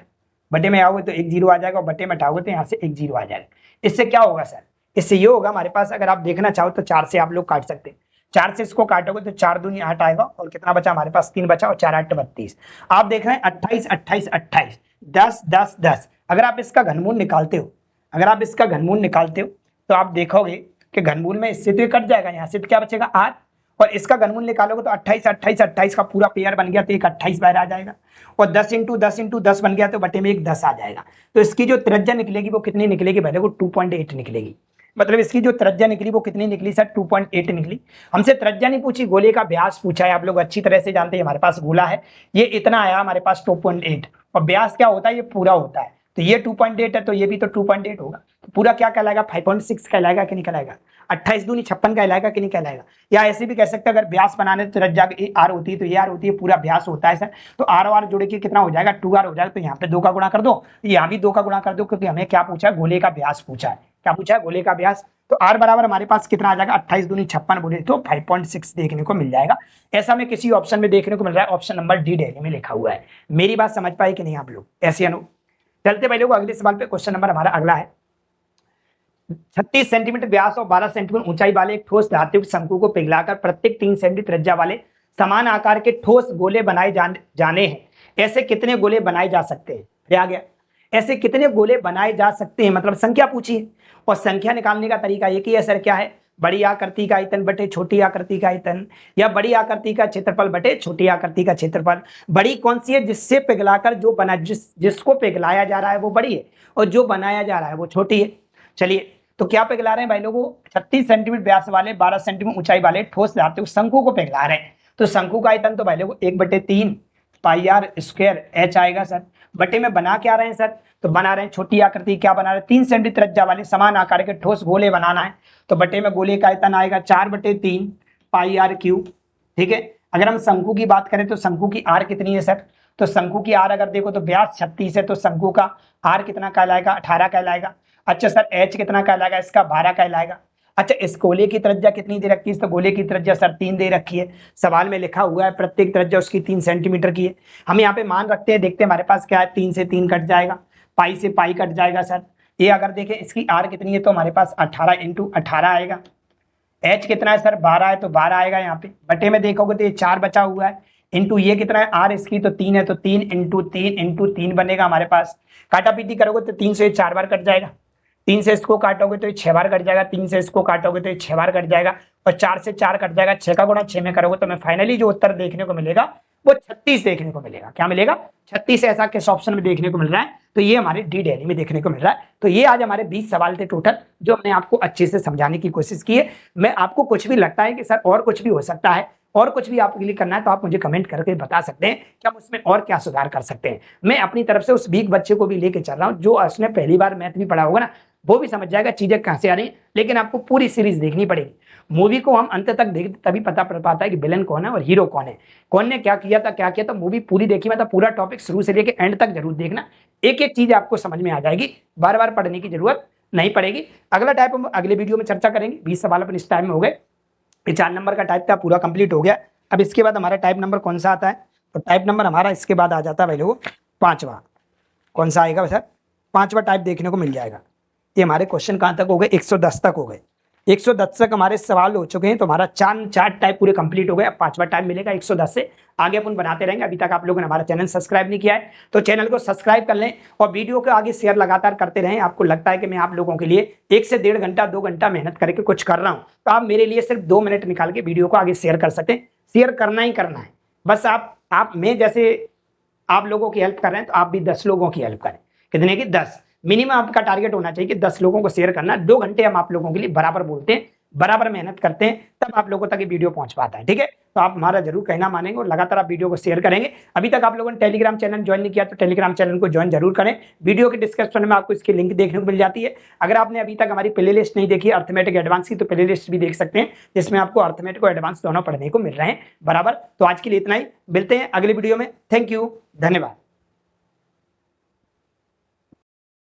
बटे में आओगे तो 1 0 आ जाएगा, और बटे में हटाओगे तो यहाँ से 1 0 आ जाएगा। इससे क्या होगा सर? इससे ये होगा हमारे पास, अगर आप देखना चाहो तो 4 से आप लोग काट सकते हैं। 4 से इसको काटोगे तो 4 दूनी 8 आएगा, और कितना बचा हमारे पास? 3 बचा, और 4 8 32। आप देख रहे हैं 28 28 28 10 10 10। अगर आप इसका घनमूल निकालते हो, तो आप देखोगे कि घनमूल में इससे तो ये कट जाएगा, यहाँ से तो क्या बचेगा? 8। और इसका घनमूल निकालोगे तो 28 28 28 का पूरा पेयर बन गया, तो एक 28 बाहर आ जाएगा। और 10 × 10 × 10 बन गया, तो बटे में एक 10 आ जाएगा। तो इसकी जो त्रिज्या निकलेगी वो कितनी निकलेगी? पहले वो 2.8 निकलेगी। मतलब इसकी जो त्रिज्या निकली वो कितनी निकली सर? 2.8 निकली। हमसे त्रिज्या नहीं पूछी, गोले का व्यास पूछा है। आप लोग अच्छी तरह से जानते हैं, हमारे पास गोला है, ये इतना आया हमारे पास 2.8, और व्यास क्या होता है? ये पूरा होता है। तो ये 2.8 है, तो ये भी तो 2.8 होगा। तो पूरा क्या कहलाएगा? 5.6 कहलाएगा कि नहीं कहलाएगा? 28 दूनी 56 कहलाएगा कि नहीं कहलाएगा? या ऐसे भी कह सकते हैं, अगर व्यास बनाने तो त्रिज्या आर होती है, तो ये आर होती है, पूरा व्यास होता है सर। तो आर और आर जोड़े के कितना हो जाएगा? 2r हो जाएगा। तो यहाँ पे 2 का गुणा कर दो, यहाँ भी 2 का गुणा कर दो, क्योंकि हमें क्या पूछा है? गोले का व्यास पूछा है। क्या पूछा है? गोले का व्यास। तो r बराबर हमारे पास कितना आ जाएगा? 28 दूनी 56 बोले तो 5.6 देखने को मिल जाएगा। ऐसा हमें किसी ऑप्शन में देखने को मिल रहा है, ऑप्शन नंबर डी दिल्ली में लिखा हुआ है। मेरी बात समझ पाए कि नहीं आप लोग? ऐसे अनु चलते भाई लोग अगले सवाल पे। क्वेश्चन नंबर हमारा अगला है, 36 सेंटीमीटर व्यास और 12 सेंटीमीटर ऊंचाई वाले एक ठोस धातु शंकु को पिघलाकर प्रत्येक 3 सेंटीमीटर त्रिज्या वाले समान आकार के ठोस गोले बनाए जाने हैं। ऐसे कितने गोले बनाए जा सकते हैं? आ गया, ऐसे कितने गोले बनाए जा सकते हैं, मतलब संख्या पूछी है। और संख्या निकालने का तरीका एक ही है सर, क्या है? बड़ी आकृति का आयतन बटे छोटी आकृति का आयतन, या बड़ी आकृति का क्षेत्रफल बटे छोटी आकृति का क्षेत्रफल। बड़ी कौन सी है? जिससे पिघलाकर जो बना जिसको पिघलाया जा रहा है वो बड़ी है, और जो बनाया जा रहा है वो छोटी है। चलिए, तो क्या पिघला रहे हैं भाई लोगों? 36 सेंटीमीटर व्यास वाले 12 सेंटीमीटर ऊंचाई वाले ठोस धातु शंकु को पिघला रहे हैं। तो शंकु का आयतन तो भाई लोगों 1/3 पाई आर स्क्वायर एच आएगा सर। बटे में बना क्या रहे हैं सर? तो बना रहे हैं छोटी आकृति। क्या बना रहे हैं? 3 सेंटीमीटर त्रिज्या वाले समान आकार के ठोस गोले बनाना है। तो बटे में गोले का आयतन आएगा 4/3 पाई आर क्यूब। ठीक है, अगर हम शंकु की बात करें तो शंकु की आर कितनी है सर? तो शंकु की आर अगर देखो तो व्यास 36 है, तो शंकु का आर कितना कहलाएगा? 18 कहलाएगा। अच्छा सर, एच कितना कहलाएगा? इसका 12 कहलाएगा। अच्छा, इस गोले की त्रिज्या कितनी दे रखी है? तो गोले की त्रिज्या सर 3 दे रखी है। सवाल में लिखा हुआ है प्रत्येक त्रिज्या उसकी 3 सेंटीमीटर की है। हम यहाँ पे मान रखते हैं, देखते हैं हमारे पास क्या है। 3 से 3 कट जाएगा, पाई से पाई कट जाएगा सर। ये अगर देखें इसकी आर कितनी है तो हमारे पास 18 × 18 आएगा। एच कितना है सर? 12 है, तो 12 आएगा यहाँ पे। बटे में देखोगे तो ये 4 बचा हुआ है, इंटू ये कितना है? आर इसकी तो 3 है, तो 3 × 3 बनेगा हमारे पास। काटा पीटी करोगे तो 3 से 4 बार कट जाएगा। 3 से इसको काटोगे तो ये 6 बार कट जाएगा। 3 से इसको काटोगे तो ये 6 बार कट जाएगा, और 4 से 4 कट जाएगा। 6 का गुणा 6 में करोगे तो हमें फाइनली जो उत्तर देखने को मिलेगा वो 36 देखने को मिलेगा। क्या मिलेगा? 36। ऐसा किस ऑप्शन में देखने को मिल रहा है? तो ये हमारे डी दिल्ली में देखने को मिल रहा है। तो ये आज हमारे 20 सवाल थे टोटल, जो हमने आपको अच्छे से समझाने की कोशिश की है। मैं आपको कुछ भी लगता है कि सर और कुछ भी हो सकता है, और कुछ भी आपके लिए करना है तो आप मुझे कमेंट करके बता सकते हैं कि हम उसमें और क्या सुधार कर सकते हैं। मैं अपनी तरफ से उस वीक बच्चे को भी लेके चल रहा हूँ, जो उसने पहली बार मैथ भी पढ़ा होगा ना, वो भी समझ जाएगा चीजें कहां से आ रही हैं। लेकिन आपको पूरी सीरीज देखनी पड़ेगी। मूवी को हम अंत तक देखते तभी पता पड़ पाता है कि विलन कौन है और हीरो कौन है, कौन ने क्या किया था, क्या किया था। मूवी पूरी देखी, मतलब पूरा टॉपिक शुरू से लेके एंड तक जरूर देखना, एक एक चीज आपको समझ में आ जाएगी, बार बार पढ़ने की जरूरत नहीं पड़ेगी। अगला टाइप हम अगले वीडियो में चर्चा करेंगे। 20 सवाल अपन इस टाइम में हो गए, ये 4 नंबर का टाइप था, पूरा कंप्लीट हो गया। अब इसके बाद हमारा टाइप नंबर कौन सा आता है, तो टाइप नंबर हमारा इसके बाद आ जाता है भाई लोगों 5वां। कौन सा आएगा सर, 5वां टाइप देखने को मिल जाएगा। ये हमारे क्वेश्चन कहां तक हो गए, 110 तक हो गए। 110 तक हमारे सवाल हो चुके हैं, तो हमारा चार टाइप पूरे कंप्लीट हो गए। अब 5वां टाइप मिलेगा 110 से आगे अपन बनाते रहेंगे। अभी तक आप लोगों ने हमारा चैनल सब्सक्राइब नहीं किया है तो चैनल को सब्सक्राइब कर लें और वीडियो को आगे शेयर लगातार करते रहें। आपको लगता है कि मैं आप लोगों के लिए 1 से 1.5 घंटा 2 घंटा मेहनत करके कुछ कर रहा हूं, तो आप मेरे लिए सिर्फ 2 मिनट निकाल के वीडियो को आगे शेयर कर सकते हैं। शेयर करना ही करना है बस। आप मैं जैसे आप लोगों की हेल्प कर रहे हैं तो आप भी 10 लोगों की हेल्प करें। कितने की, 10 मिनिमम आपका टारगेट होना चाहिए कि 10 लोगों को शेयर करना। 2 घंटे हम आप लोगों के लिए बराबर बोलते हैं, बराबर मेहनत करते हैं, तब आप लोगों तक ये वीडियो पहुंच पाता है। ठीक है, तो आप हमारा जरूर कहना मानेंगे और लगातार आप वीडियो को शेयर करेंगे। अभी तक आप लोगों ने टेलीग्राम चैनल ज्वाइन नहीं किया तो टेलीग्राम चैनल को ज्वाइन जरूर करें। वीडियो के डिस्क्रिप्शन में आपको इसकी लिंक देखने को मिल जाती है। अगर आपने अभी तक हमारी प्ले लिस्ट नहीं देखी अर्थमेटिक एडवांस की, तो प्ले लिस्ट भी देख सकते हैं, जिसमें आपको अर्थमेटिक और एडवांस दोनों पढ़ने को मिल रहे हैं बराबर। तो आज के लिए इतना ही, मिलते हैं अगले वीडियो में। थैंक यू, धन्यवाद।